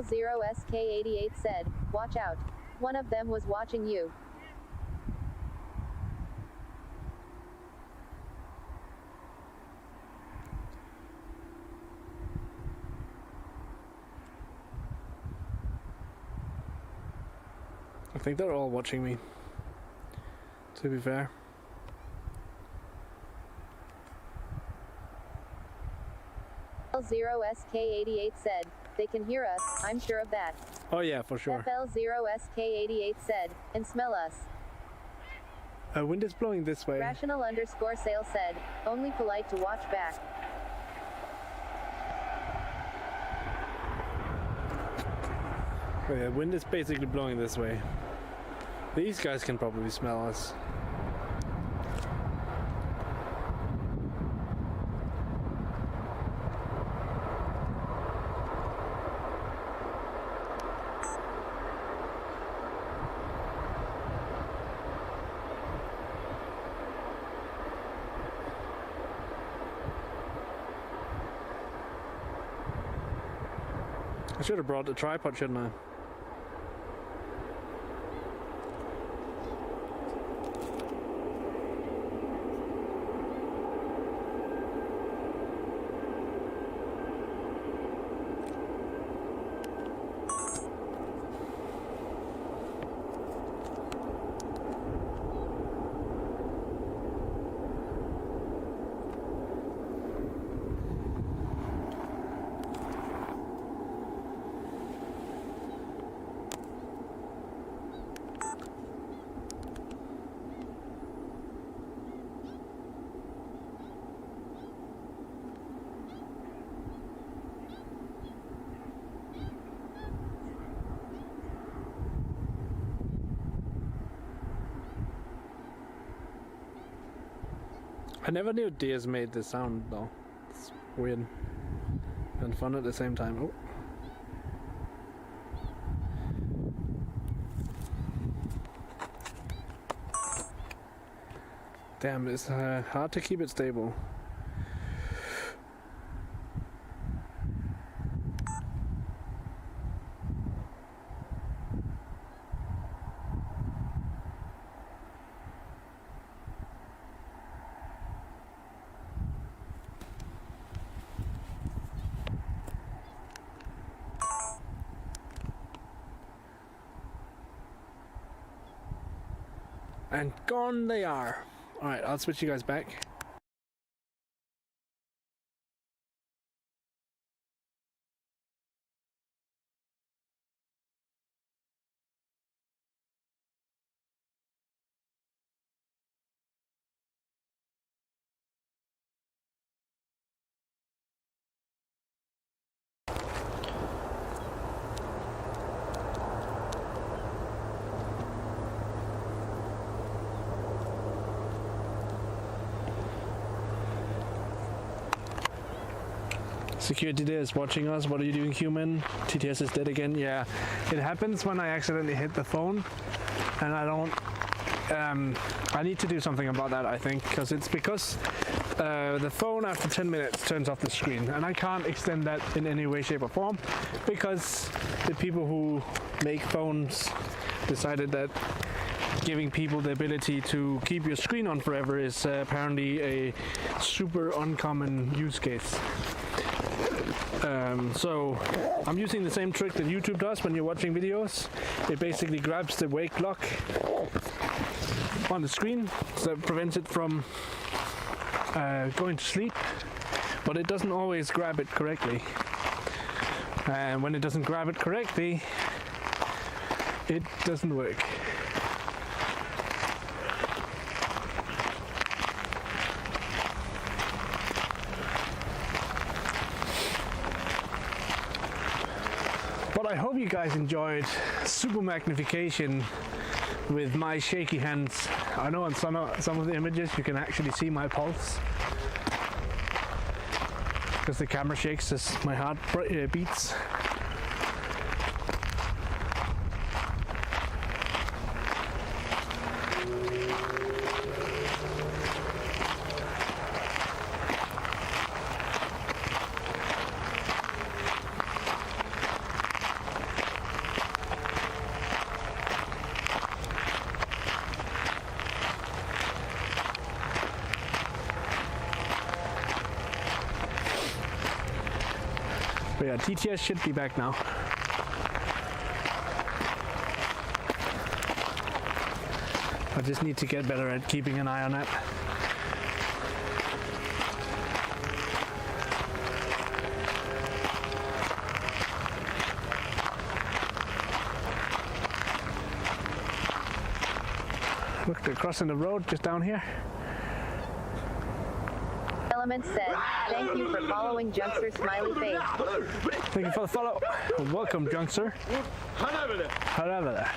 Zero SK88 said, watch out. One of them was watching you. think they're all watching me, to be fair. FL0SK88 said, they can hear us, I'm sure of that. Oh yeah, for sure. FL0SK88 said, and smell us. Wind is blowing this way. Rational_sale said, only polite to watch back. Oh yeah, wind is basically blowing this way. These guys can probably smell us. I should have brought the tripod, shouldn't I? I never knew deers made this sound though. It's weird and fun at the same time. Oh. Damn, it's hard to keep it stable. And gone they are. Alright, I'll switch you guys back. Security there is watching us. What are you doing, human? TTS is dead again. Yeah, it happens when I accidentally hit the phone, and I don't. I need to do something about that, I think, because the phone after 10 minutes turns off the screen, and I can't extend that in any way, shape, or form, because the people who make phones decided that giving people the ability to keep your screen on forever is apparently a super uncommon use case. So I'm using the same trick that YouTube does when you're watching videos. It basically grabs the wake clock on the screen, so that prevents it from going to sleep, but it doesn't always grab it correctly. And when it doesn't grab it correctly, it doesn't work. I hope you guys enjoyed super magnification with my shaky hands. I know on some of the images you can actually see my pulse because the camera shakes as my heart beats. But yeah, TTS should be back now. I just need to get better at keeping an eye on it. Look, they're crossing the road just down here. Element said, thank you for following Junkster smiley face. Thank you for the follow. Welcome, Junkster. Hello.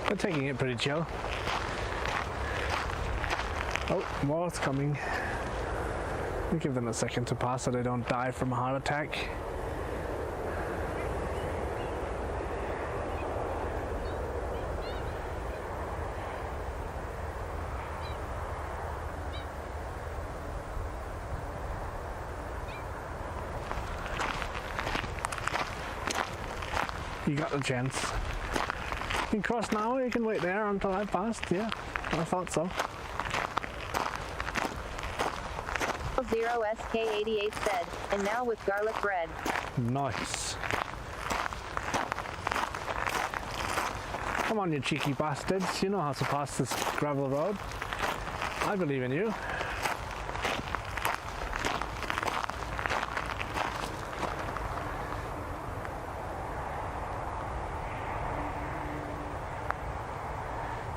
They're taking it pretty chill. Oh, more's coming. We'll give them a second to pass so they don't die from a heart attack. You got the chance. You can cross now, or you can wait there until I passed. Yeah, I thought so. 0SK88 said, and now with garlic bread. Nice. Come on, you cheeky bastards. You know how to pass this gravel road. I believe in you.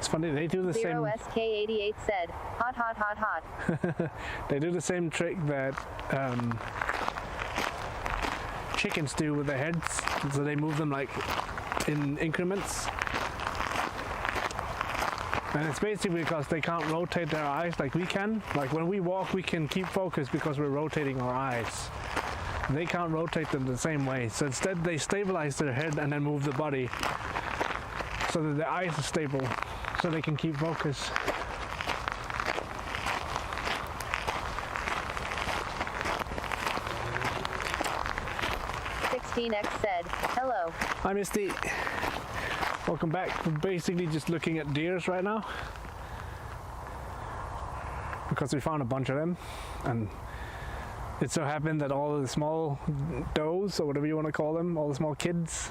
Funny, they do the same. 0SK88 said, hot, hot, hot, hot. They do the same trick that chickens do with their heads, so they move them like in increments. And it's basically because they can't rotate their eyes like we can. Like when we walk, we can keep focus because we're rotating our eyes. They can't rotate them the same way. So instead, they stabilize their head and then move the body so that the eyes are stable, so they can keep focus. X said, hello. Hi Misty. Welcome back. We're basically just looking at deers right now because we found a bunch of them, and it so happened that all of the small does, or whatever you want to call them, all the small kids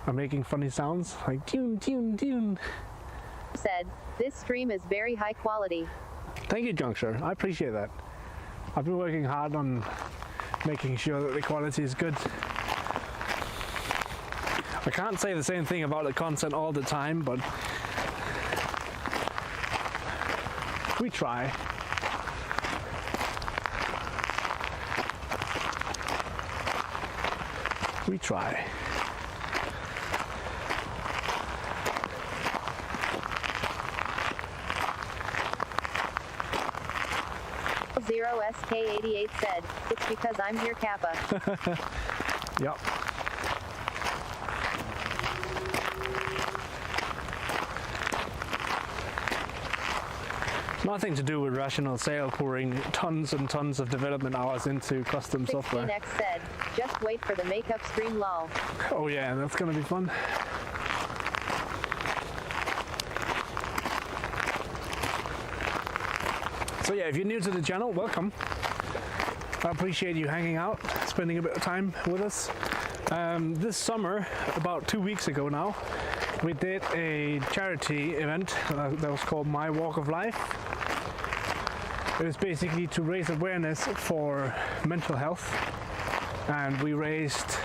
are making funny sounds like tune, tune, tune. Said, this stream is very high quality. Thank you, Juncture. I appreciate that. I've been working hard on making sure that the quality is good. I can't say the same thing about the content all the time, but we try. We try. Zero SK88 said, it's because I'm here, Kappa. Yep. Nothing to do with rational sale pouring tons and tons of development hours into custom software. 16X said, just wait for the makeup stream lol. Oh yeah, that's gonna be fun. So yeah, if you're new to the channel, welcome. I appreciate you hanging out, spending a bit of time with us. This summer, about 2 weeks ago now, we did a charity event that was called My Walk of Life. It is basically to raise awareness for mental health, and we raised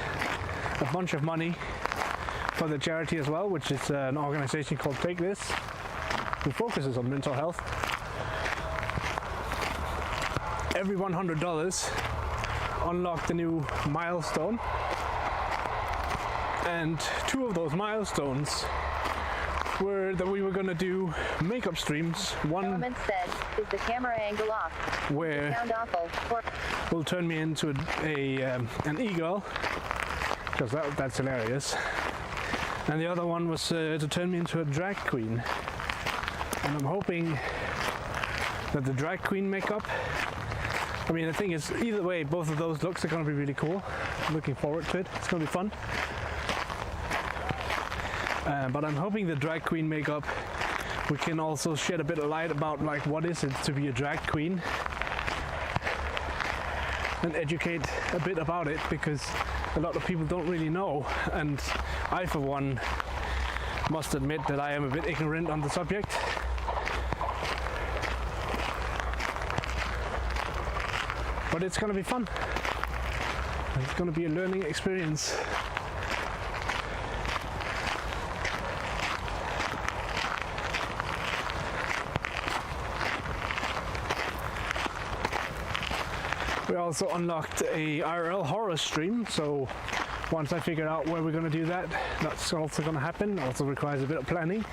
a bunch of money for the charity as well, which is an organization called Take This, who focuses on mental health. Every $100 unlocked a new milestone, and 2 of those milestones were that we were going to do makeup streams. One Element said, is the camera angle off? where Sound awful. Or will turn me into an e-girl, because that's hilarious. And the other one was to turn me into a drag queen. And I'm hoping that the drag queen makeup, I mean, the thing is, either way, both of those looks are going to be really cool. I'm looking forward to it. It's going to be fun. But I'm hoping the drag queen makeup, we can also shed a bit of light about like what is it to be a drag queen, and educate a bit about it, because a lot of people don't really know, and I for one must admit that I am a bit ignorant on the subject. But it's going to be fun. It's going to be a learning experience. We also unlocked a IRL horror stream, so once I figure out where we're going to do that, that's also going to happen. It also requires a bit of planning.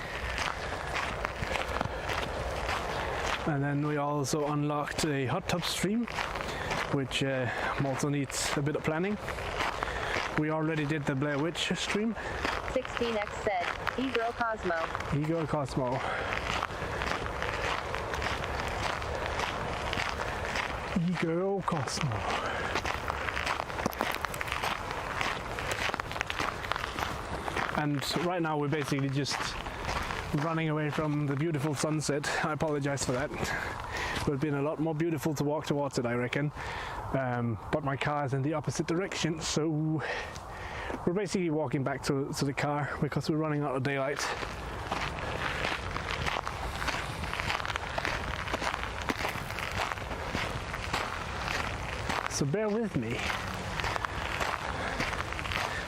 And then we also unlocked a hot tub stream, which also needs a bit of planning. We already did the Blair Witch stream. 16x said, E-Girl Cosmo. E-Girl Cosmo. E-Girl Cosmo. And right now we're basically just running away from the beautiful sunset. I apologize for that. It would have been a lot more beautiful to walk towards it, I reckon. But my car is in the opposite direction, so we're basically walking back to the car because we're running out of daylight. So bear with me.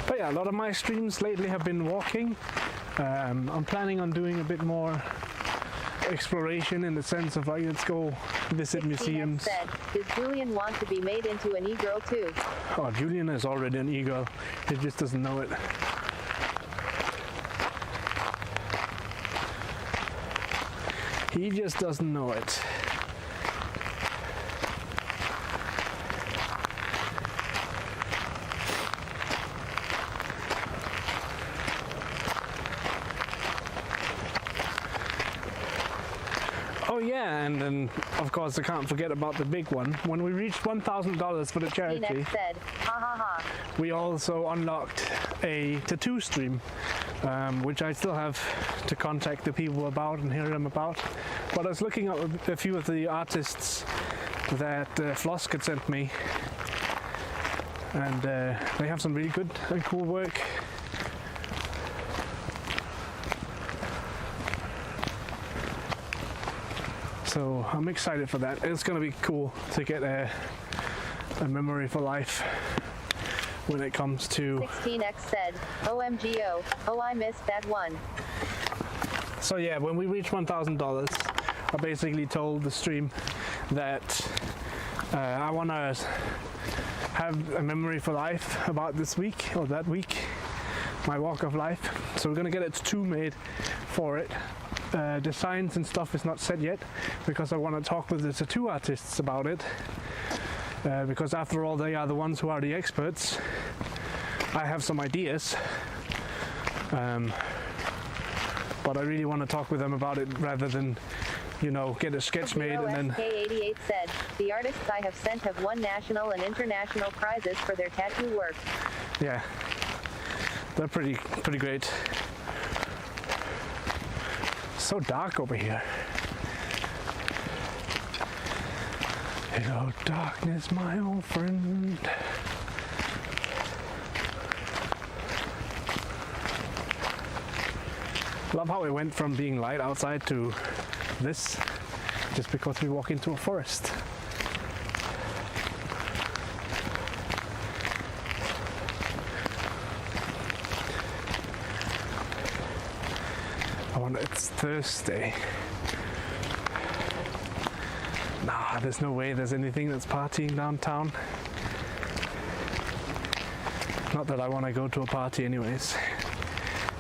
But yeah, a lot of my streams lately have been walking. I'm planning on doing a bit more exploration in the sense of like, let's go visit museums. Said, does Julian want to be made into an e-girl too? Oh, Julian is already an e-girl. He just doesn't know it. He just doesn't know it. Oh yeah, and then of course I can't forget about the big one. When we reached $1,000 for the charity, said, ha ha ha. We also unlocked a tattoo stream, which I still have to contact the people about and hear them about. But I was looking up a few of the artists that Flosk had sent me, and they have some really good and cool work. So I'm excited for that. It's going to be cool to get a memory for life when it comes to... 16x said, OMGO, oh I missed that one. So yeah, when we reached $1,000, I basically told the stream that I want to have a memory for life about this week, or that week, my walk of life. So we're going to get a tattoo made for it. Designs and stuff is not set yet, because I want to talk with the tattoo artists about it, because after all they are the ones who are the experts. I have some ideas, but I really want to talk with them about it rather than, you know, get a sketch made and then... SK88 said, the artists I have sent have won national and international prizes for their tattoo work. Yeah, they're pretty great. So dark over here. Hello, darkness, my old friend. Love how it went from being light outside to this. just because we walk into a forest. I wonder, it's Thursday. Nah, there's no way there's anything that's partying downtown. Not that I want to go to a party anyways.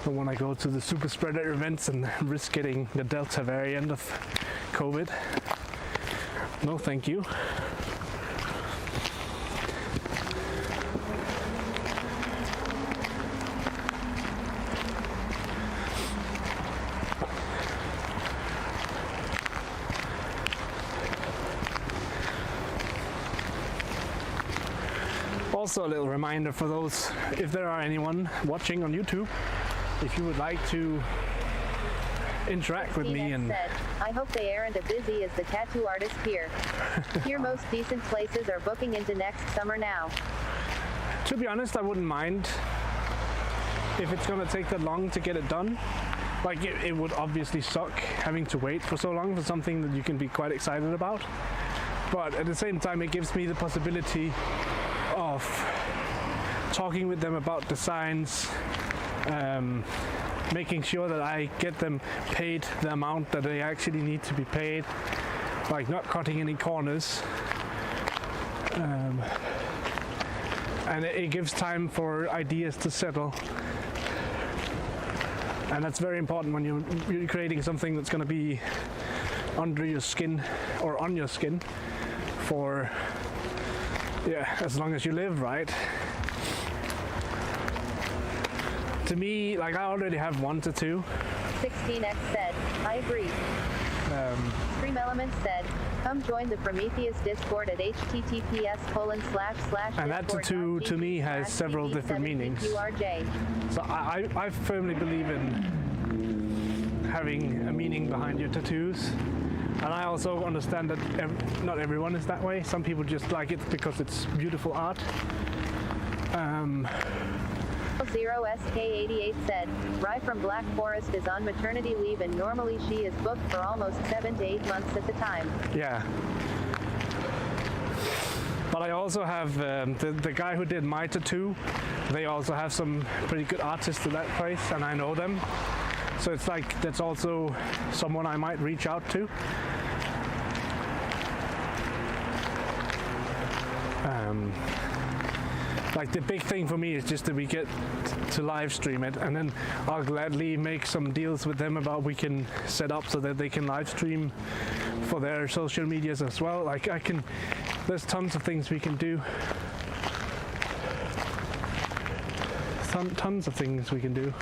Don't want to go to the super spreader events and risk getting the Delta variant of COVID. No, thank you. Also, a little reminder for those, if there are anyone watching on YouTube, if you would like to interact with me and said, I hope they aren't as busy as the tattoo artist here. Here most decent places are booking into next summer now. to be honest, I wouldn't mind if it's gonna take that long to get it done. Like it would obviously suck having to wait for so long for something that you can be quite excited about. But at the same time, it gives me the possibility of talking with them about designs, making sure that I get them paid the amount that they actually need to be paid, like not cutting any corners. And it gives time for ideas to settle. And that's very important when you're creating something that's going to be under your skin or on your skin for, yeah, as long as you live, right? To me, like I already have one tattoo. 16x said, I agree. Stream Elements said, come join the Prometheus Discord at https:// And that tattoo to me has several different meanings. So I firmly believe in having a meaning behind your tattoos. And I also understand that not everyone is that way. Some people just like it because it's beautiful art. 0SK88 said, Rye from Black Forest is on maternity leave and normally she is booked for almost 7 to 8 months at the time. Yeah. But I also have the guy who did my tattoo, they also have some pretty good artists at that place and I know them. So it's like, that's also someone I might reach out to. Like the big thing for me is just that we get to live stream it, and then I'll gladly make some deals with them about we can set up so that they can live stream for their social medias as well. Like there's tons of things we can do. Tons of things we can do.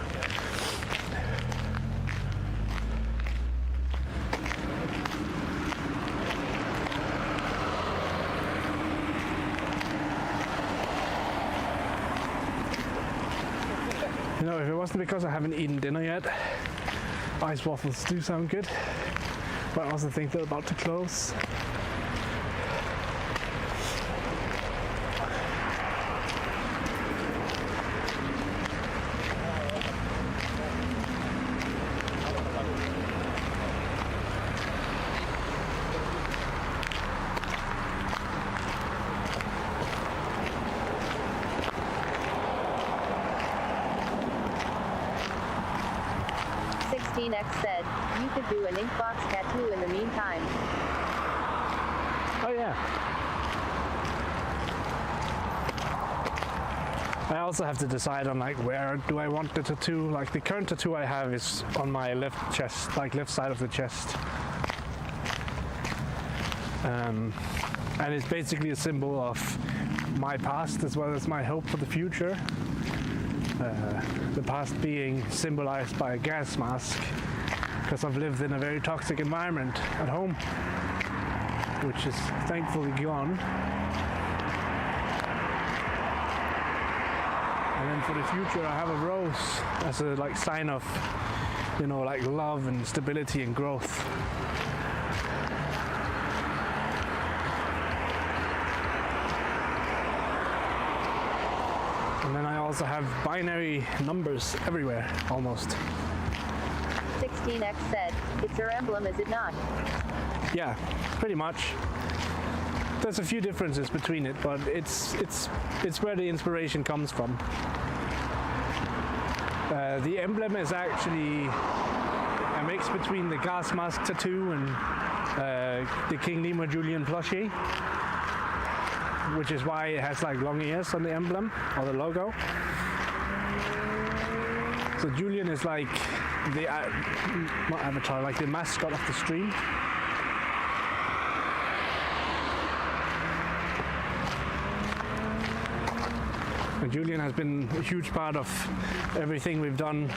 You know, if it wasn't because I haven't eaten dinner yet, ice waffles do sound good, but I also think they're about to close. X said, you could do an inkbox tattoo in the meantime. Oh yeah. I also have to decide on like where do I want the tattoo. Like the current tattoo I have is on my left chest, like left side of the chest. And it's basically a symbol of my past as well as my hope for the future. The past being symbolized by a gas mask, because I've lived in a very toxic environment at home, which is thankfully gone. And then for the future I have a rose as a like sign of, you know, like love and stability and growth. And then I also have binary numbers everywhere, almost. 16 16X said, "It's her emblem, is it not?" Yeah, pretty much. There's a few differences between it, but it's where the inspiration comes from. The emblem is actually a mix between the gas mask tattoo and the King Lear Julian plushie, which is why it has like long ears on the emblem or the logo. So Julian is like the not avatar, like the mascot of the stream. And Julian has been a huge part of everything we've done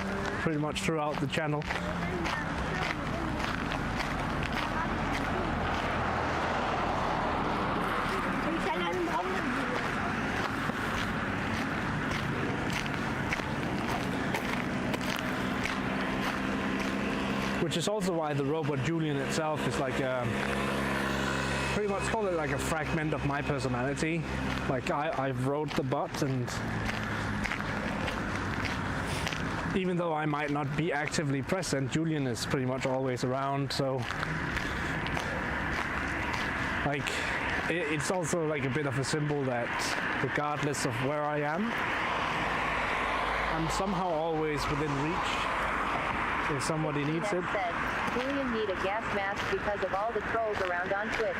pretty much throughout the channel. Which is also why the robot Julian itself is like pretty much call it like a fragment of my personality. Like I wrote the bot, and even though I might not be actively present, Julian is pretty much always around. So like it's also like a bit of a symbol that regardless of where I am, I'm somehow always within reach if somebody needs it. Said, Julian need a gas mask because of all the trolls around on Twitch.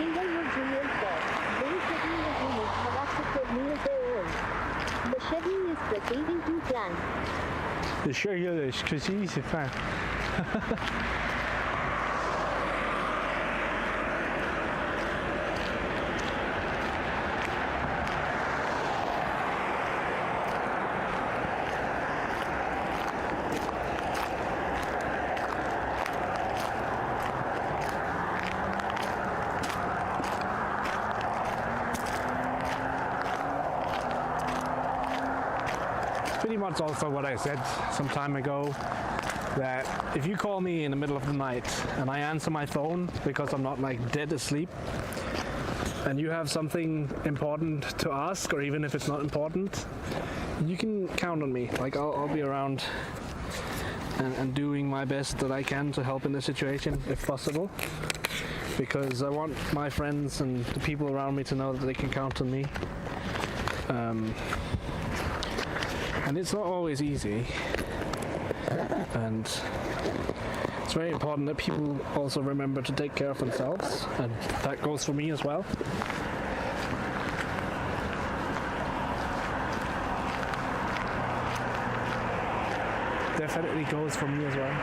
Inglewood Julian said, "Very quickly the humans have accepted me as their own. The schedule is proceeding to plan." The schedule is proceeding to plan. Pretty much also what I said some time ago, that if you call me in the middle of the night and I answer my phone because I'm not like dead asleep, and you have something important to ask, or even if it's not important, you can count on me. Like I'll be around and doing my best that I can to help in the situation if possible, because I want my friends and the people around me to know that they can count on me. And it's not always easy, and it's very important that people also remember to take care of themselves, and that goes for me as well. Definitely goes for me as well.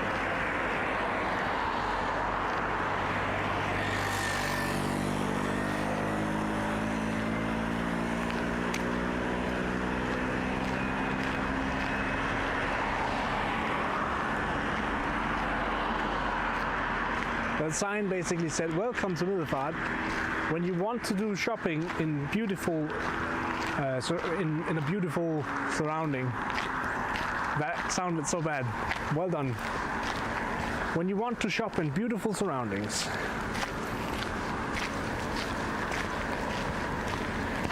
That sign basically said, "Welcome to Middelfart. When you want to do shopping in beautiful, in a beautiful surrounding." That sounded so bad. Well done. When you want to shop in beautiful surroundings.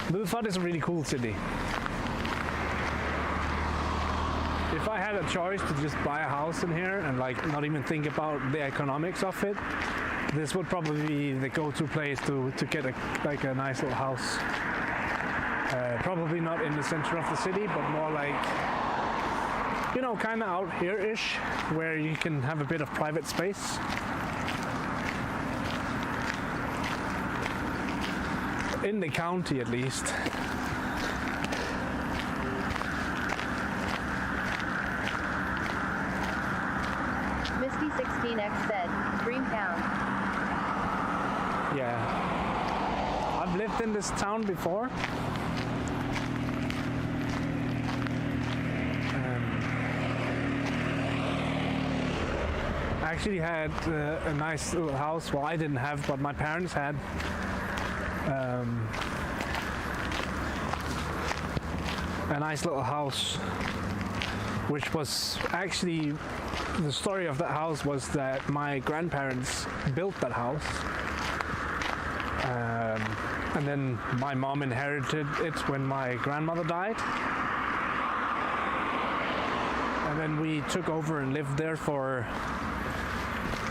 Middelfart is a really cool city. If I had a choice to just buy a house in here and like not even think about the economics of it, this would probably be the go-to place to get a nice little house. Probably not in the center of the city, but more like, you know, kind of out here-ish, where you can have a bit of private space. In the county, at least. Misty 16X said, "Dream town." Yeah. I've lived in this town before. I actually had a nice little house. Well, I didn't have, but my parents had. A nice little house, which was actually, the story of that house was that my grandparents built that house, and then my mom inherited it when my grandmother died, and then we took over and lived there for,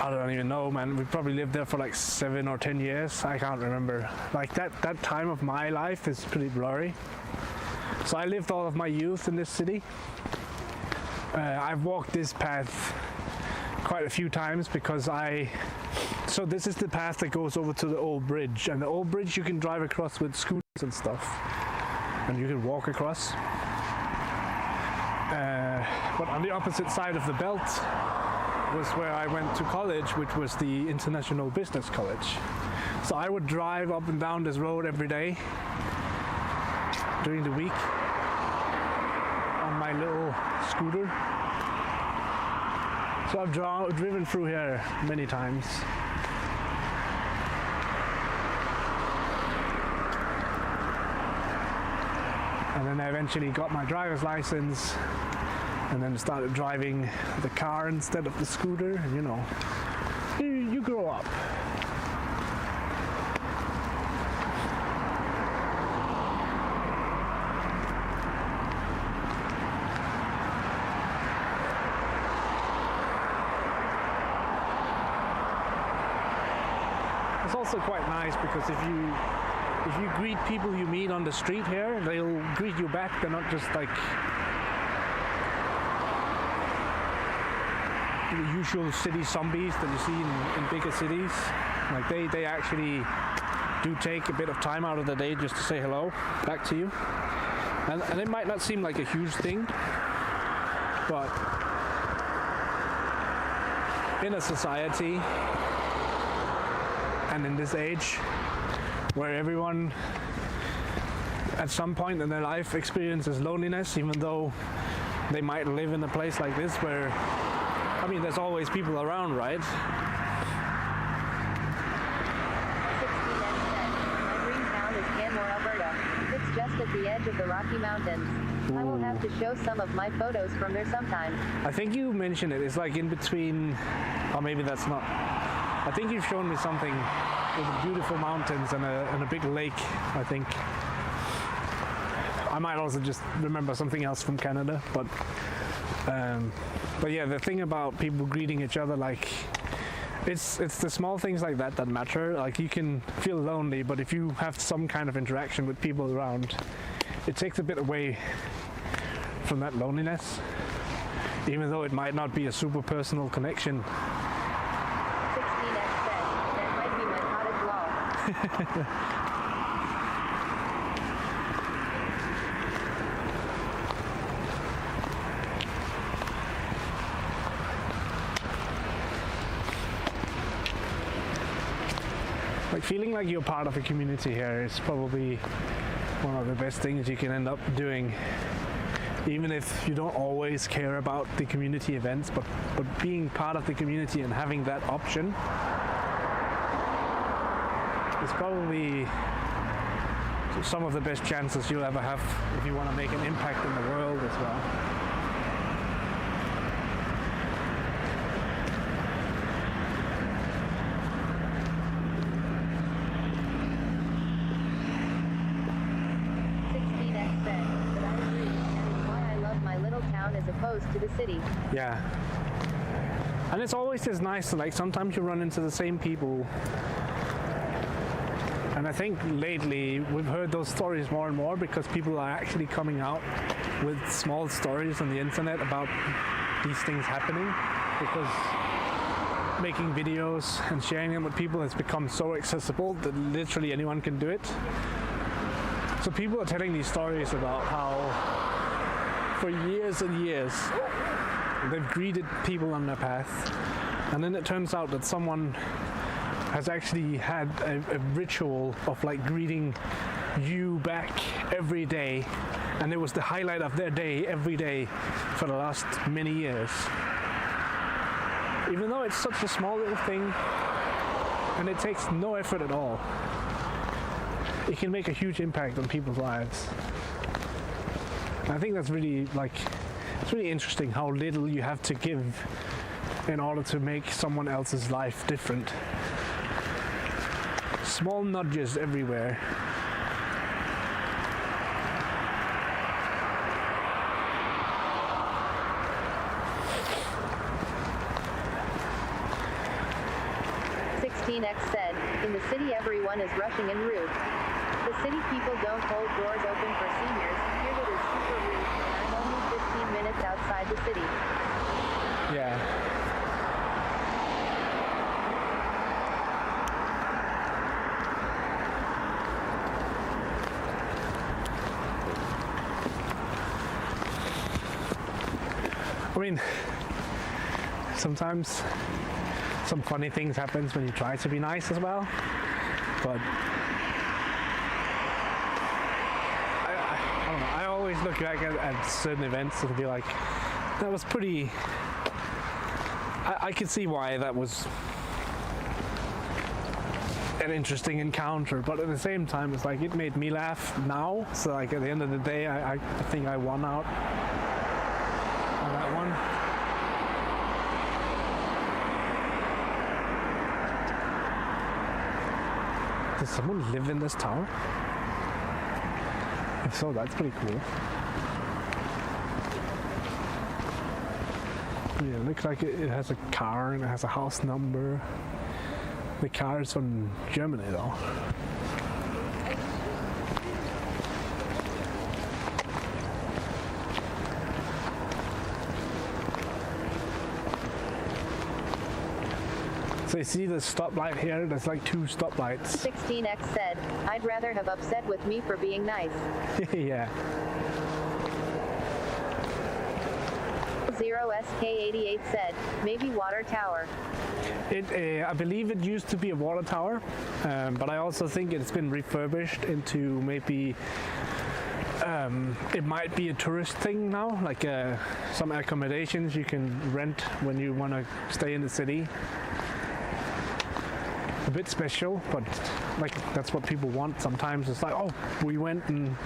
I don't even know, man. We probably lived there for like 7 or 10 years. I can't remember. Like that time of my life is pretty blurry. So I lived all of my youth in this city. I've walked this path quite a few times because so this is the path that goes over to the old bridge, and the old bridge you can drive across with scooters and stuff, and you can walk across. But on the opposite side of the belt was where I went to college, which was the International Business College. So I would drive up and down this road every day during the week on my little scooter. So I've driven through here many times. And then I eventually got my driver's license and then started driving the car instead of the scooter. And you know, you grow up. It's also quite nice because if you greet people you meet on the street here, they'll greet you back. They're not just like the usual city zombies that you see in bigger cities. Like they actually do take a bit of time out of the day just to say hello back to you. And it might not seem like a huge thing, but in a society and in this age where everyone at some point in their life experiences loneliness, even though they might live in a place like this where, I mean, there's always people around, right? My dream town is Canmore, Alberta. It's just at the edge of the Rocky Mountains. I will have to show some of my photos from there sometime. I think you mentioned it. It's like in between, or maybe that's not. I think you've shown me something with beautiful mountains and a big lake, I think. I might also just remember something else from Canada, but yeah, the thing about people greeting each other, like, it's the small things like that that matter. Like, you can feel lonely, but if you have some kind of interaction with people around, it takes a bit away from that loneliness, even though it might not be a super personal connection. 16x said, that might be my cottage wall. Like, feeling like you're part of a community here is probably one of the best things you can end up doing, even if you don't always care about the community events, but being part of the community and having that option is probably some of the best chances you'll ever have if you want to make an impact in the world as well. As opposed to the city. Yeah. And it's always just nice, like, sometimes you run into the same people. And I think lately we've heard those stories more and more because people are actually coming out with small stories on the internet about these things happening, because making videos and sharing them with people has become so accessible that literally anyone can do it. So people are telling these stories about how for years and years they've greeted people on their path, and then it turns out that someone has actually had a ritual of like greeting you back every day, and it was the highlight of their day every day for the last many years. Even though it's such a small little thing and it takes no effort at all, it can make a huge impact on people's lives. I think that's really, like, it's really interesting how little you have to give in order to make someone else's life different. Small nudges everywhere. everyone is rushing en route. The city people don't hold doors open for seniors. Here it is super rude, and I'm only 15 minutes outside the city. Yeah. I mean, sometimes some funny things happens when you try to be nice as well, but I don't know, I always look back at certain events and be like, that was pretty, I could see why that was an interesting encounter, but at the same time it's like it made me laugh now, so like at the end of the day I think I won out on that one. Does someone live in this tower? If so, that's pretty cool. Yeah, it looks like it has a car and it has a house number. The car is from Germany though. So you see the stoplight here? There's like 2 stoplights. 16X said, I'd rather have upset with me for being nice. Yeah. 0SK88 said, maybe water tower. I believe it used to be a water tower, but I also think it's been refurbished into maybe it might be a tourist thing now, like some accommodations you can rent when you want to stay in the city. A bit special, but like that's what people want sometimes. It's like, oh, we went and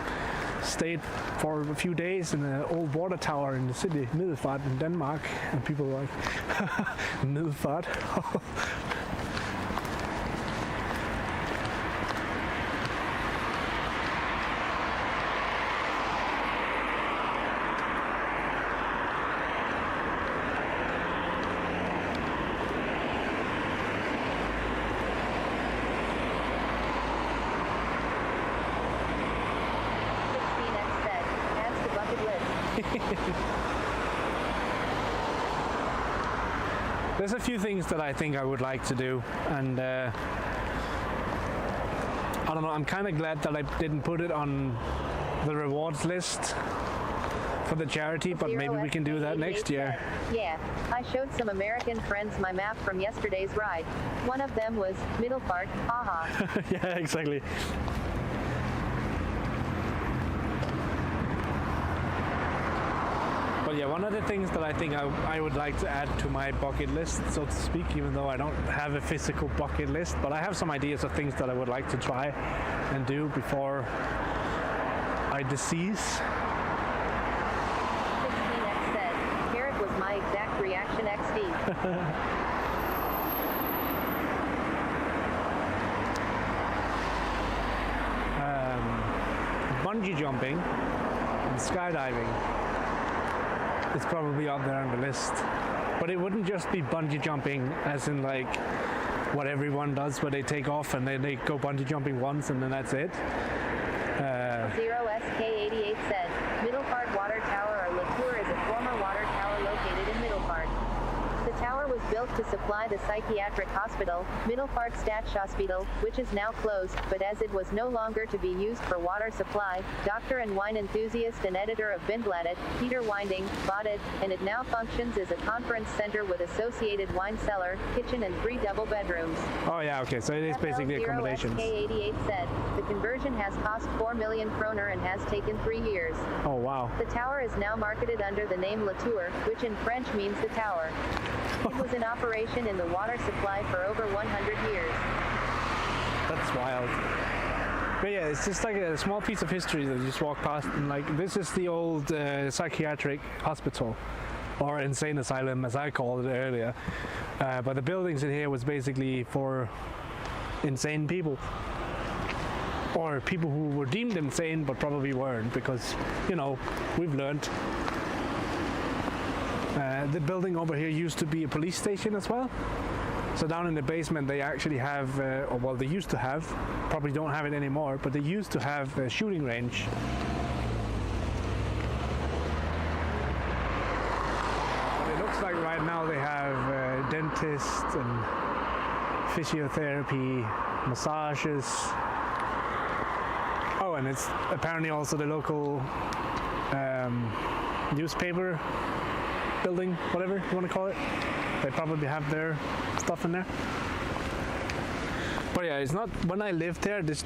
stayed for a few days in an old water tower in the city, Middelfart in Denmark, and people were like, Middelfart? There's a few things that I think I would like to do, and I don't know, I'm kind of glad that I didn't put it on the rewards list for the charity, but maybe we can do that next year. Yeah, I showed some American friends my map from yesterday's ride. One of them was Middelfart, haha. Yeah, exactly. But yeah, one of the things that I think I would like to add to my bucket list, so to speak, even though I don't have a physical bucket list, but I have some ideas of things that I would like to try and do before I decease. 16X said, Carrot was my exact reaction XD. Bungee jumping and skydiving. It's probably up there on the list, but it wouldn't just be bungee jumping as in like what everyone does where they take off and then they go bungee jumping once and then that's it. 0SK88 said, Middelfart Water Tower or Latour is a former water tower located in Middelfart. The tower was built to supply the psychiatric hospital, Middelfart Stadshospital, which is now closed, but as it was no longer to be used for water supply, doctor and wine enthusiast and editor of Bindbladet, Peter Winding, bought it, and it now functions as a conference center with associated wine cellar, kitchen and 3 double bedrooms. Oh yeah, okay, so it is basically accommodations. FL0SK88 said, the conversion has cost 4 million kroner and has taken 3 years. Oh wow. The tower is now marketed under the name Latour, which in French means the tower. It was in operation in the water supply for over 100 years. That's wild. But yeah, it's just like a small piece of history that you just walk past, and like this is the old psychiatric hospital, or insane asylum as I called it earlier. But the buildings in here was basically for insane people, or people who were deemed insane but probably weren't, because, you know, we've learned. The building over here used to be a police station as well. So down in the basement they actually have, or well they used to have, probably don't have it anymore, but they used to have a shooting range. But it looks like right now they have dentists and physiotherapy, massages. Oh, and it's apparently also the local newspaper building, whatever you want to call it. They probably have their stuff in there. But yeah, it's not. When I lived there, this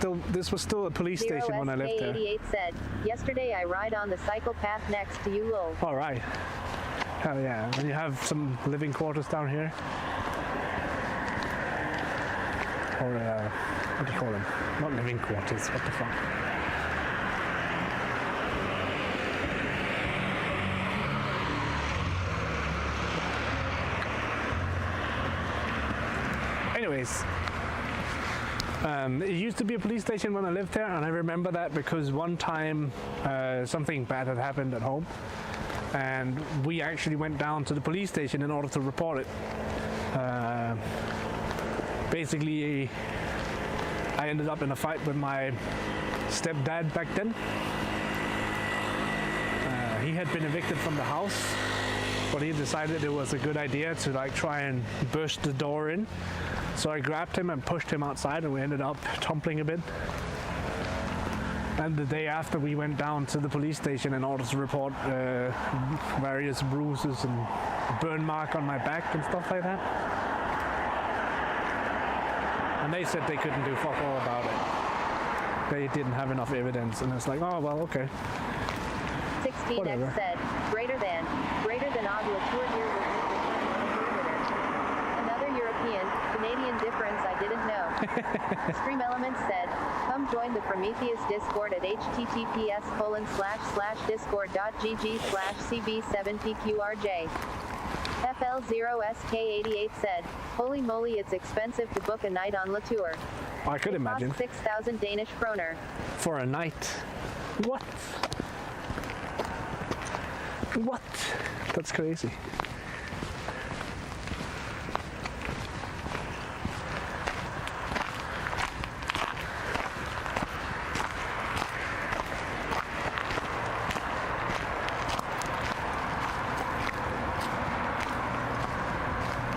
was still a police station when I lived there. 0SK88 said, yesterday I ride on the cycle path next to you, lol. All right. Hell yeah. And you have some living quarters down here. Or what do you call them? Not living quarters. What the fuck? Anyways, it used to be a police station when I lived there, and I remember that because one time something bad had happened at home, and we actually went down to the police station in order to report it. Basically, I ended up in a fight with my stepdad back then. He had been evicted from the house, but he decided it was a good idea to like try and burst the door in. So I grabbed him and pushed him outside, and we ended up tumbling a bit. And the day after, we went down to the police station in order to report various bruises and burn mark on my back and stuff like that. And they said they couldn't do fuck all about it. They didn't have enough evidence, and it's like, oh well, okay. 16X said, greater than Og Latour here with another European, Canadian difference I didn't know. Stream Elements said, come join the Prometheus Discord at https://discord.gg/cb7pqrj. FL0SK88 said, holy moly, it's expensive to book a night on Latour. I could imagine. Cost 6,000 Danish kroner. For a night. What? What? That's crazy.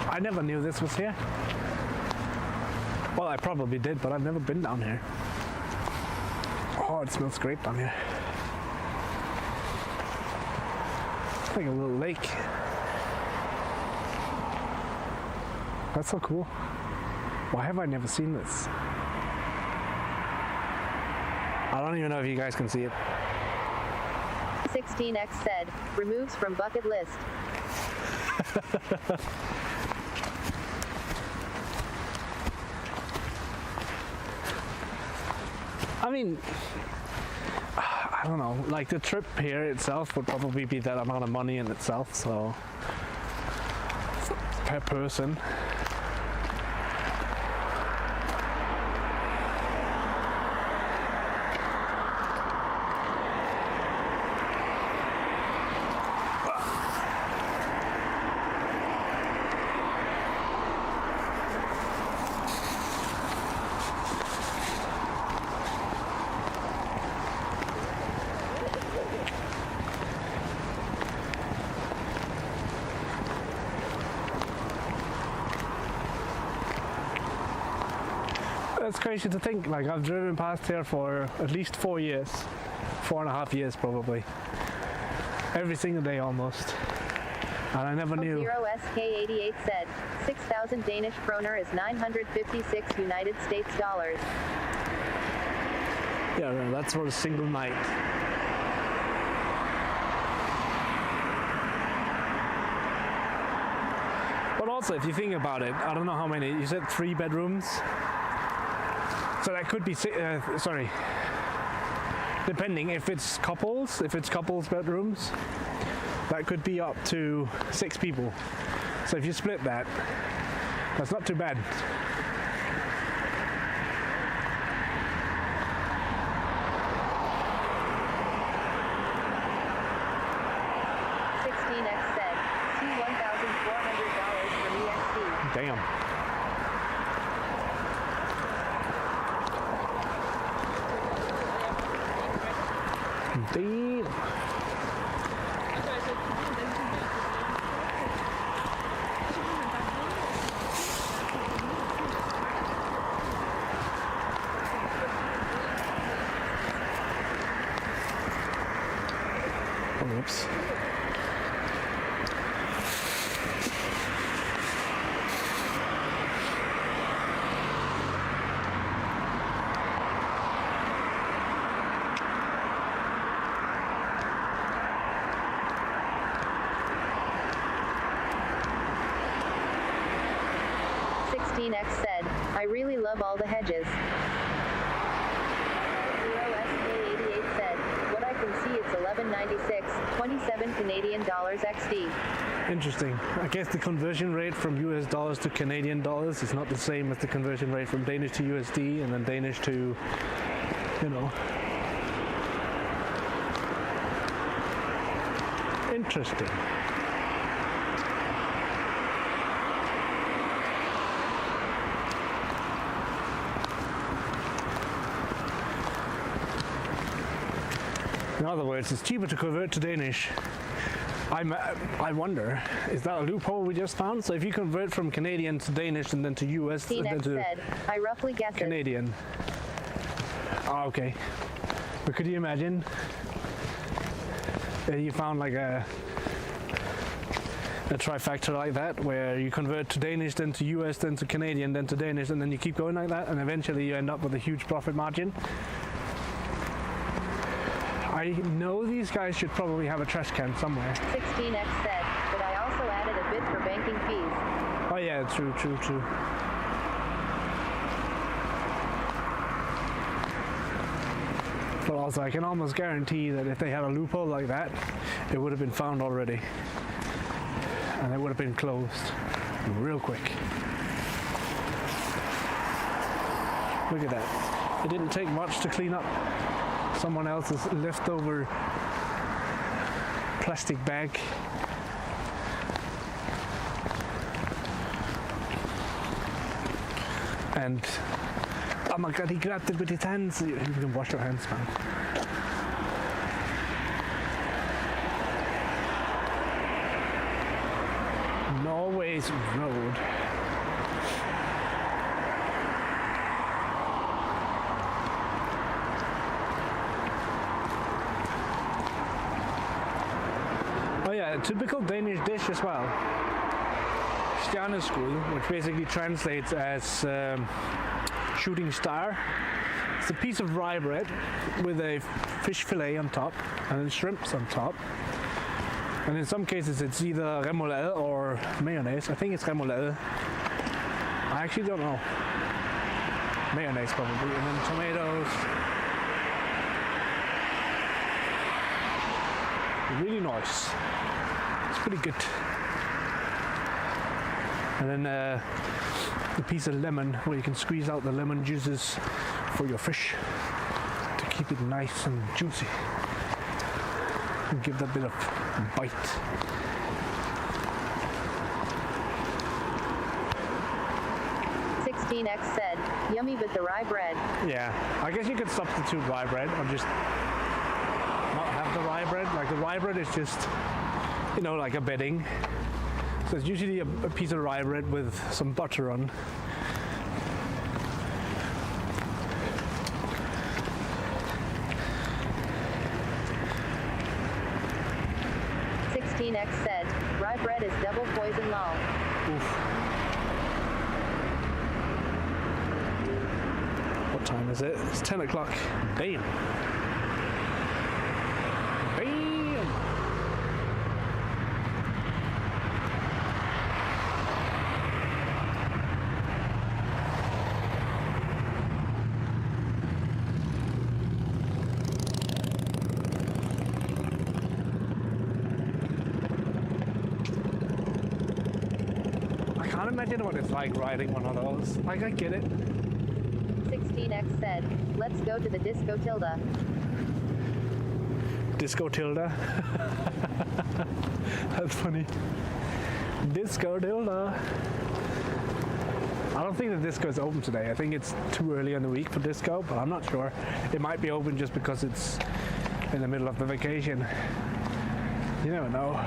I never knew this was here. Well, I probably did, but I've never been down here. Oh, it smells great down here. It's like a little lake. That's so cool. Why have I never seen this? I don't even know if you guys can see it. 16X said, removes from bucket list. I mean, I don't know, like the trip here itself would probably be that amount of money in itself, so per person. That's crazy to think, like I've driven past here for at least 4 years, 4.5 years probably, every single day almost, and I never knew. 0SK88 said, 6,000 Danish kroner is 956 United States dollars. Yeah, that's for a single night. But also, if you think about it, I don't know how many, you said 3 bedrooms? So that could be, sorry, depending if it's couples bedrooms, that could be up to 6 people. So if you split that, that's not too bad. $16X said, $1,400 from EXD. Damn. Damn. Oh, oops. X said, I really love all the hedges. 0SA88 said, what I can see it's $11.96, 27 Canadian dollars XD. Interesting. I guess the conversion rate from US dollars to Canadian dollars is not the same as the conversion rate from Danish to USD and then Danish to, you know. Interesting. In other words, it's cheaper to convert to Danish. I wonder, is that a loophole we just found? So if you convert from Canadian to Danish and then to US and then to said, I roughly guess Canadian. Oh, okay. But could you imagine that you found like a trifecta like that, where you convert to Danish, then to US, then to Canadian, then to Danish, and then you keep going like that, and eventually you end up with a huge profit margin? I know these guys should probably have a trash can somewhere. 16X said, but I also added a bit for banking fees. Oh yeah, true. But also I can almost guarantee that if they had a loophole like that, it would have been found already. And it would have been closed real quick. Look at that. It didn't take much to clean up someone else's leftover plastic bag. And oh my god, he grabbed it with his hands. You can wash your hands, man. Norway's road. Oh yeah, a typical Danish dish as well. Stjerneskud, which basically translates as shooting star. It's a piece of rye bread with a fish fillet on top and then shrimps on top. And in some cases it's either remoulade or mayonnaise. I think it's remoulade. I actually don't know. Mayonnaise probably. And then tomatoes. Really nice. It's pretty good. And then a piece of lemon where you can squeeze out the lemon juices for your fish to keep it nice and juicy and give that bit of bite. X said, yummy but the rye bread. Yeah, I guess you could substitute rye bread or just not have the rye bread. Like the rye bread is just, you know, like a bedding. So it's usually a piece of rye bread with some butter on. X said, rye bread is double poison lol. Oof. What time is it? It's 10 o'clock. Damn. Damn. I can't imagine what it's like riding one of those. Like, I get it. 16X said, let's go to the Disco Tilda. Disco Tilda. That's funny. Disco Tilda. I don't think the disco is open today. I think it's too early in the week for disco, but I'm not sure. It might be open just because it's in the middle of the vacation. You never know.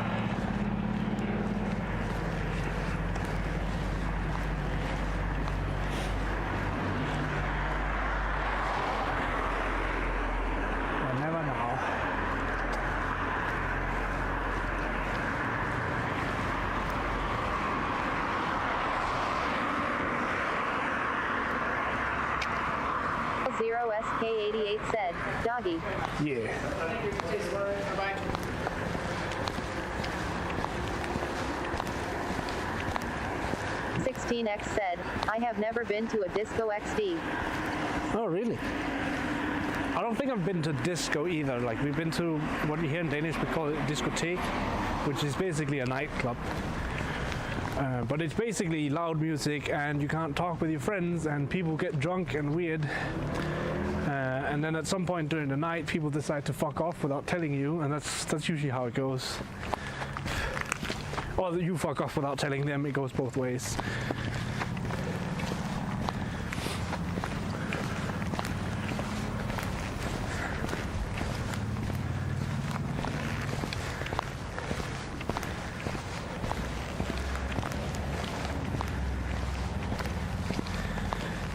You never know. Zero SK88 said, doggy. Yeah. 16X said, I have never been to a disco XD. Oh, really? I don't think I've been to disco either. Like, we've been to what we here in Danish we call it discotheque, which is basically a nightclub. But it's basically loud music and you can't talk with your friends and people get drunk and weird. And then at some point during the night, people decide to fuck off without telling you, and that's usually how it goes. Or you fuck off without telling them, it goes both ways.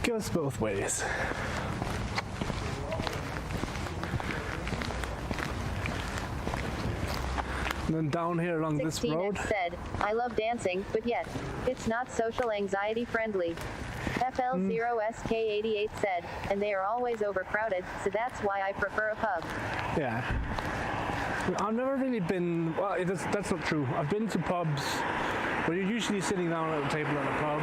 Goes both ways. And then down here along this road. 16X said, I love dancing, but yet, it's not social anxiety friendly. FL0SK88 said, and they are always overcrowded, so that's why I prefer a pub. Yeah. I've never really been, well, that's not true. I've been to pubs where you're usually sitting down at a table at a pub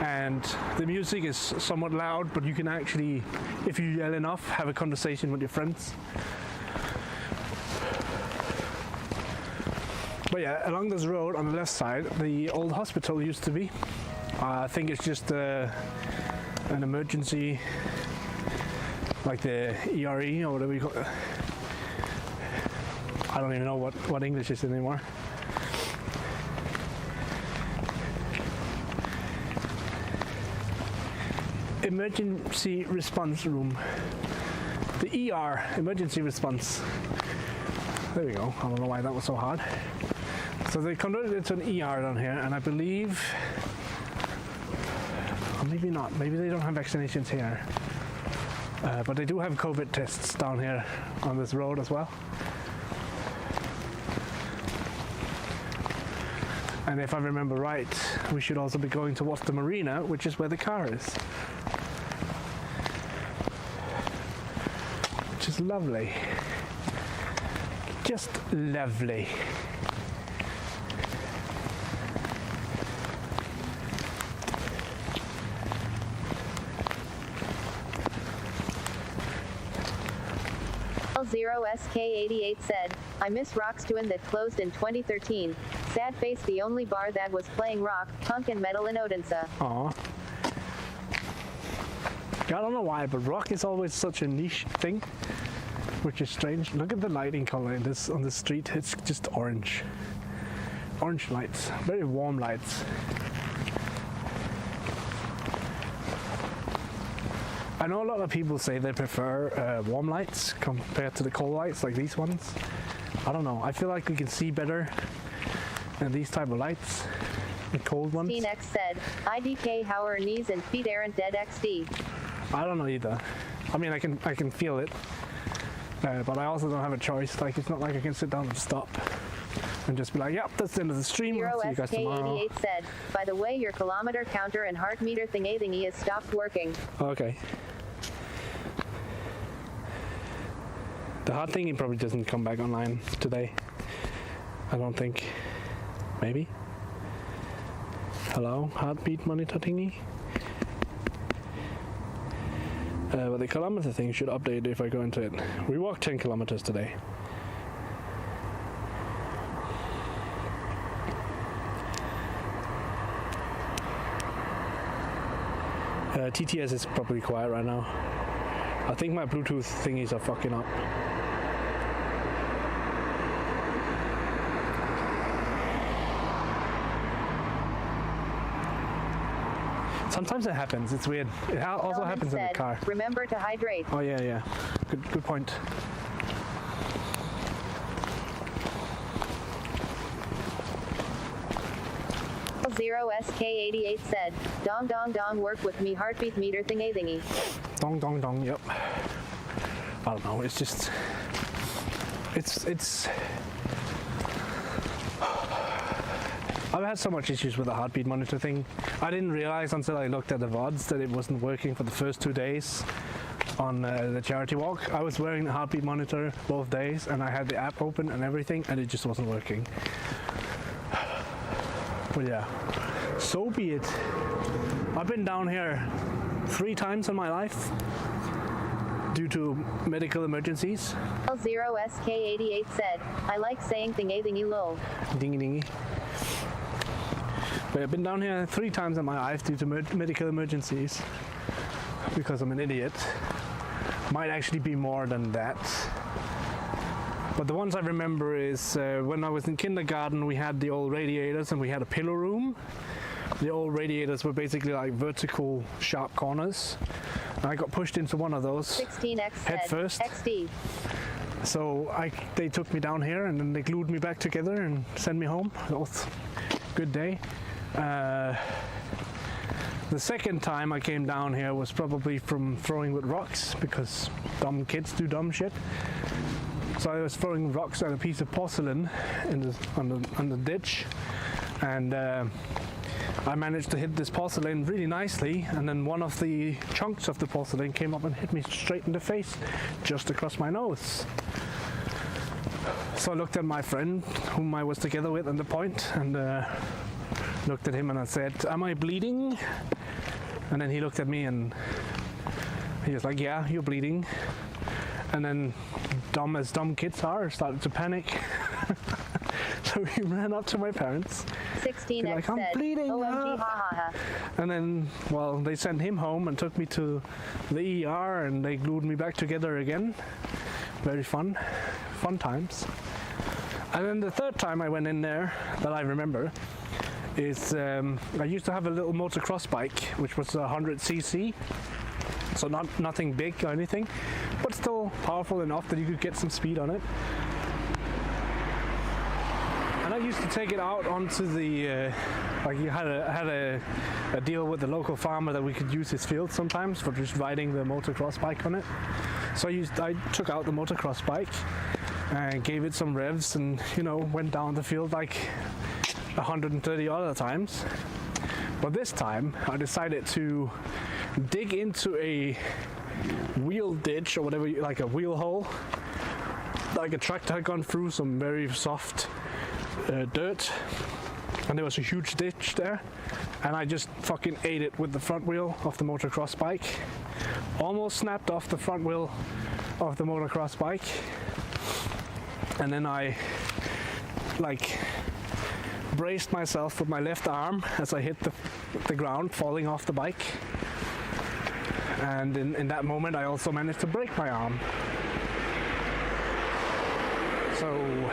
and the music is somewhat loud, but you can actually, if you yell enough, have a conversation with your friends. But yeah, along this road on the left side, the old hospital used to be. I think it's just an emergency, like the IRL or whatever you call it. I don't even know what English is anymore. Emergency response room. The ER, emergency response. There we go. I don't know why that was so hard. So they converted it to an ER down here, and I believe, or maybe not, maybe they don't have vaccinations here. But they do have COVID tests down here on this road as well. And if I remember right, we should also be going towards the marina, which is where the car is. Which is lovely. Just lovely. L0SK88 said, I miss Rockstuen that closed in 2013. Sad face, the only bar that was playing rock, punk and metal in Odense. Aw. I don't know why, but rock is always such a niche thing, which is strange. Look at the lighting color in this on the street. It's just orange. Orange lights, very warm lights. I know a lot of people say they prefer warm lights compared to the cold lights like these ones. I don't know. I feel like we can see better than these type of lights, the cold ones. T-Nex said, IDK how her knees and feet aren't dead XD. I don't know either. I mean, I can feel it, but I also don't have a choice. Like, it's not like I can sit down and stop and just be like, yep, that's the end of the stream. I'll see you guys tomorrow. 0SK88 said, by the way, your kilometer counter and heart meter thingy has stopped working. Okay. The heart thingy probably doesn't come back online today. I don't think. Maybe? Hello, heartbeat monitor thingy? But the kilometer thing should update if I go into it. We walked 10 kilometers today. TTS is probably quiet right now. I think my Bluetooth thingies are fucking up. Sometimes it happens. It's weird. It also happens in the car. Remember to hydrate. Oh yeah. Good point. L0SK88 said, dong dong dong work with me heartbeat meter thingy thingy. Dong dong dong, yep. I don't know, it's just... It's... I've had so much issues with the heartbeat monitor thing. I didn't realize until I looked at the VODs that it wasn't working for the first 2 days on the charity walk. I was wearing the heartbeat monitor both days and I had the app open and everything and it just wasn't working. But yeah, so be it. I've been down here 3 times in my life due to medical emergencies. L0SK88 said, I like saying thingy thingy lol. Dingy dingy. But I've been down here 3 times in my life due to medical emergencies because I'm an idiot. Might actually be more than that. But the ones I remember is when I was in kindergarten we had the old radiators and we had a pillow room. The old radiators were basically like vertical sharp corners. And I got pushed into one of those 16X head said, first. XD. So they took me down here and then they glued me back together and sent me home. That was a good day. The second time I came down here was probably from throwing with rocks because dumb kids do dumb shit. So I was throwing rocks at a piece of porcelain on the ditch, and I managed to hit this porcelain really nicely, and then one of the chunks of the porcelain came up and hit me straight in the face, just across my nose. So I looked at my friend, whom I was together with at the point, and looked at him and I said, am I bleeding? And then he looked at me and he was like, yeah, you're bleeding. And then, dumb as dumb kids are, started to panic. So he ran up to my parents. 16X like, I'm said, bleeding. OMG ha ha ha. And then, well, they sent him home and took me to the ER and they glued me back together again. Very fun times. And then the third time I went in there that I remember is I used to have a little motocross bike, which was 100cc. So nothing big or anything, but still powerful enough that you could get some speed on it. And I used to take it out onto the, like you had a deal with the local farmer that we could use his field sometimes for just riding the motocross bike on it. So I took out the motocross bike and gave it some revs and, you know, went down the field like 130 other times. But this time I decided to dig into a wheel ditch or whatever, like a wheel hole. Like a tractor had gone through some very soft dirt and there was a huge ditch there, and I just fucking ate it with the front wheel of the motocross bike. Almost snapped off the front wheel of the motocross bike, and then I like braced myself with my left arm as I hit the ground, falling off the bike. And in that moment I also managed to break my arm. So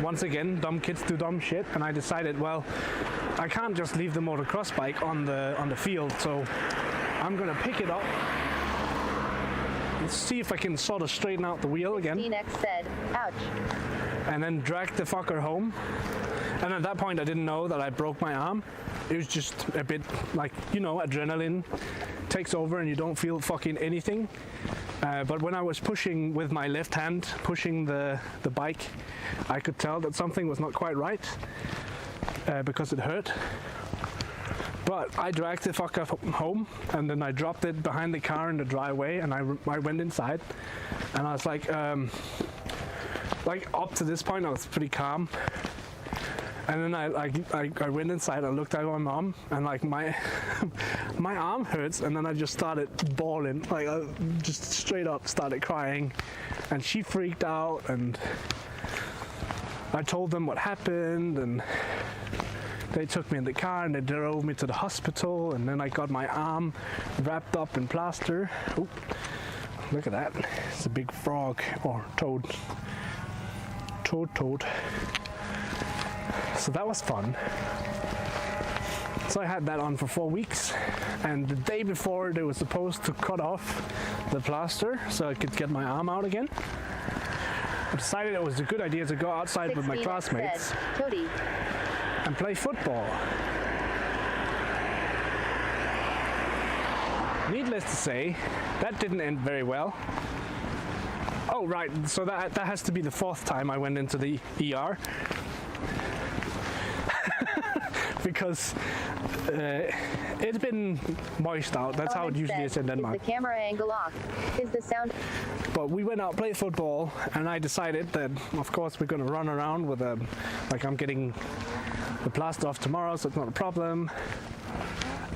once again, dumb kids do dumb shit, and I decided, well, I can't just leave the motocross bike on the field, so I'm gonna pick it up. Let's see if I can sort of straighten out the wheel again. 16X said, ouch. And then drag the fucker home. And at that point I didn't know that I broke my arm. It was just a bit like, you know, adrenaline takes over and you don't feel fucking anything. But when I was pushing with my left hand, pushing the bike, I could tell that something was not quite right because it hurt. But I dragged the fucker home and then I dropped it behind the car in the driveway, and I went inside and I was like up to this point I was pretty calm. And then I went inside and looked at my mom, and like my arm hurts, and then I just started bawling, like I just straight up started crying, and she freaked out, and I told them what happened, and they took me in the car and they drove me to the hospital, and then I got my arm wrapped up in plaster. Oh, look at that, it's a big frog or toad. So that was fun. So I had that on for 4 weeks, and the day before they were supposed to cut off the plaster so I could get my arm out again, I decided it was a good idea to go outside with my classmates. Toady. and play football. Needless to say, that didn't end very well. Oh right, so that has to be the 4th time I went into the ER. Because it's been moist out. That's how it usually is in Denmark. Is the camera angle off? Is the sound... But we went out, played football, and I decided that, of course, we're going to run around with a... Like, I'm getting the plaster off tomorrow, so it's not a problem.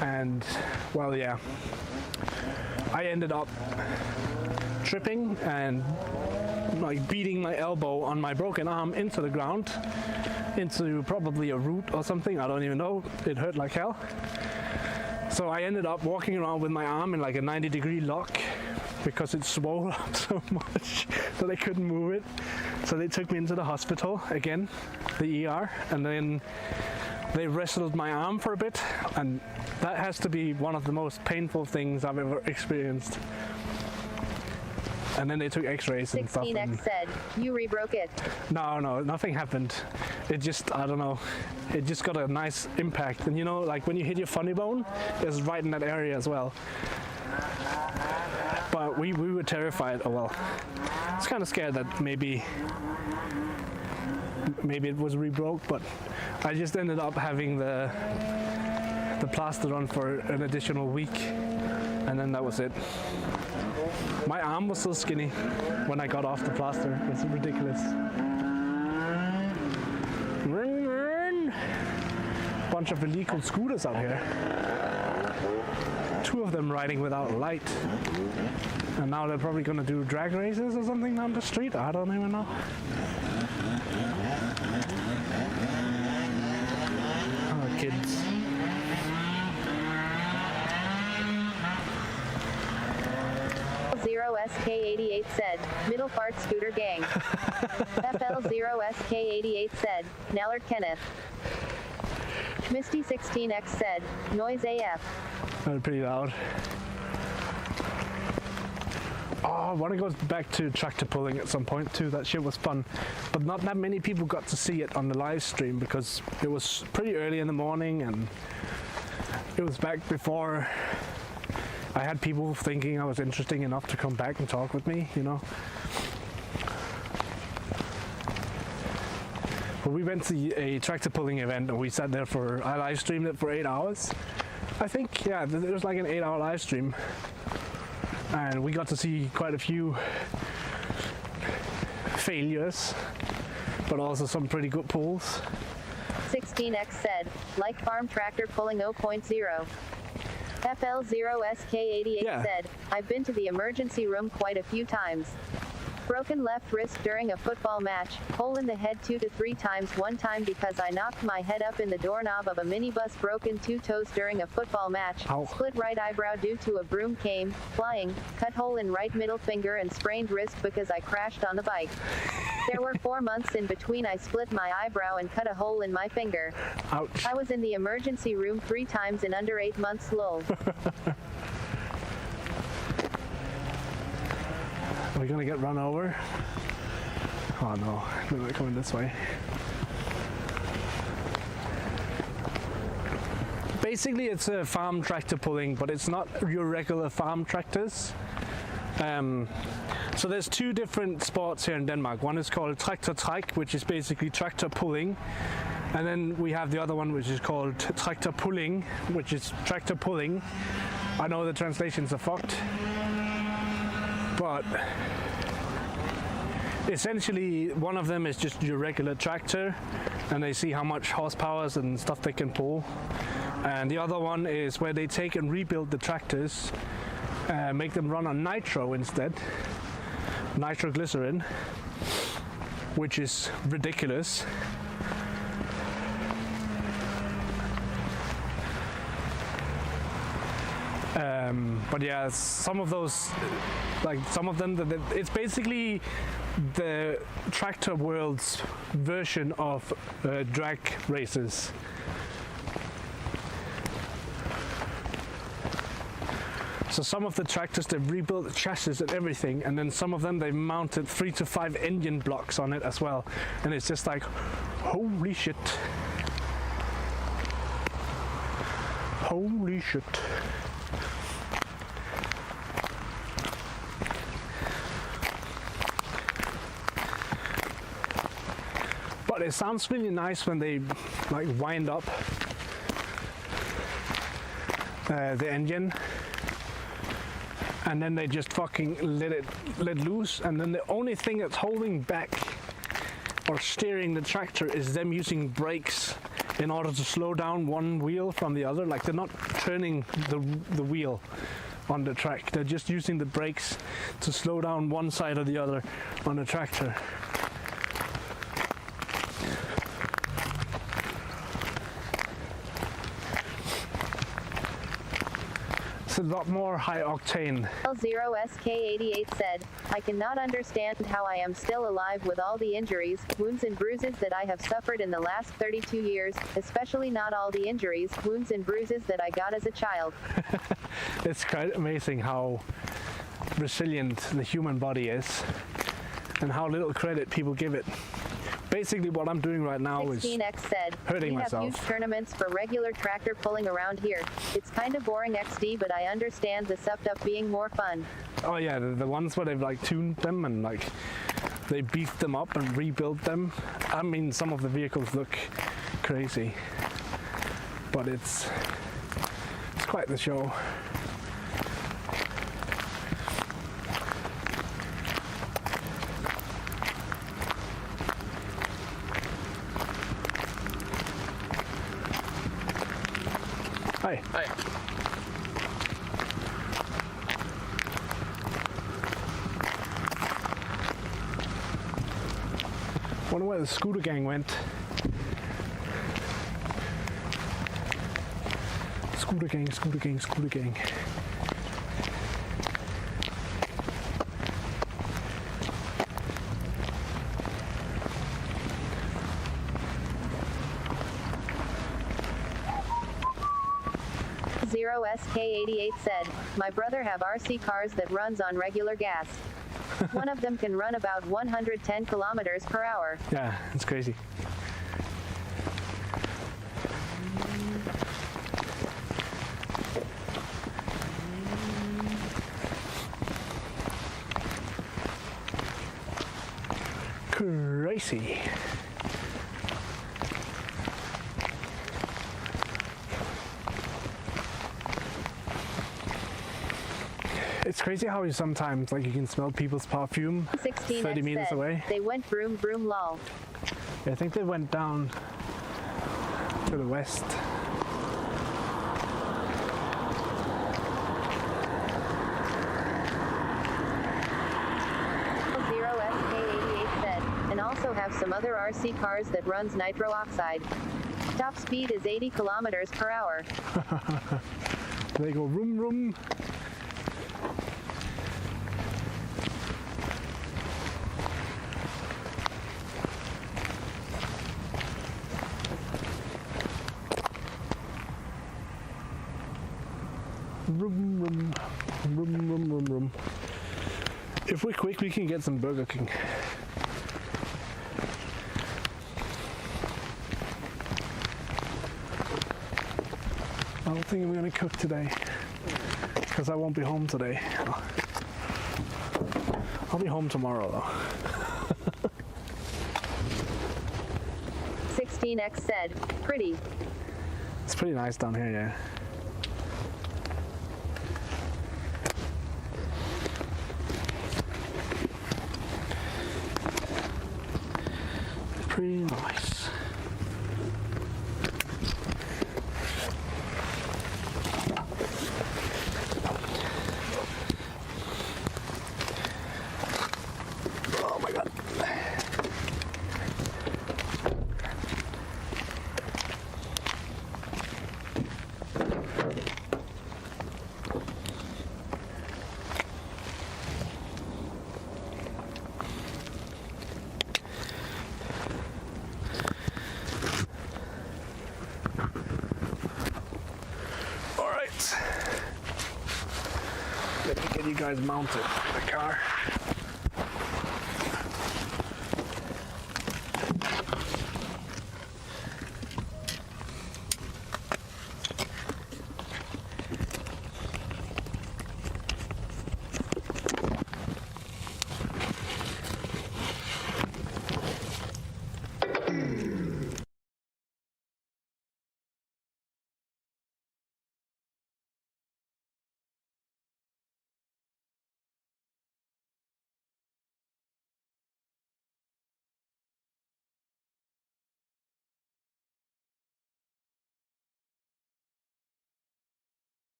And, well, yeah. I ended up tripping and, like, beating my elbow on my broken arm into the ground. Into probably a root or something, I don't even know. It hurt like hell. So I ended up walking around with my arm in like a 90-degree lock because it swelled up so much that I couldn't move it. So they took me into the hospital again, the ER, and then they wrestled my arm for a bit, and that has to be one of the most painful things I've ever experienced. And then they took x-rays and stuff. 16X said, you rebroke it. No, nothing happened. It just, I don't know, it just got a nice impact. And you know, like when you hit your funny bone, it's right in that area as well. But we were terrified. Oh well, I was kind of scared that maybe it was rebroke, but I just ended up having the plaster on for an additional week, and then that was it. My arm was so skinny when I got off the plaster. It's ridiculous. Bunch of illegal scooters out here. 2 of them riding without light. And now they're probably gonna do drag races or something down the street. I don't even know. Oh, kids. FL0SK88 said, Middelfart Scooter Gang. FL0SK88 said, Nallert Kenneth. Misty16X said, Noise AF. That was pretty loud. Oh, I want to go back to tractor pulling at some point too. That shit was fun. But not that many people got to see it on the live stream because it was pretty early in the morning and it was back before I had people thinking I was interesting enough to come back and talk with me, you know. But we went to a tractor pulling event and we sat there I live streamed it for 8 hours. I think, yeah, it was like an 8-hour live stream. And we got to see quite a few failures, but also some pretty good pulls. 16X said, like farm tractor pulling 0.0. FL0SK88 said, I've been to the emergency room quite a few times. Broken left wrist during a football match, hole in the head 2 to 3 times, one time because I knocked my head up in the doorknob of a minibus, broken 2 toes during a football match, split right eyebrow due to a broom came flying, cut hole in right middle finger and sprained wrist because I crashed on the bike. There were 4 months in between I split my eyebrow and cut a hole in my finger. Ouch. I was in the emergency room 3 times in under 8 months, lol. Are we gonna get run over? Oh no, they're not coming this way. Basically it's a farm tractor pulling, but it's not your regular farm tractors. So there's 2 different sports here in Denmark. One is called traktortræk, which is basically tractor pulling. And then we have the other one which is called tractor pulling, which is tractor pulling. I know the translations are fucked. But essentially one of them is just your regular tractor and they see how much horsepower and stuff they can pull. And the other one is where they take and rebuild the tractors, make them run on nitro instead, nitroglycerin, which is ridiculous. But yeah, some of those, like some of them, it's basically the tractor world's version of drag races. So some of the tractors, they've rebuilt the chassis and everything, and then some of them they've mounted 3 to 5 engine blocks on it as well. And it's just like, holy shit. Holy shit. But it sounds really nice when they like wind up the engine, and then they just fucking let loose, and then the only thing that's holding back or steering the tractor is them using brakes in order to slow down one wheel from the other. Like they're not turning the wheel on the track, they're just using the brakes to slow down one side or the other on the tractor. It's a lot more high octane. L0SK88 said, I cannot understand how I am still alive with all the injuries, wounds and bruises that I have suffered in the last 32 years, especially not all the injuries, wounds and bruises that I got as a child. It's quite amazing how resilient the human body is and how little credit people give it. Basically what I'm doing right now is 16X said, hurting we myself. have huge tournaments for regular tractor pulling around here. It's kind of boring XD, but I understand the supped up being more fun. Oh yeah, the ones where they've like tuned them and like they beefed them up and rebuilt them. I mean, some of the vehicles look crazy, but it's quite the show. Hi. Hi. Wonder where the scooter gang went. Scooter gang, scooter gang, scooter gang. SK88 said, my brother have RC cars that runs on regular gas. One of them can run about 110 kilometers per hour. Yeah, it's crazy. Crazy. It's crazy how you sometimes, like, you can smell people's perfume 30 meters said, away. They went vroom vroom lol. Yeah, I think they went down to the west. SK88 said, and also have some other RC cars that runs nitro oxide. Top speed is 80 kilometers per hour. They go vroom vroom. Vroom, vroom, vroom, vroom, vroom, vroom. If we're quick, we can get some Burger King. I don't think I'm gonna cook today, because I won't be home today. I'll be home tomorrow though. 16X said, pretty. It's pretty nice down here, yeah. Pretty nice. Oh my god. Let me get you guys mounted in the car.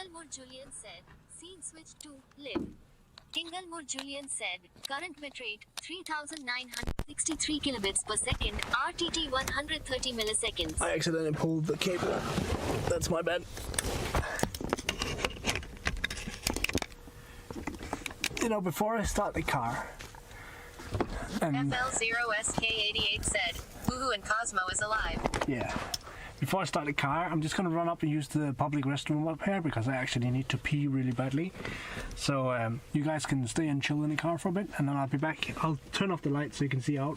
Inglemoor Julian said, scene switch to live. Inglemoor Julian said, current bit rate 3963 kilobits per second, RTT 130 milliseconds. I accidentally pulled the cable. That's my bad. You know, before I start the car, FL0SK88 said, Woohoo and Cosmo is alive. yeah. Before I start the car, I'm just gonna run up and use the public restroom up here because I actually need to pee really badly. So you guys can stay and chill in the car for a bit, and then I'll be back. I'll turn off the lights so you can see out.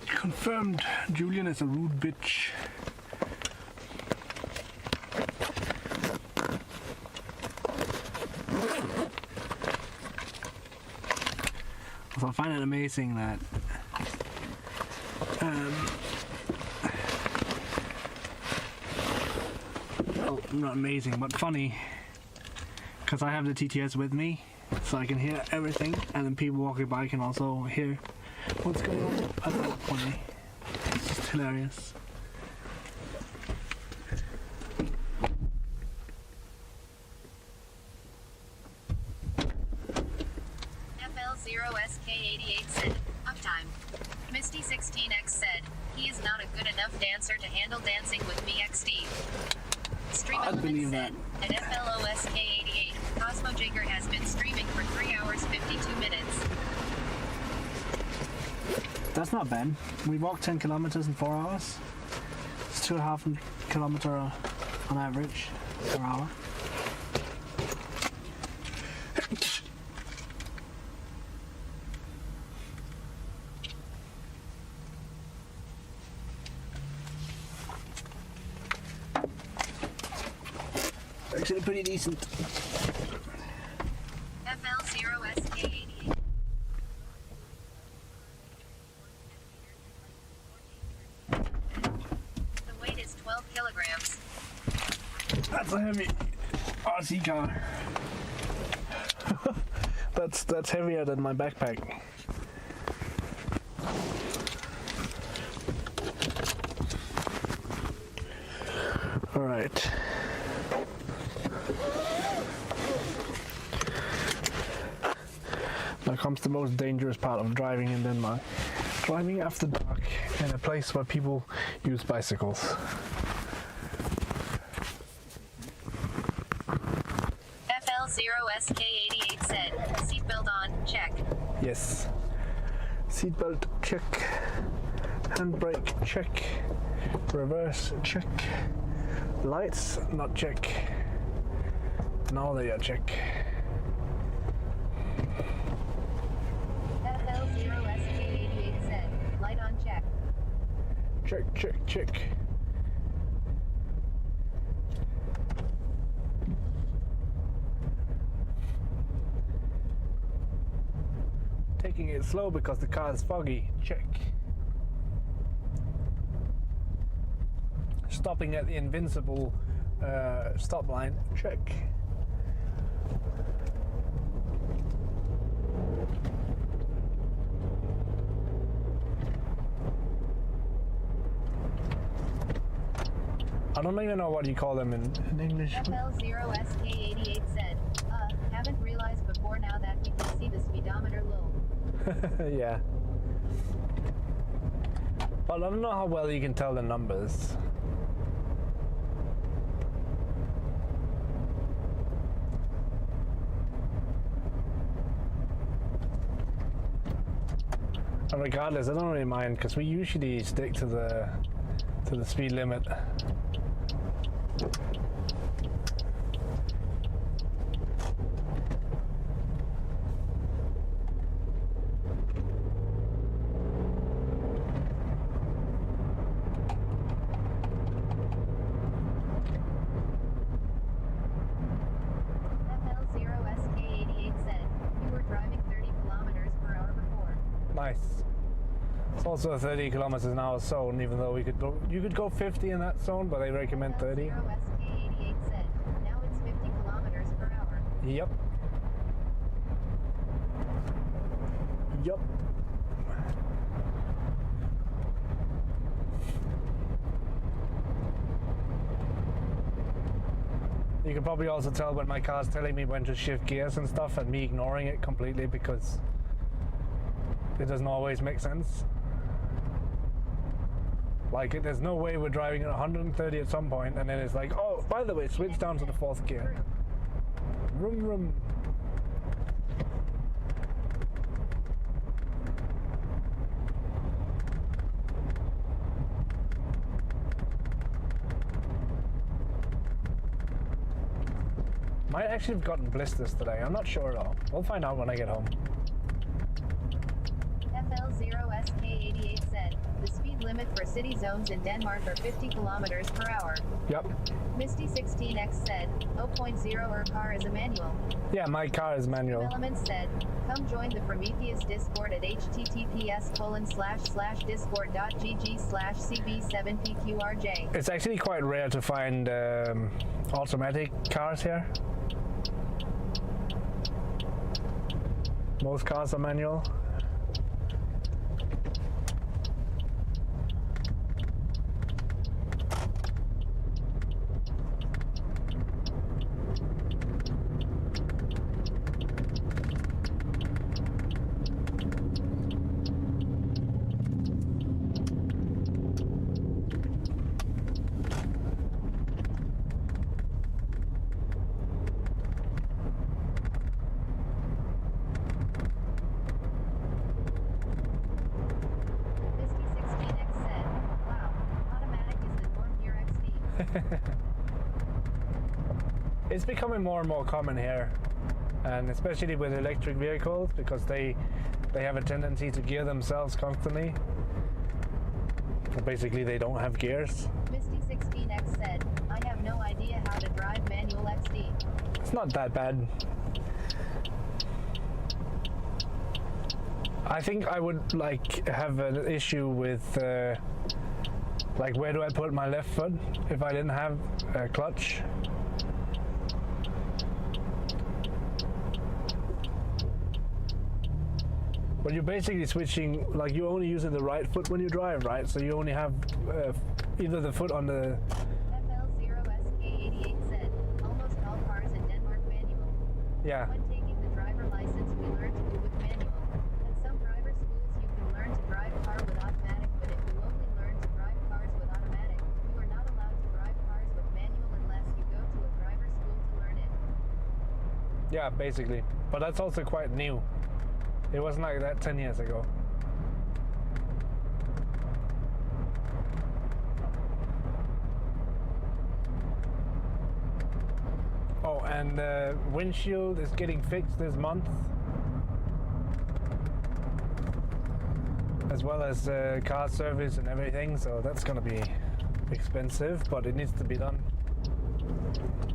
Confirmed Julian is a rude bitch. So I find it amazing that well, not amazing, but funny, because I have the TTS with me, so I can hear everything, and then people walking by can also hear what's going on. I find it funny. It's just hilarious. FL0SK88 said, uptime. Misty16X said, he is not a good enough dancer to handle dancing with me XD. Stream I believe said, at FLOSK88, Cosmo Jigger has been streaming for 3 hours 52 minutes. That's not bad. We walked 10 kilometers in 4 hours. It's 2.5 kilometers on average per hour. Actually pretty decent. FL0SK88. The weight is 12 kilograms. That's a heavy RC car. That's heavier than my backpack. All right. Now comes the most dangerous part of driving in Denmark. Driving after dark in a place where people use bicycles. FL0SK88 said, seatbelt on, check. Yes. Seatbelt check. Handbrake check. Reverse check. Lights not check. Now they are check. FL0SK88 said, light on check. Check, check, check. Taking it slow because the car is foggy. Check. Stopping at the invincible stop line. Check. I don't even know what you call them in English. FL0SK88 said, haven't realized before now that we can see the speedometer low. Yeah. But I don't know how well you can tell the numbers. And regardless, I don't really mind because we usually stick to the speed limit. FL0SK88 said, you were driving 30 kilometers per hour before. Nice. It's also a 30 kilometers an hour zone, even though you could go 50 in that zone, but I recommend 30. FL0SK88 said, now it's 50 kilometers per hour. Yep. Yup. You can probably also tell when my car's telling me when to shift gears and stuff and me ignoring it completely because it doesn't always make sense. Like, there's no way we're driving at 130 at some point and then it's like, oh, by the way, switch down to the 4th gear. Vroom, vroom. Might actually have gotten blisters today. I'm not sure though. We'll find out when I get home. FL0SK88 said, the speed limit for city zones in Denmark are 50 kilometers per hour. Yep. Misty16X said, 0.0 her car is a manual. Yeah, my car is manual. Elements said, come join the Prometheus Discord at https://discord.gg/cb7pqrj. It's actually quite rare to find automatic cars here. Most cars are manual. Misty16X said, wow, automatic is the norm here XD. It's becoming more and more common here, and especially with electric vehicles, because they have a tendency to gear themselves constantly. Basically, they don't have gears. Misty16X said, I have no idea how to drive manual XD. It's not that bad. I think I would like have an issue with like where do I put my left foot if I didn't have a clutch. But you're basically switching, like you're only using the right foot when you drive, right? So you only have either the foot on the... FL0SK88 said, almost all cars in Denmark manual. Yeah. When taking the driver license, we learn to do with manual. At some driver schools, you can learn to drive a car with automatic, but if you only learn to drive cars with automatic, you are not allowed to drive cars with manual unless you go to a driver school to learn it. Yeah, basically. But that's also quite new. It wasn't like that 10 years ago. Oh, and the windshield is getting fixed this month, as well as car service and everything, so that's gonna be expensive, but it needs to be done.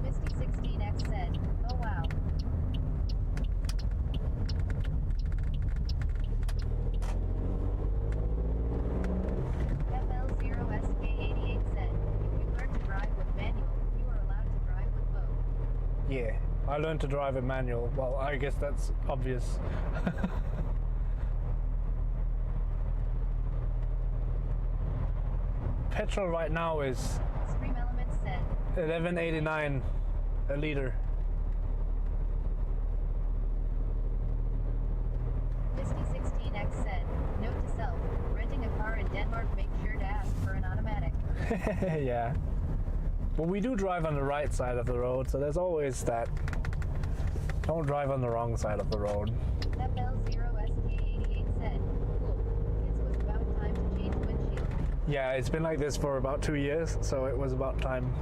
Misty16X said, oh wow. FL0SK88 said, if you learn to drive with manual, you are allowed to drive with both. Yeah, I learned to drive a manual. Well, I guess that's obvious. Petrol right now is Stream Elements said, 11.89 a liter. Misty16X said, note to self, renting a car in Denmark, make sure to ask for an automatic. Yeah. But we do drive on the right side of the road, so there's always that. Don't drive on the wrong side of the road. FL0SK88 said, cool, this was about time to change windshield. Yeah, it's been like this for about 2 years, so it was about time.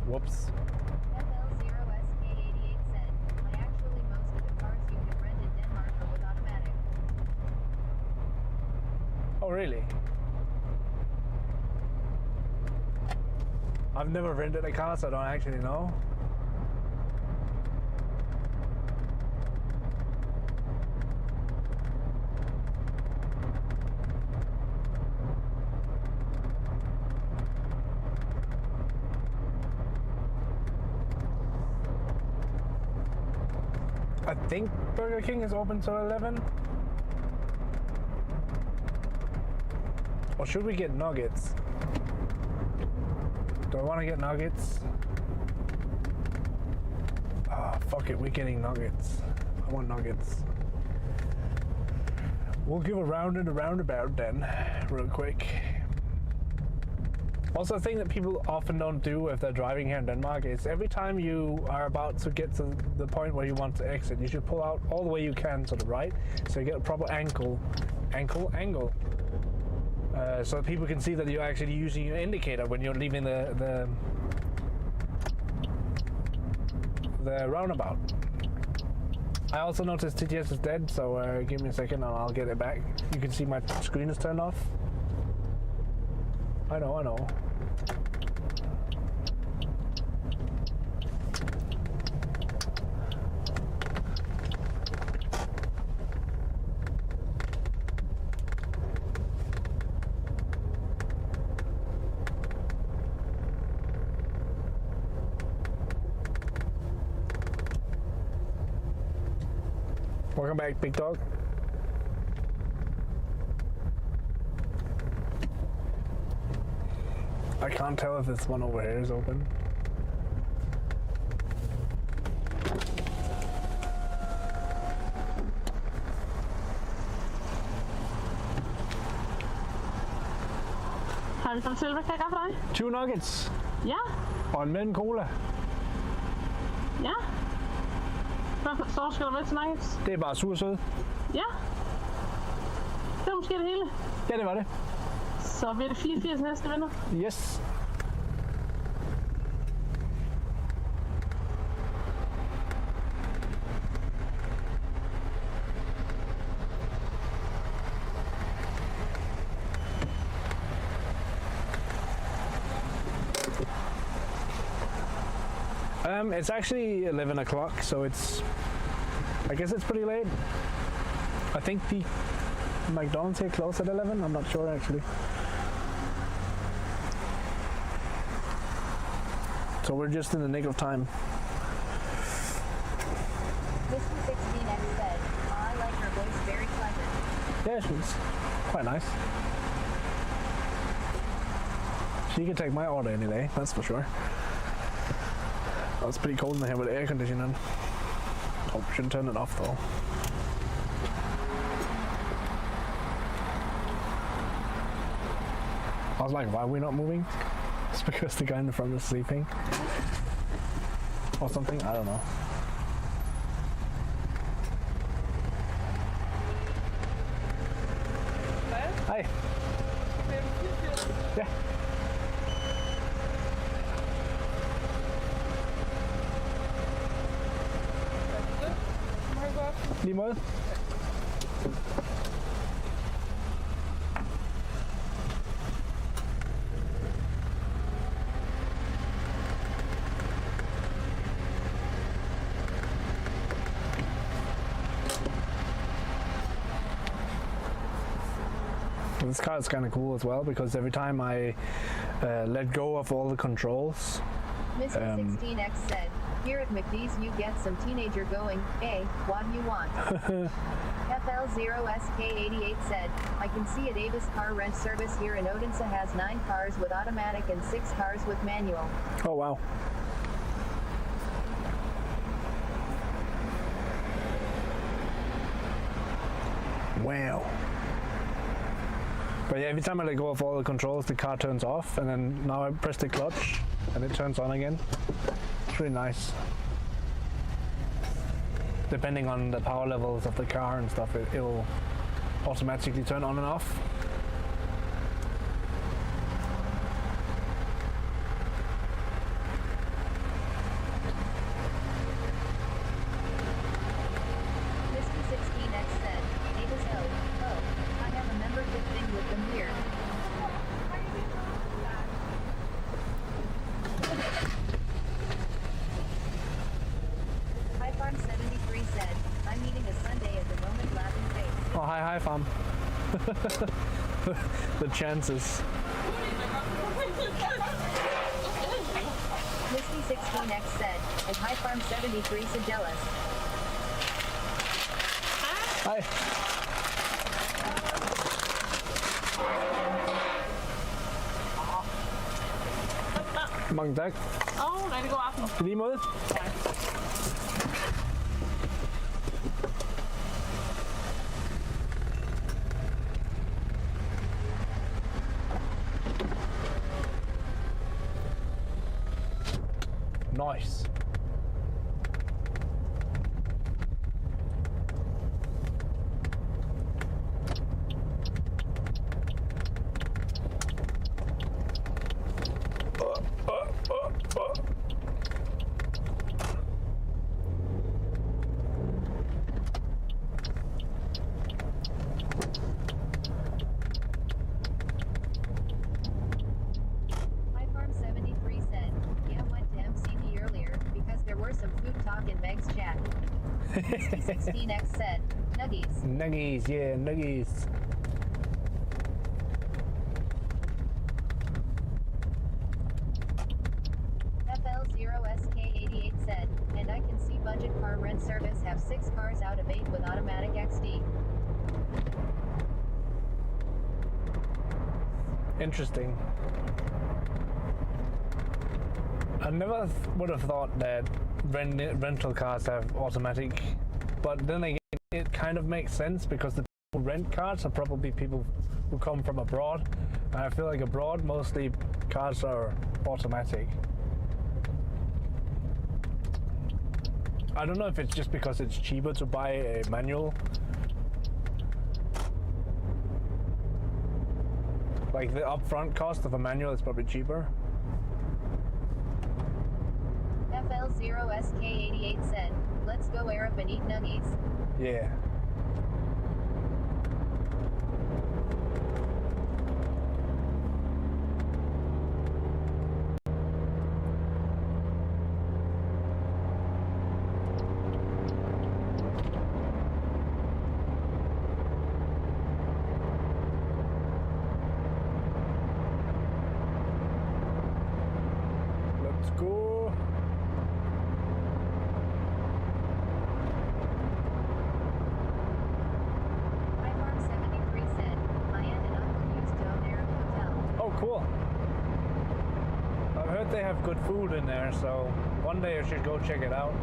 Whoops. FL0SK88 said, actually most of the cars you can rent in Denmark are with automatic. Oh, really? I've never rented a car, so I don't actually know. I think Burger King is open till 11. Or should we get nuggets? Do I want to get nuggets? Ah, fuck it, we're getting nuggets. I want nuggets. We'll give a round and a roundabout then, real quick. Also, a thing that people often don't do if they're driving here in Denmark is every time you are about to get to the point where you want to exit, you should pull out all the way you can to the right, so you get a proper angle. so that people can see that you're actually using your indicator when you're leaving the roundabout. I also noticed TTS is dead, so give me a second and I'll get it back. You can see my screen is turned off. I know. Welcome back, big dog. I can't tell if this one over here is open. Har du fået selv, hvad kan jeg gøre for dig? 2 nuggets Ja, og en mellem cola. ja. Hvad så skal der med til nuggets? Det er bare sur sød. Ja. Det var måske det hele. Ja, det var det. Så bliver det 84 næste venner. Yes. It's actually 11 o'clock, so I guess it's pretty late. I think the McDonald's here closed at 11. I'm not sure actually. So we're just in the nick of time. Mr. 16X said, I like her voice, very pleasant. Yeah, she's quite nice. She can take my order any day, that's for sure. Oh, it's pretty cold in here with air conditioning. Oh, shouldn't turn it off though. I was like, why are we not moving? It's because the guy in the front is sleeping. Or something, I don't know. Hej. Ja. Lige måde. This car is kind of cool as well because every time I let go of all the controls. Mr. 16X said, here at McDee's you get some teenager going, what do you want? FL0SK88 said, I can see a Davis car rent service here in Odense has 9 cars with automatic and 6 cars with manual. Oh wow. Wow. But yeah, every time I let go of all the controls, the car turns off, and then now I press the clutch, and it turns on again. It's really nice. Depending on the power levels of the car and stuff, it will automatically turn on and off. Mr. 16X said, Davis oh, I have a membership thing with them here. High Farm 73 said, I'm eating a sundae at the moment, laughing face. Oh, hi, farm. The chances. Misty 16X said, and High Farm 73 said jealous. Hej. Mange tak. Rigtig god aften. I lige måde. Nice. 16X said, Nuggies. Nuggies, yeah, nuggies. FL0SK88 said, and I can see budget car rent service have 6 cars out of 8 with automatic XD. Interesting. I never would have thought that rental cars have automatic, but then again, it kind of makes sense because the people who rent cars are probably people who come from abroad, and I feel like abroad mostly cars are automatic. I don't know if it's just because it's cheaper to buy a manual. Like the upfront cost of a manual is probably cheaper. FL0SK88 said, let's go Arab and eat nuggies. Yeah. Let's go. Farm73 said, my aunt and uncle used to own Arab Hotel. Oh, cool. I've heard they have good food in there, so one day I should go check it out.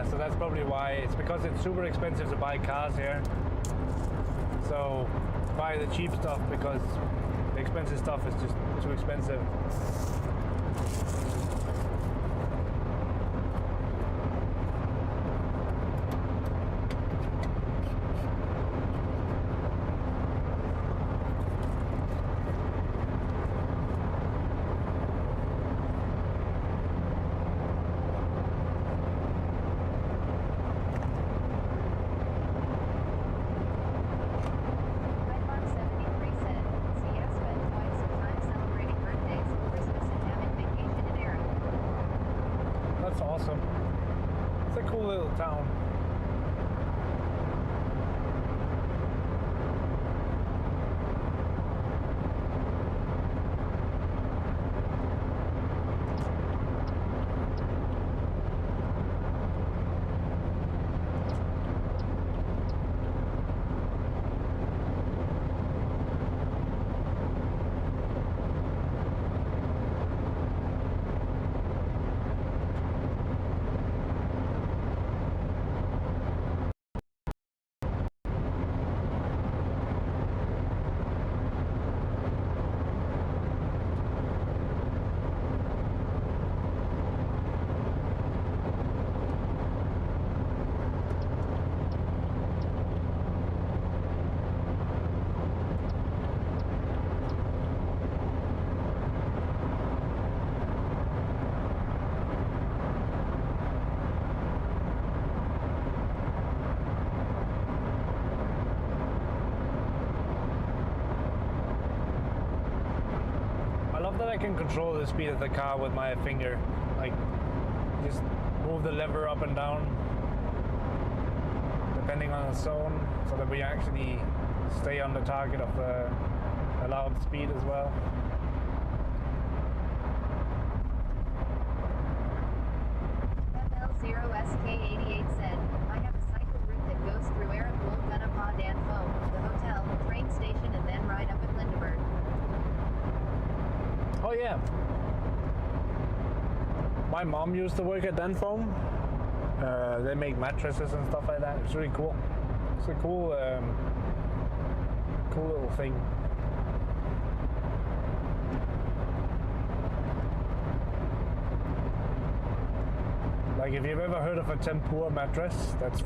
So that's probably why. It's because it's super expensive to buy cars here. So buy the cheap stuff because the expensive stuff is just too expensive. That's awesome. It's a cool little town. That I can control the speed of the car with my finger, like just move the lever up and down depending on the zone, so that we actually stay on the target of the allowed speed as well. FL0SK88 said, I have a cycle route that goes through Arab Gunapah Dan Foam, the hotel, train station, and then right up at Lindeberg. Oh yeah. My mom used to work at Denfoam. They make mattresses and stuff like that. It's really cool. It's a cool, cool little thing. Like if you've ever heard of a Tempur mattress, that's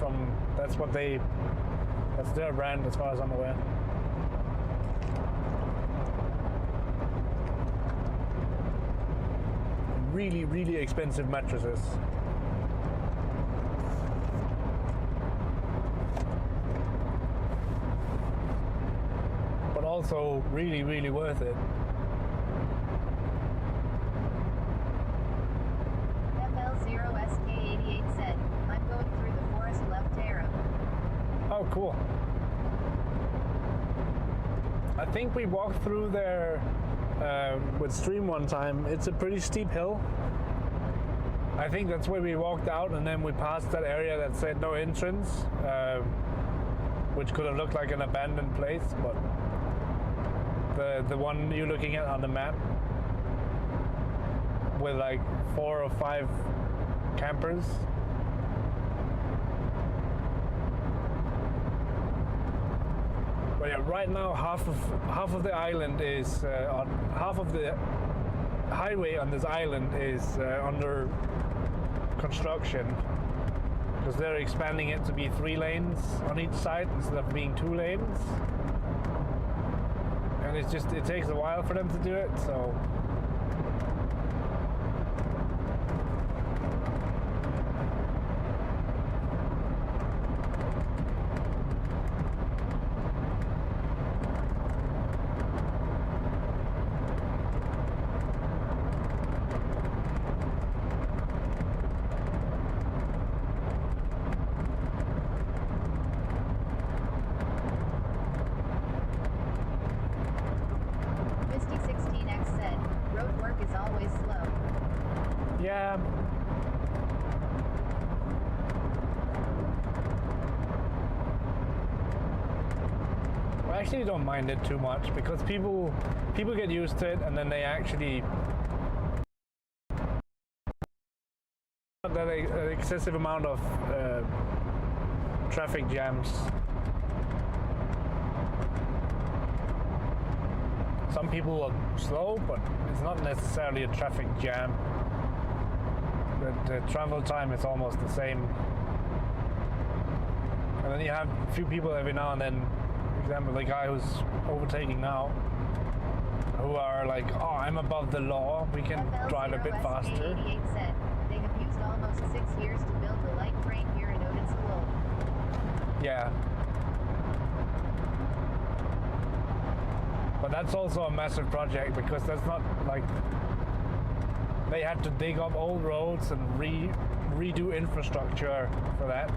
their brand as far as I'm aware. Really, really expensive mattresses. But also really, really worth it. FL0SK88 said, I'm going through the forest left arrow. Oh, cool. I think we walked through there with stream one time. It's a pretty steep hill. I think that's where we walked out, and then we passed that area that said no entrance, which could have looked like an abandoned place, but the one you're looking at on the map with like 4 or 5 campers. But yeah, right now half of the island is half of the highway on this island is under construction, because they're expanding it to be 3 lanes on each side instead of being 2 lanes, and it takes a while for them to do it. So yeah. I actually don't mind it too much, because people get used to it, and then they actually that excessive amount of traffic jams. Some people are slow, but it's not necessarily a traffic jam. The travel time is almost the same. And then you have a few people every now and then, for example, the guy who's overtaking now, who are like, oh, I'm above the law, we can drive a bit faster. Said they have used almost 6 years to build the light train here in Odense. Yeah. But that's also a massive project, because that's not like they had to dig up old roads and redo infrastructure for that.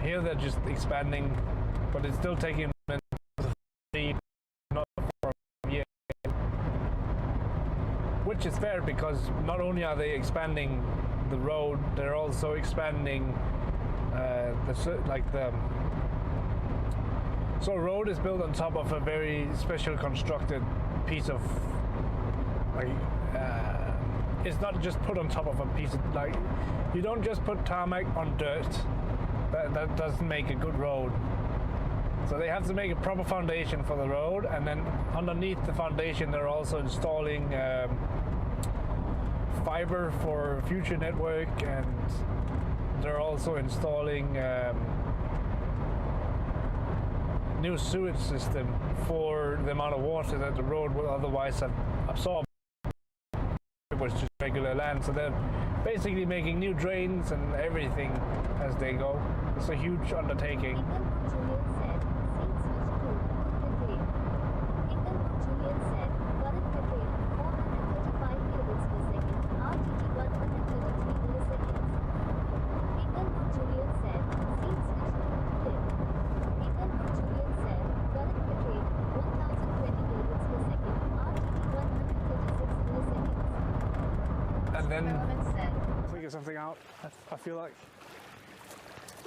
Here they're just expanding, but it's still taking not 4 years. Which is fair, because not only are they expanding the road, they're also expanding so a road is built on top of a very special constructed piece of, like, it's not just put on top of a piece of, like, you don't just put tarmac on dirt. That doesn't make a good road. So they have to make a proper foundation for the road, and then underneath the foundation they're also installing fiber for future network, and they're also installing new sewage system for the amount of water that the road will otherwise have absorbed. It was just regular land, so they're basically making new drains and everything as they go. It's a huge undertaking. Figure something out. I feel like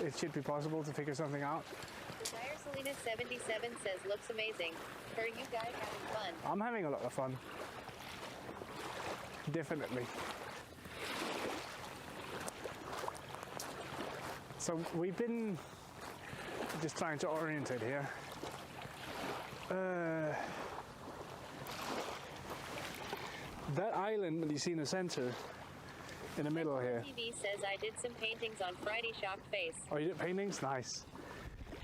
it should be possible to figure something out. Desire Selena 77 says looks amazing. Are you guys having fun? I'm having a lot of fun. Definitely. So we've been just trying to orientate here. That island that you see in the center, in the middle here. TV says I did some paintings on Friday. Shocked face. Oh, you did paintings? Nice.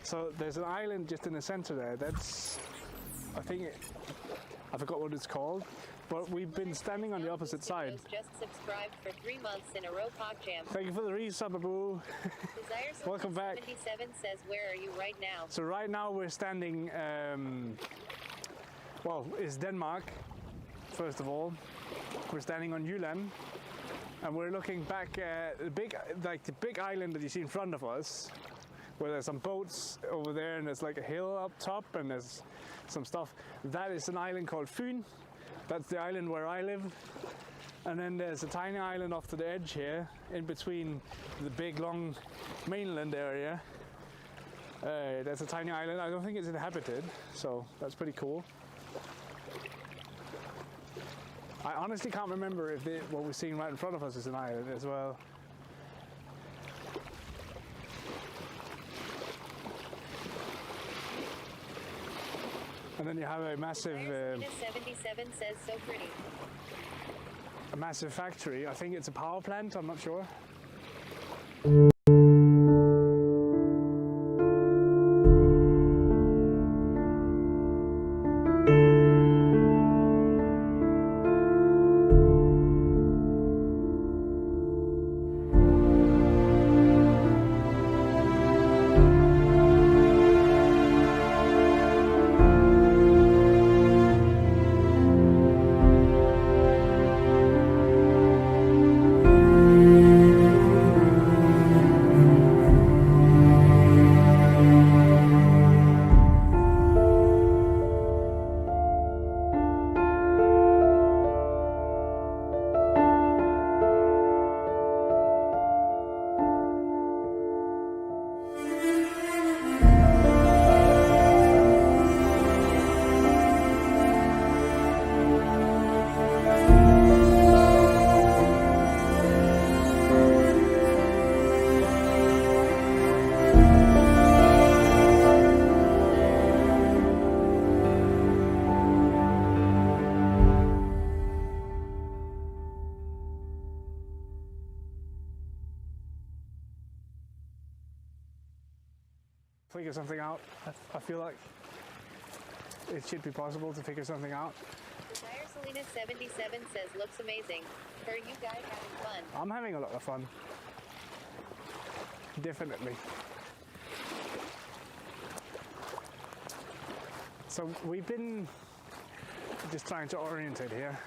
So there's an island just in the center there. That's, I forgot what it's called, but we've been standing on the opposite side. Just subscribed for 3 months in a row. Jam. Thank you for the resub, Abu. Welcome back. 77 says, where are you right now? So right now we're standing, well, it's Denmark, first of all. We're standing on Jylland, and we're looking back at the big island that you see in front of us, where there's some boats over there, and there's like a hill up top, and there's some stuff. That is an island called Fyn. That's the island where I live. And then there's a tiny island off to the edge here, in between the big long mainland area. There's a tiny island. I don't think it's inhabited, so that's pretty cool. I honestly can't remember if what we're seeing right in front of us is an island as well. And then you have a massive 77 says so pretty. A massive factory. I think it's a power plant, I'm not sure. Figure something out. I feel like it should be possible to figure something out. Desire Selena 77 says looks amazing. Are you guys having fun? I'm having a lot of fun. Definitely. So we've been just trying to orientate here.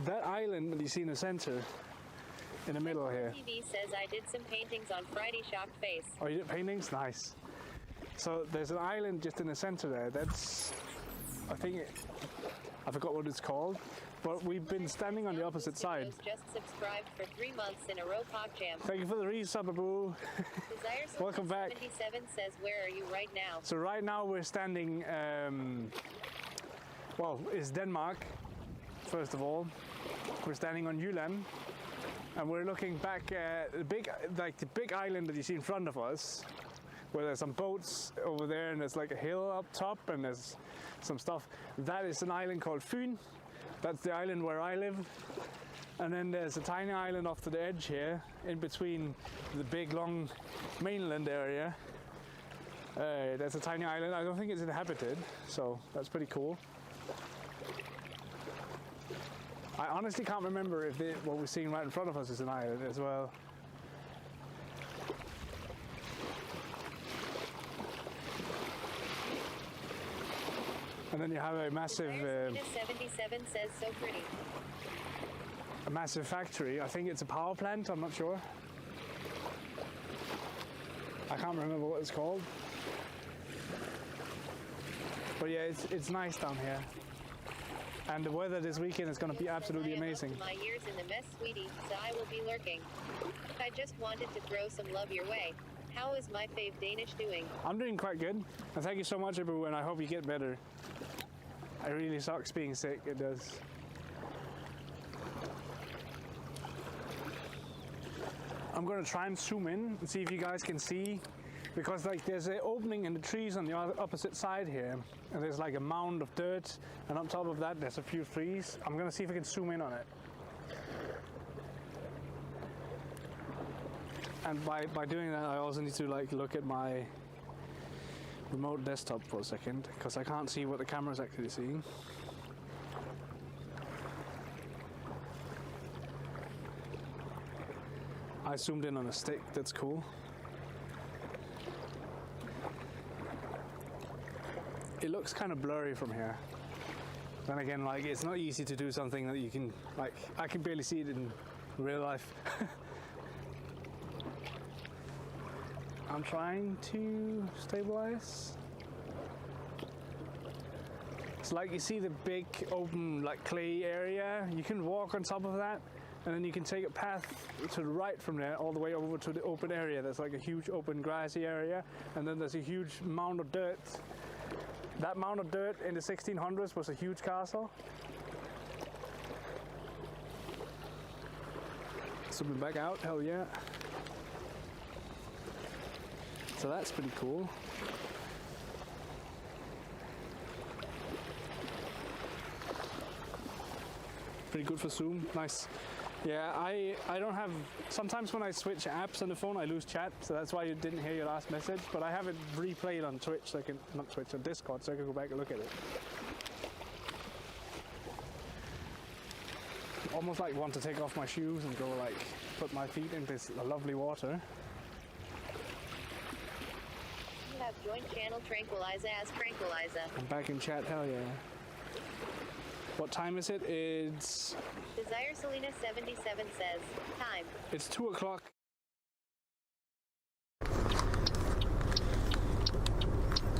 That island that you see in the center, in the middle here. TV says I did some paintings on Friday. Shocked face. Oh, you did paintings? Nice. So there's an island just in the center there. That's, I forgot what it's called, but we've been standing on the opposite side. Just subscribed for 3 months in a row. Jam. Thank you for the resub, Abu. Welcome back. 77 says, where are you right now? So right now we're standing, well, it's Denmark, first of all. We're standing on Jylland, and we're looking back at the big island that you see in front of us, where there's some boats over there, and there's like a hill up top, and there's some stuff. That is an island called Fyn. That's the island where I live. And then there's a tiny island off to the edge here, in between the big long mainland area. There's a tiny island. I don't think it's inhabited, so that's pretty cool. I honestly can't remember if what we're seeing right in front of us is an island as well. And then you have a massive 77 says so pretty. A massive factory. I think it's a power plant, I'm not sure. I can't remember what it's called. But yeah, it's nice down here. And the weather this weekend is going to be absolutely amazing. My years in the mess, sweetie, so I will be lurking. I just wanted to throw some love your way. How is my fave Danish doing? I'm doing quite good. And thank you so much, Ibu, and I hope you get better. It really sucks being sick, it does. I'm gonna try and zoom in and see if you guys can see, because like there's an opening in the trees on the opposite side here, and there's like a mound of dirt, and on top of that there's a few trees. I'm gonna see if I can zoom in on it. And by doing that, I also need to like look at my remote desktop for a second, because I can't see what the camera's actually seeing. I zoomed in on a stick, that's cool. It looks kind of blurry from here. Then again, like, it's not easy to do something that you can, like, I can barely see it in real life. I'm trying to stabilize. It's like you see the big open like clay area. You can walk on top of that, and then you can take a path to the right from there all the way over to the open area. There's like a huge open grassy area, and then there's a huge mound of dirt. That mound of dirt in the 1600s was a huge castle. Zooming back out, hell yeah. So that's pretty cool. Pretty good for zoom, nice. Yeah, I don't have, sometimes when I switch apps on the phone I lose chat, so that's why you didn't hear your last message, but I have it replayed on Twitch, so I can, not Twitch, on Discord, so I can go back and look at it. Almost like want to take off my shoes and go like, put my feet in this lovely water. You have joined channel Tranquiliza as Tranquiliza. I'm back in chat, hell yeah. What time is it? It's... Desire Selena 77 says, time. It's 2 o'clock.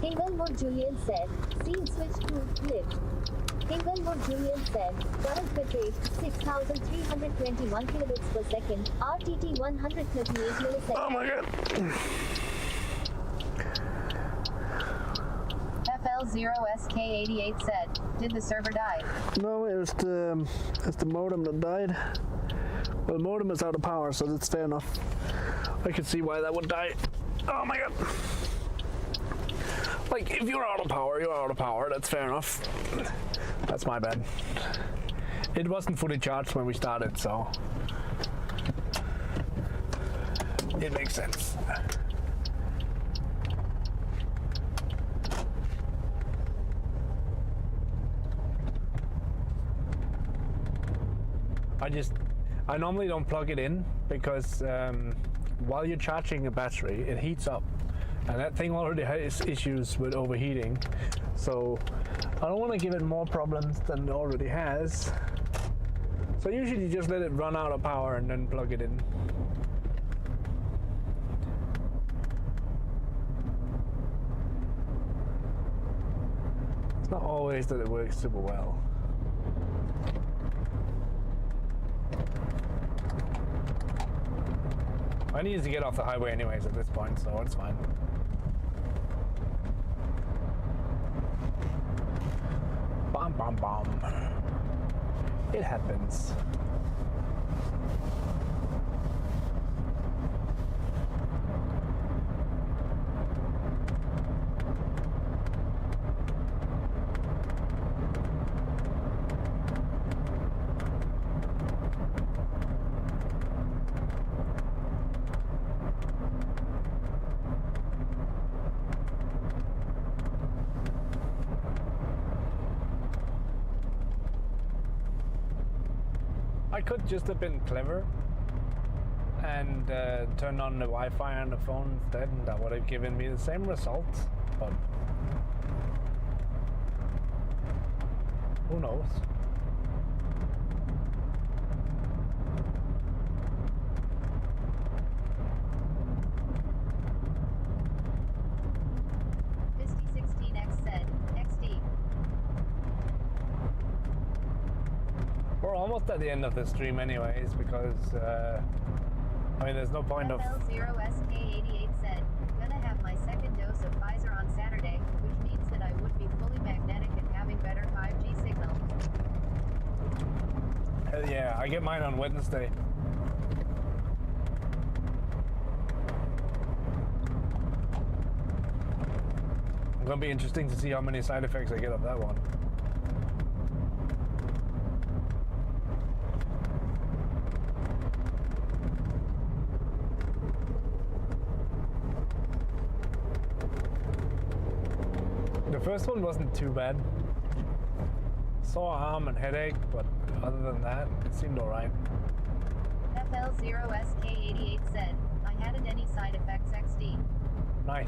Inglewood Julian said, scene switch to live. Inglewood Julian said, current bit rate 6,321 kilobits per second, RTT 138 milliseconds. Oh my god! FL0SK88 said, did the server die? No, it's the modem that died. Well, the modem is out of power, so that's fair enough. I can see why that would die. Oh my god! Like, if you're out of power, you're out of power. That's fair enough. That's my bad. It wasn't fully charged when we started, so it makes sense. I normally don't plug it in because while you're charging a battery, it heats up, and that thing already has issues with overheating. So I don't want to give it more problems than it already has. So usually you just let it run out of power and then plug it in. It's not always that it works super well. I needed to get off the highway anyways at this point, so it's fine. Bom, bom, bom. It happens. I could just have been clever and turned on the Wi-Fi on the phone instead, and that would have given me the same results, but who knows? Misty16X said, XD. We're almost at the end of the stream anyways, because I mean, there's no point of... FL0SK88 said, gonna have my second dose of Pfizer on Saturday, which means that I would be fully magnetic and having better 5G signal. Hell yeah, I get mine on Wednesday. It's gonna be interesting to see how many side effects I get of that one. The first one wasn't too bad. Sore arm and headache, but other than that, it seemed alright. FL0SK88 said, I hadn't any side effects XD. Nice.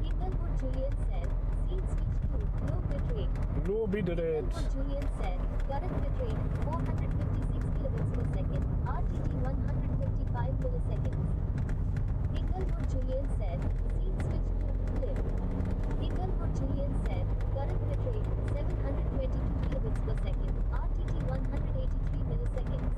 Inglewood Julian said, scene switch to low bit rate. No bit it. Inglewood Julian said, current bit rate 456 kilobits per second, RTT 155 milliseconds. Inglewood Julian said, scene switch to live. Inglewood Julian said, current bit rate 722 kilobits per second, RTT 183 milliseconds.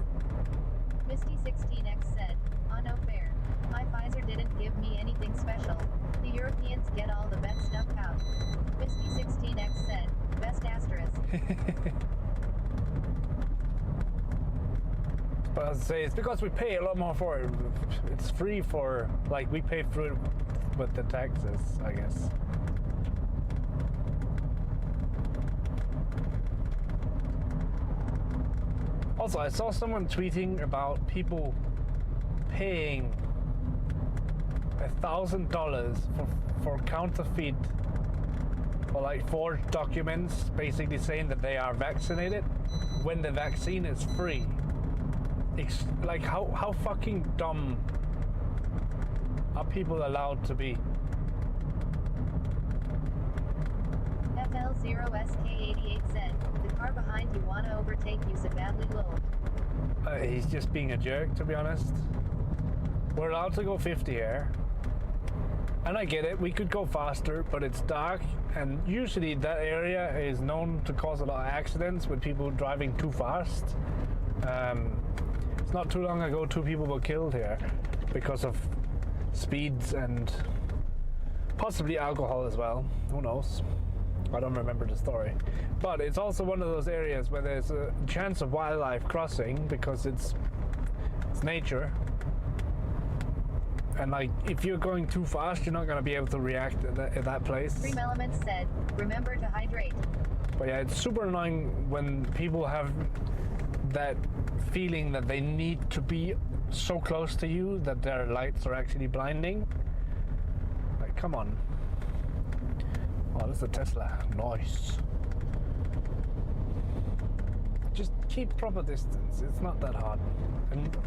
Misty16X said, oh no fair. My Pfizer didn't give me anything special. The Europeans get all the best stuff out. Misty16X said, best asterisk. But as I say, it's because we pay a lot more for it. It's free for, like, we pay for it with the taxes, I guess. Also, I saw someone tweeting about people paying $1,000 for counterfeit or like forged documents, basically saying that they are vaccinated when the vaccine is free. Like how fucking dumb are people allowed to be? FL0SK88 said, the car behind you wanna overtake you so badly low. He's just being a jerk, to be honest. We're allowed to go 50 here. And I get it, we could go faster, but it's dark, and usually that area is known to cause a lot of accidents with people driving too fast. It's not too long ago 2 people were killed here because of speeds and possibly alcohol as well. Who knows? I don't remember the story. But it's also one of those areas where there's a chance of wildlife crossing because it's nature. And like, if you're going too fast, you're not going to be able to react at that place. Dream Elements said, remember to hydrate. But yeah, it's super annoying when people have that feeling that they need to be so close to you that their lights are actually blinding. Like, come on. Oh, this is a Tesla. Nice. Just keep proper distance. It's not that hard. And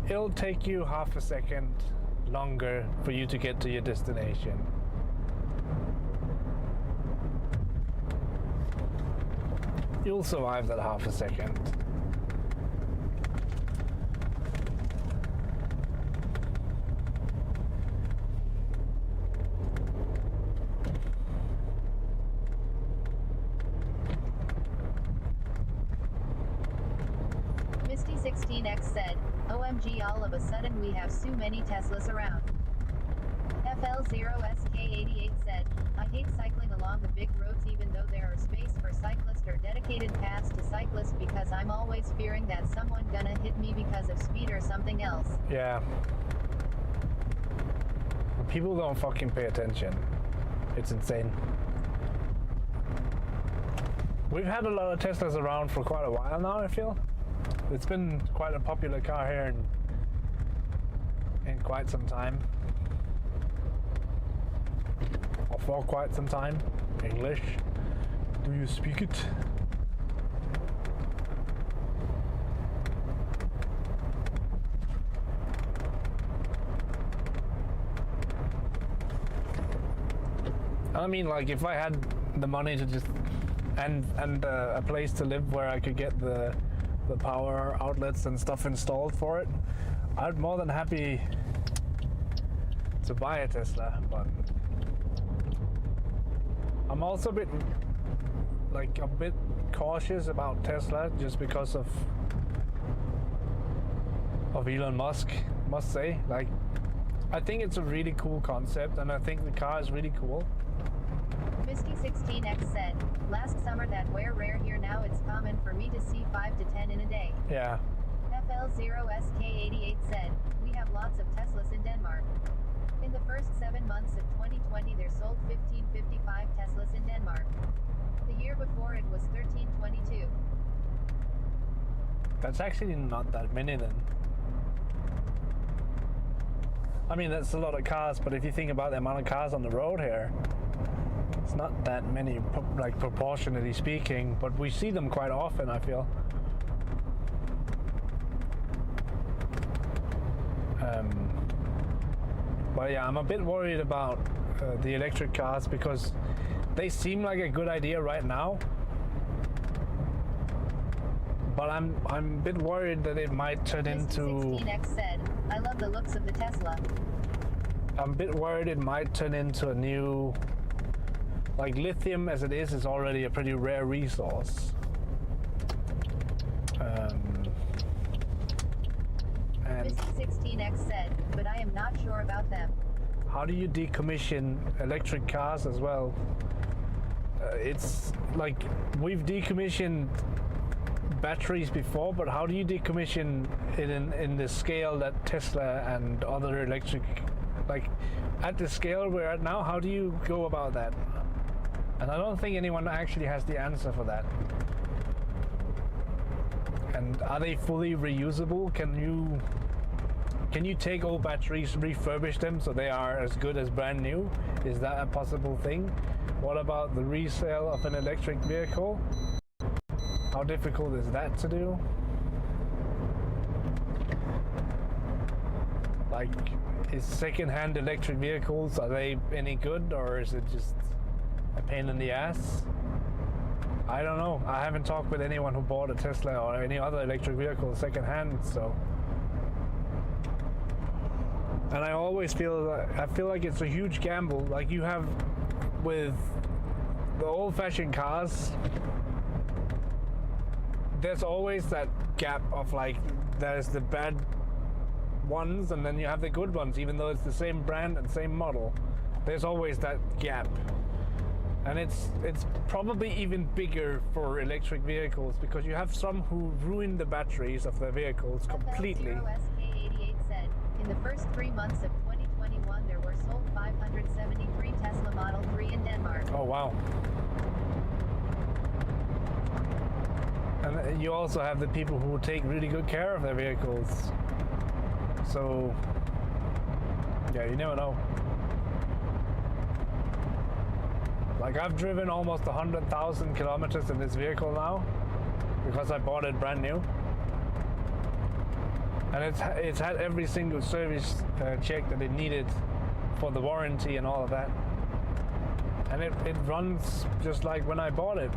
it'll take you half a second longer for you to get to your destination. You'll survive that half a second. Misty16X said, OMG, all of a sudden we have so many Teslas around. FL0SK88 said, I hate cycling along the big roads even though there are space for cyclists or dedicated paths to cyclists because I'm always fearing that someone gonna hit me because of speed or something else. Yeah. People don't fucking pay attention. It's insane. We've had a lot of Teslas around for quite a while now, I feel. It's been quite a popular car here in quite some time. Or for quite some time. English. Do you speak it? I mean, like, if I had the money to just and a place to live where I could get the power outlets and stuff installed for it, I'd more than happy to buy a Tesla. But I'm also a bit cautious about Tesla just because of of Elon Musk, must say. Like, I think it's a really cool concept, and I think the car is really cool. Misty16X said, last summer that were rare here now it's common for me to see 5 to 10 in a day. Yeah. FL0SK88 said, we have lots of Teslas in Denmark. In the first 7 months of 2020 there sold 1555 Teslas in Denmark. The year before it was 1322. That's actually not that many then. I mean, that's a lot of cars, but if you think about the amount of cars on the road here, it's not that many, like proportionally speaking, but we see them quite often, I feel. But yeah, I'm a bit worried about the electric cars because they seem like a good idea right now. But I'm a bit worried that it might turn into... 16X said, I love the looks of the Tesla. I'm a bit worried it might turn into a new... Like lithium as it is already a pretty rare resource. And 16X said, but I am not sure about them. how do you decommission electric cars as well? It's like we've decommissioned batteries before, but how do you decommission it in the scale that Tesla and other electric, like at the scale we're at now, how do you go about that? And I don't think anyone actually has the answer for that. And are they fully reusable? Can you take old batteries, refurbish them so they are as good as brand new? Is that a possible thing? What about the resale of an electric vehicle? How difficult is that to do? Like, is second-hand electric vehicles, are they any good, or is it just a pain in the ass? I don't know. I haven't talked with anyone who bought a Tesla or any other electric vehicle second-hand, so. And I always feel like it's a huge gamble. Like you have with the old-fashioned cars, there's always that gap of like, there's the bad ones and then you have the good ones, even though it's the same brand and same model. There's always that gap. And it's probably even bigger for electric vehicles because you have some who ruin the batteries of their vehicles completely. FL0SK88 said, in the first 3 months of 2021 there were sold 573 Tesla Model 3 in Denmark. Oh wow. And you also have the people who take really good care of their vehicles. So, yeah, you never know. Like I've driven almost 100,000 kilometers in this vehicle now because I bought it brand new. And it's had every single service check that it needed for the warranty and all of that. And it runs just like when I bought it.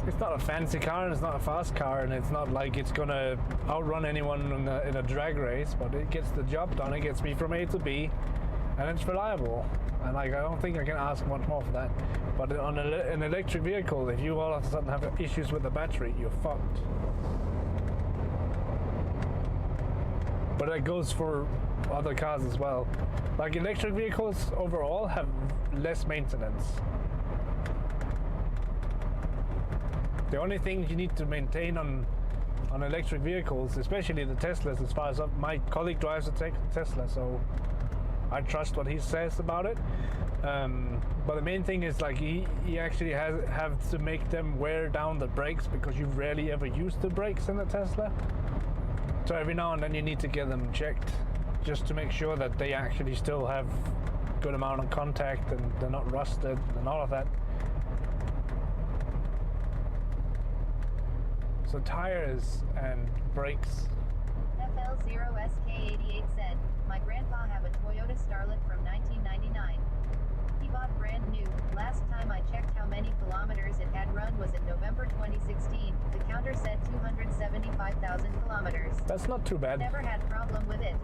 It's not a fancy car and it's not a fast car and it's not like it's gonna outrun anyone in a drag race, but it gets the job done. It gets me from A to B and it's reliable. And like I don't think I can ask much more for that. But on an electric vehicle, if you all of a sudden have issues with the battery, you're fucked. But that goes for other cars as well. Like electric vehicles overall have less maintenance. The only thing you need to maintain on electric vehicles, especially the Teslas, as far as my colleague drives a Tesla, so I trust what he says about it. But the main thing is like he actually have to make them wear down the brakes because you rarely ever use the brakes in the Tesla. So every now and then you need to get them checked just to make sure that they actually still have good amount of contact and they're not rusted and all of that. So tires and brakes. FL0SK88 said, my grandpa have a Toyota Starlet from 1999. He bought brand new. Last time I checked how many kilometers it had run was in November 2016. The counter said 275,000 kilometers. That's not too bad. Never had problem with it.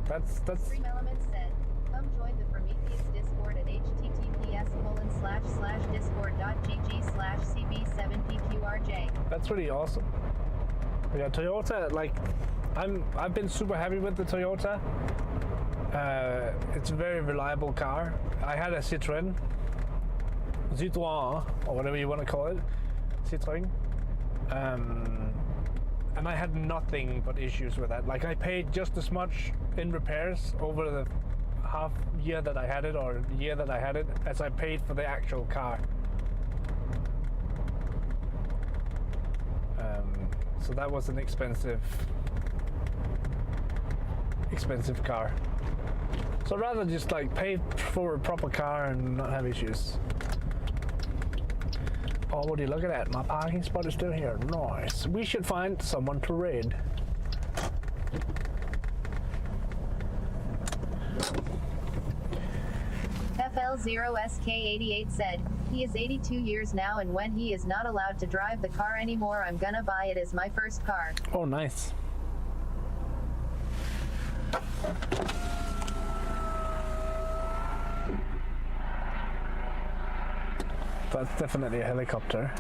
That's. Stream Elements said, come join the Prometheus Discord at https://discord.gg/. CB7PQRJ. That's really awesome. Yeah, Toyota, like, I've been super happy with the Toyota. It's a very reliable car. I had a Citroën, or whatever you want to call it, Citroën. And I had nothing but issues with that. Like, I paid just as much in repairs over the half year that I had it, or year that I had it, as I paid for the actual car. So that was an expensive car. So I'd rather just like pay for a proper car and not have issues. Oh, would you look at that? My parking spot is still here. Nice. We should find someone to raid. FL0SK88 said, he is 82 years now, and when he is not allowed to drive the car anymore, I'm gonna buy it as my first car. Oh, nice. That's definitely a helicopter.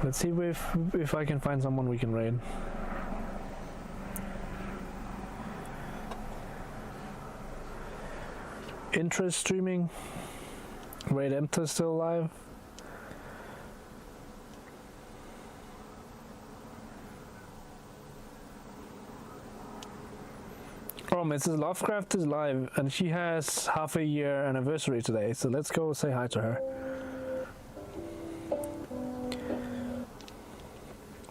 Let's see if I can find someone we can raid. Interest streaming. Raid Enter still live. Oh, Mrs. Lovecraft is live, and she has half a year anniversary today, so let's go say hi to her.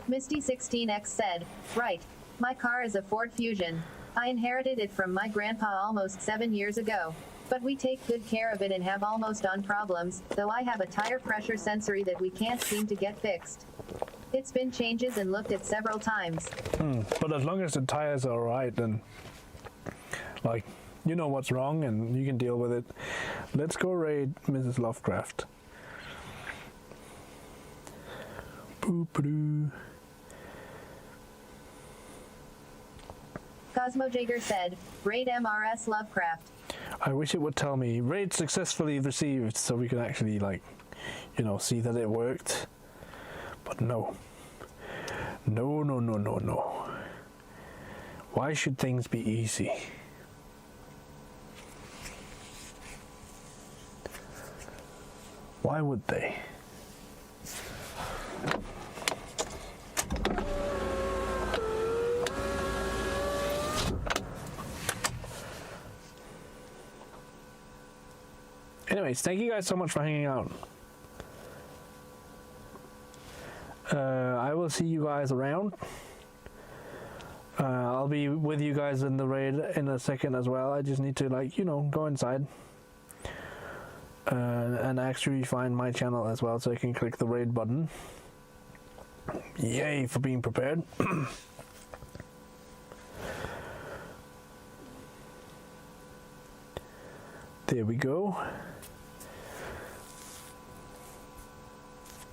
Misty16X said, right, my car is a Ford Fusion. I inherited it from my grandpa almost 7 years ago. But we take good care of it and have almost no problems, though I have a tire pressure sensor that we can't seem to get fixed. It's been changes and looked at several times. But as long as the tires are alright, then like, you know what's wrong and you can deal with it. Let's go raid Mrs. Lovecraft. Boop-a-doo. Cosmo Jager said, raid MRS Lovecraft. I wish it would tell me raid successfully received, so we could actually, like, you know, see that it worked. But no. No, no, no, no, no. Why should things be easy? Why would they? Anyways, thank you guys so much for hanging out. I will see you guys around. I'll be with you guys in the raid in a second as well. I just need to, like, you know, go inside and actually find my channel as well, so I can click the raid button. Yay for being prepared. There we go.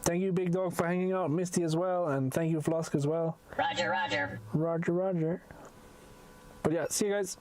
Thank you, Big Dog, for hanging out. Misty as well, and thank you, Flosk, as well. Roger, roger. Roger, roger. But yeah, see you guys.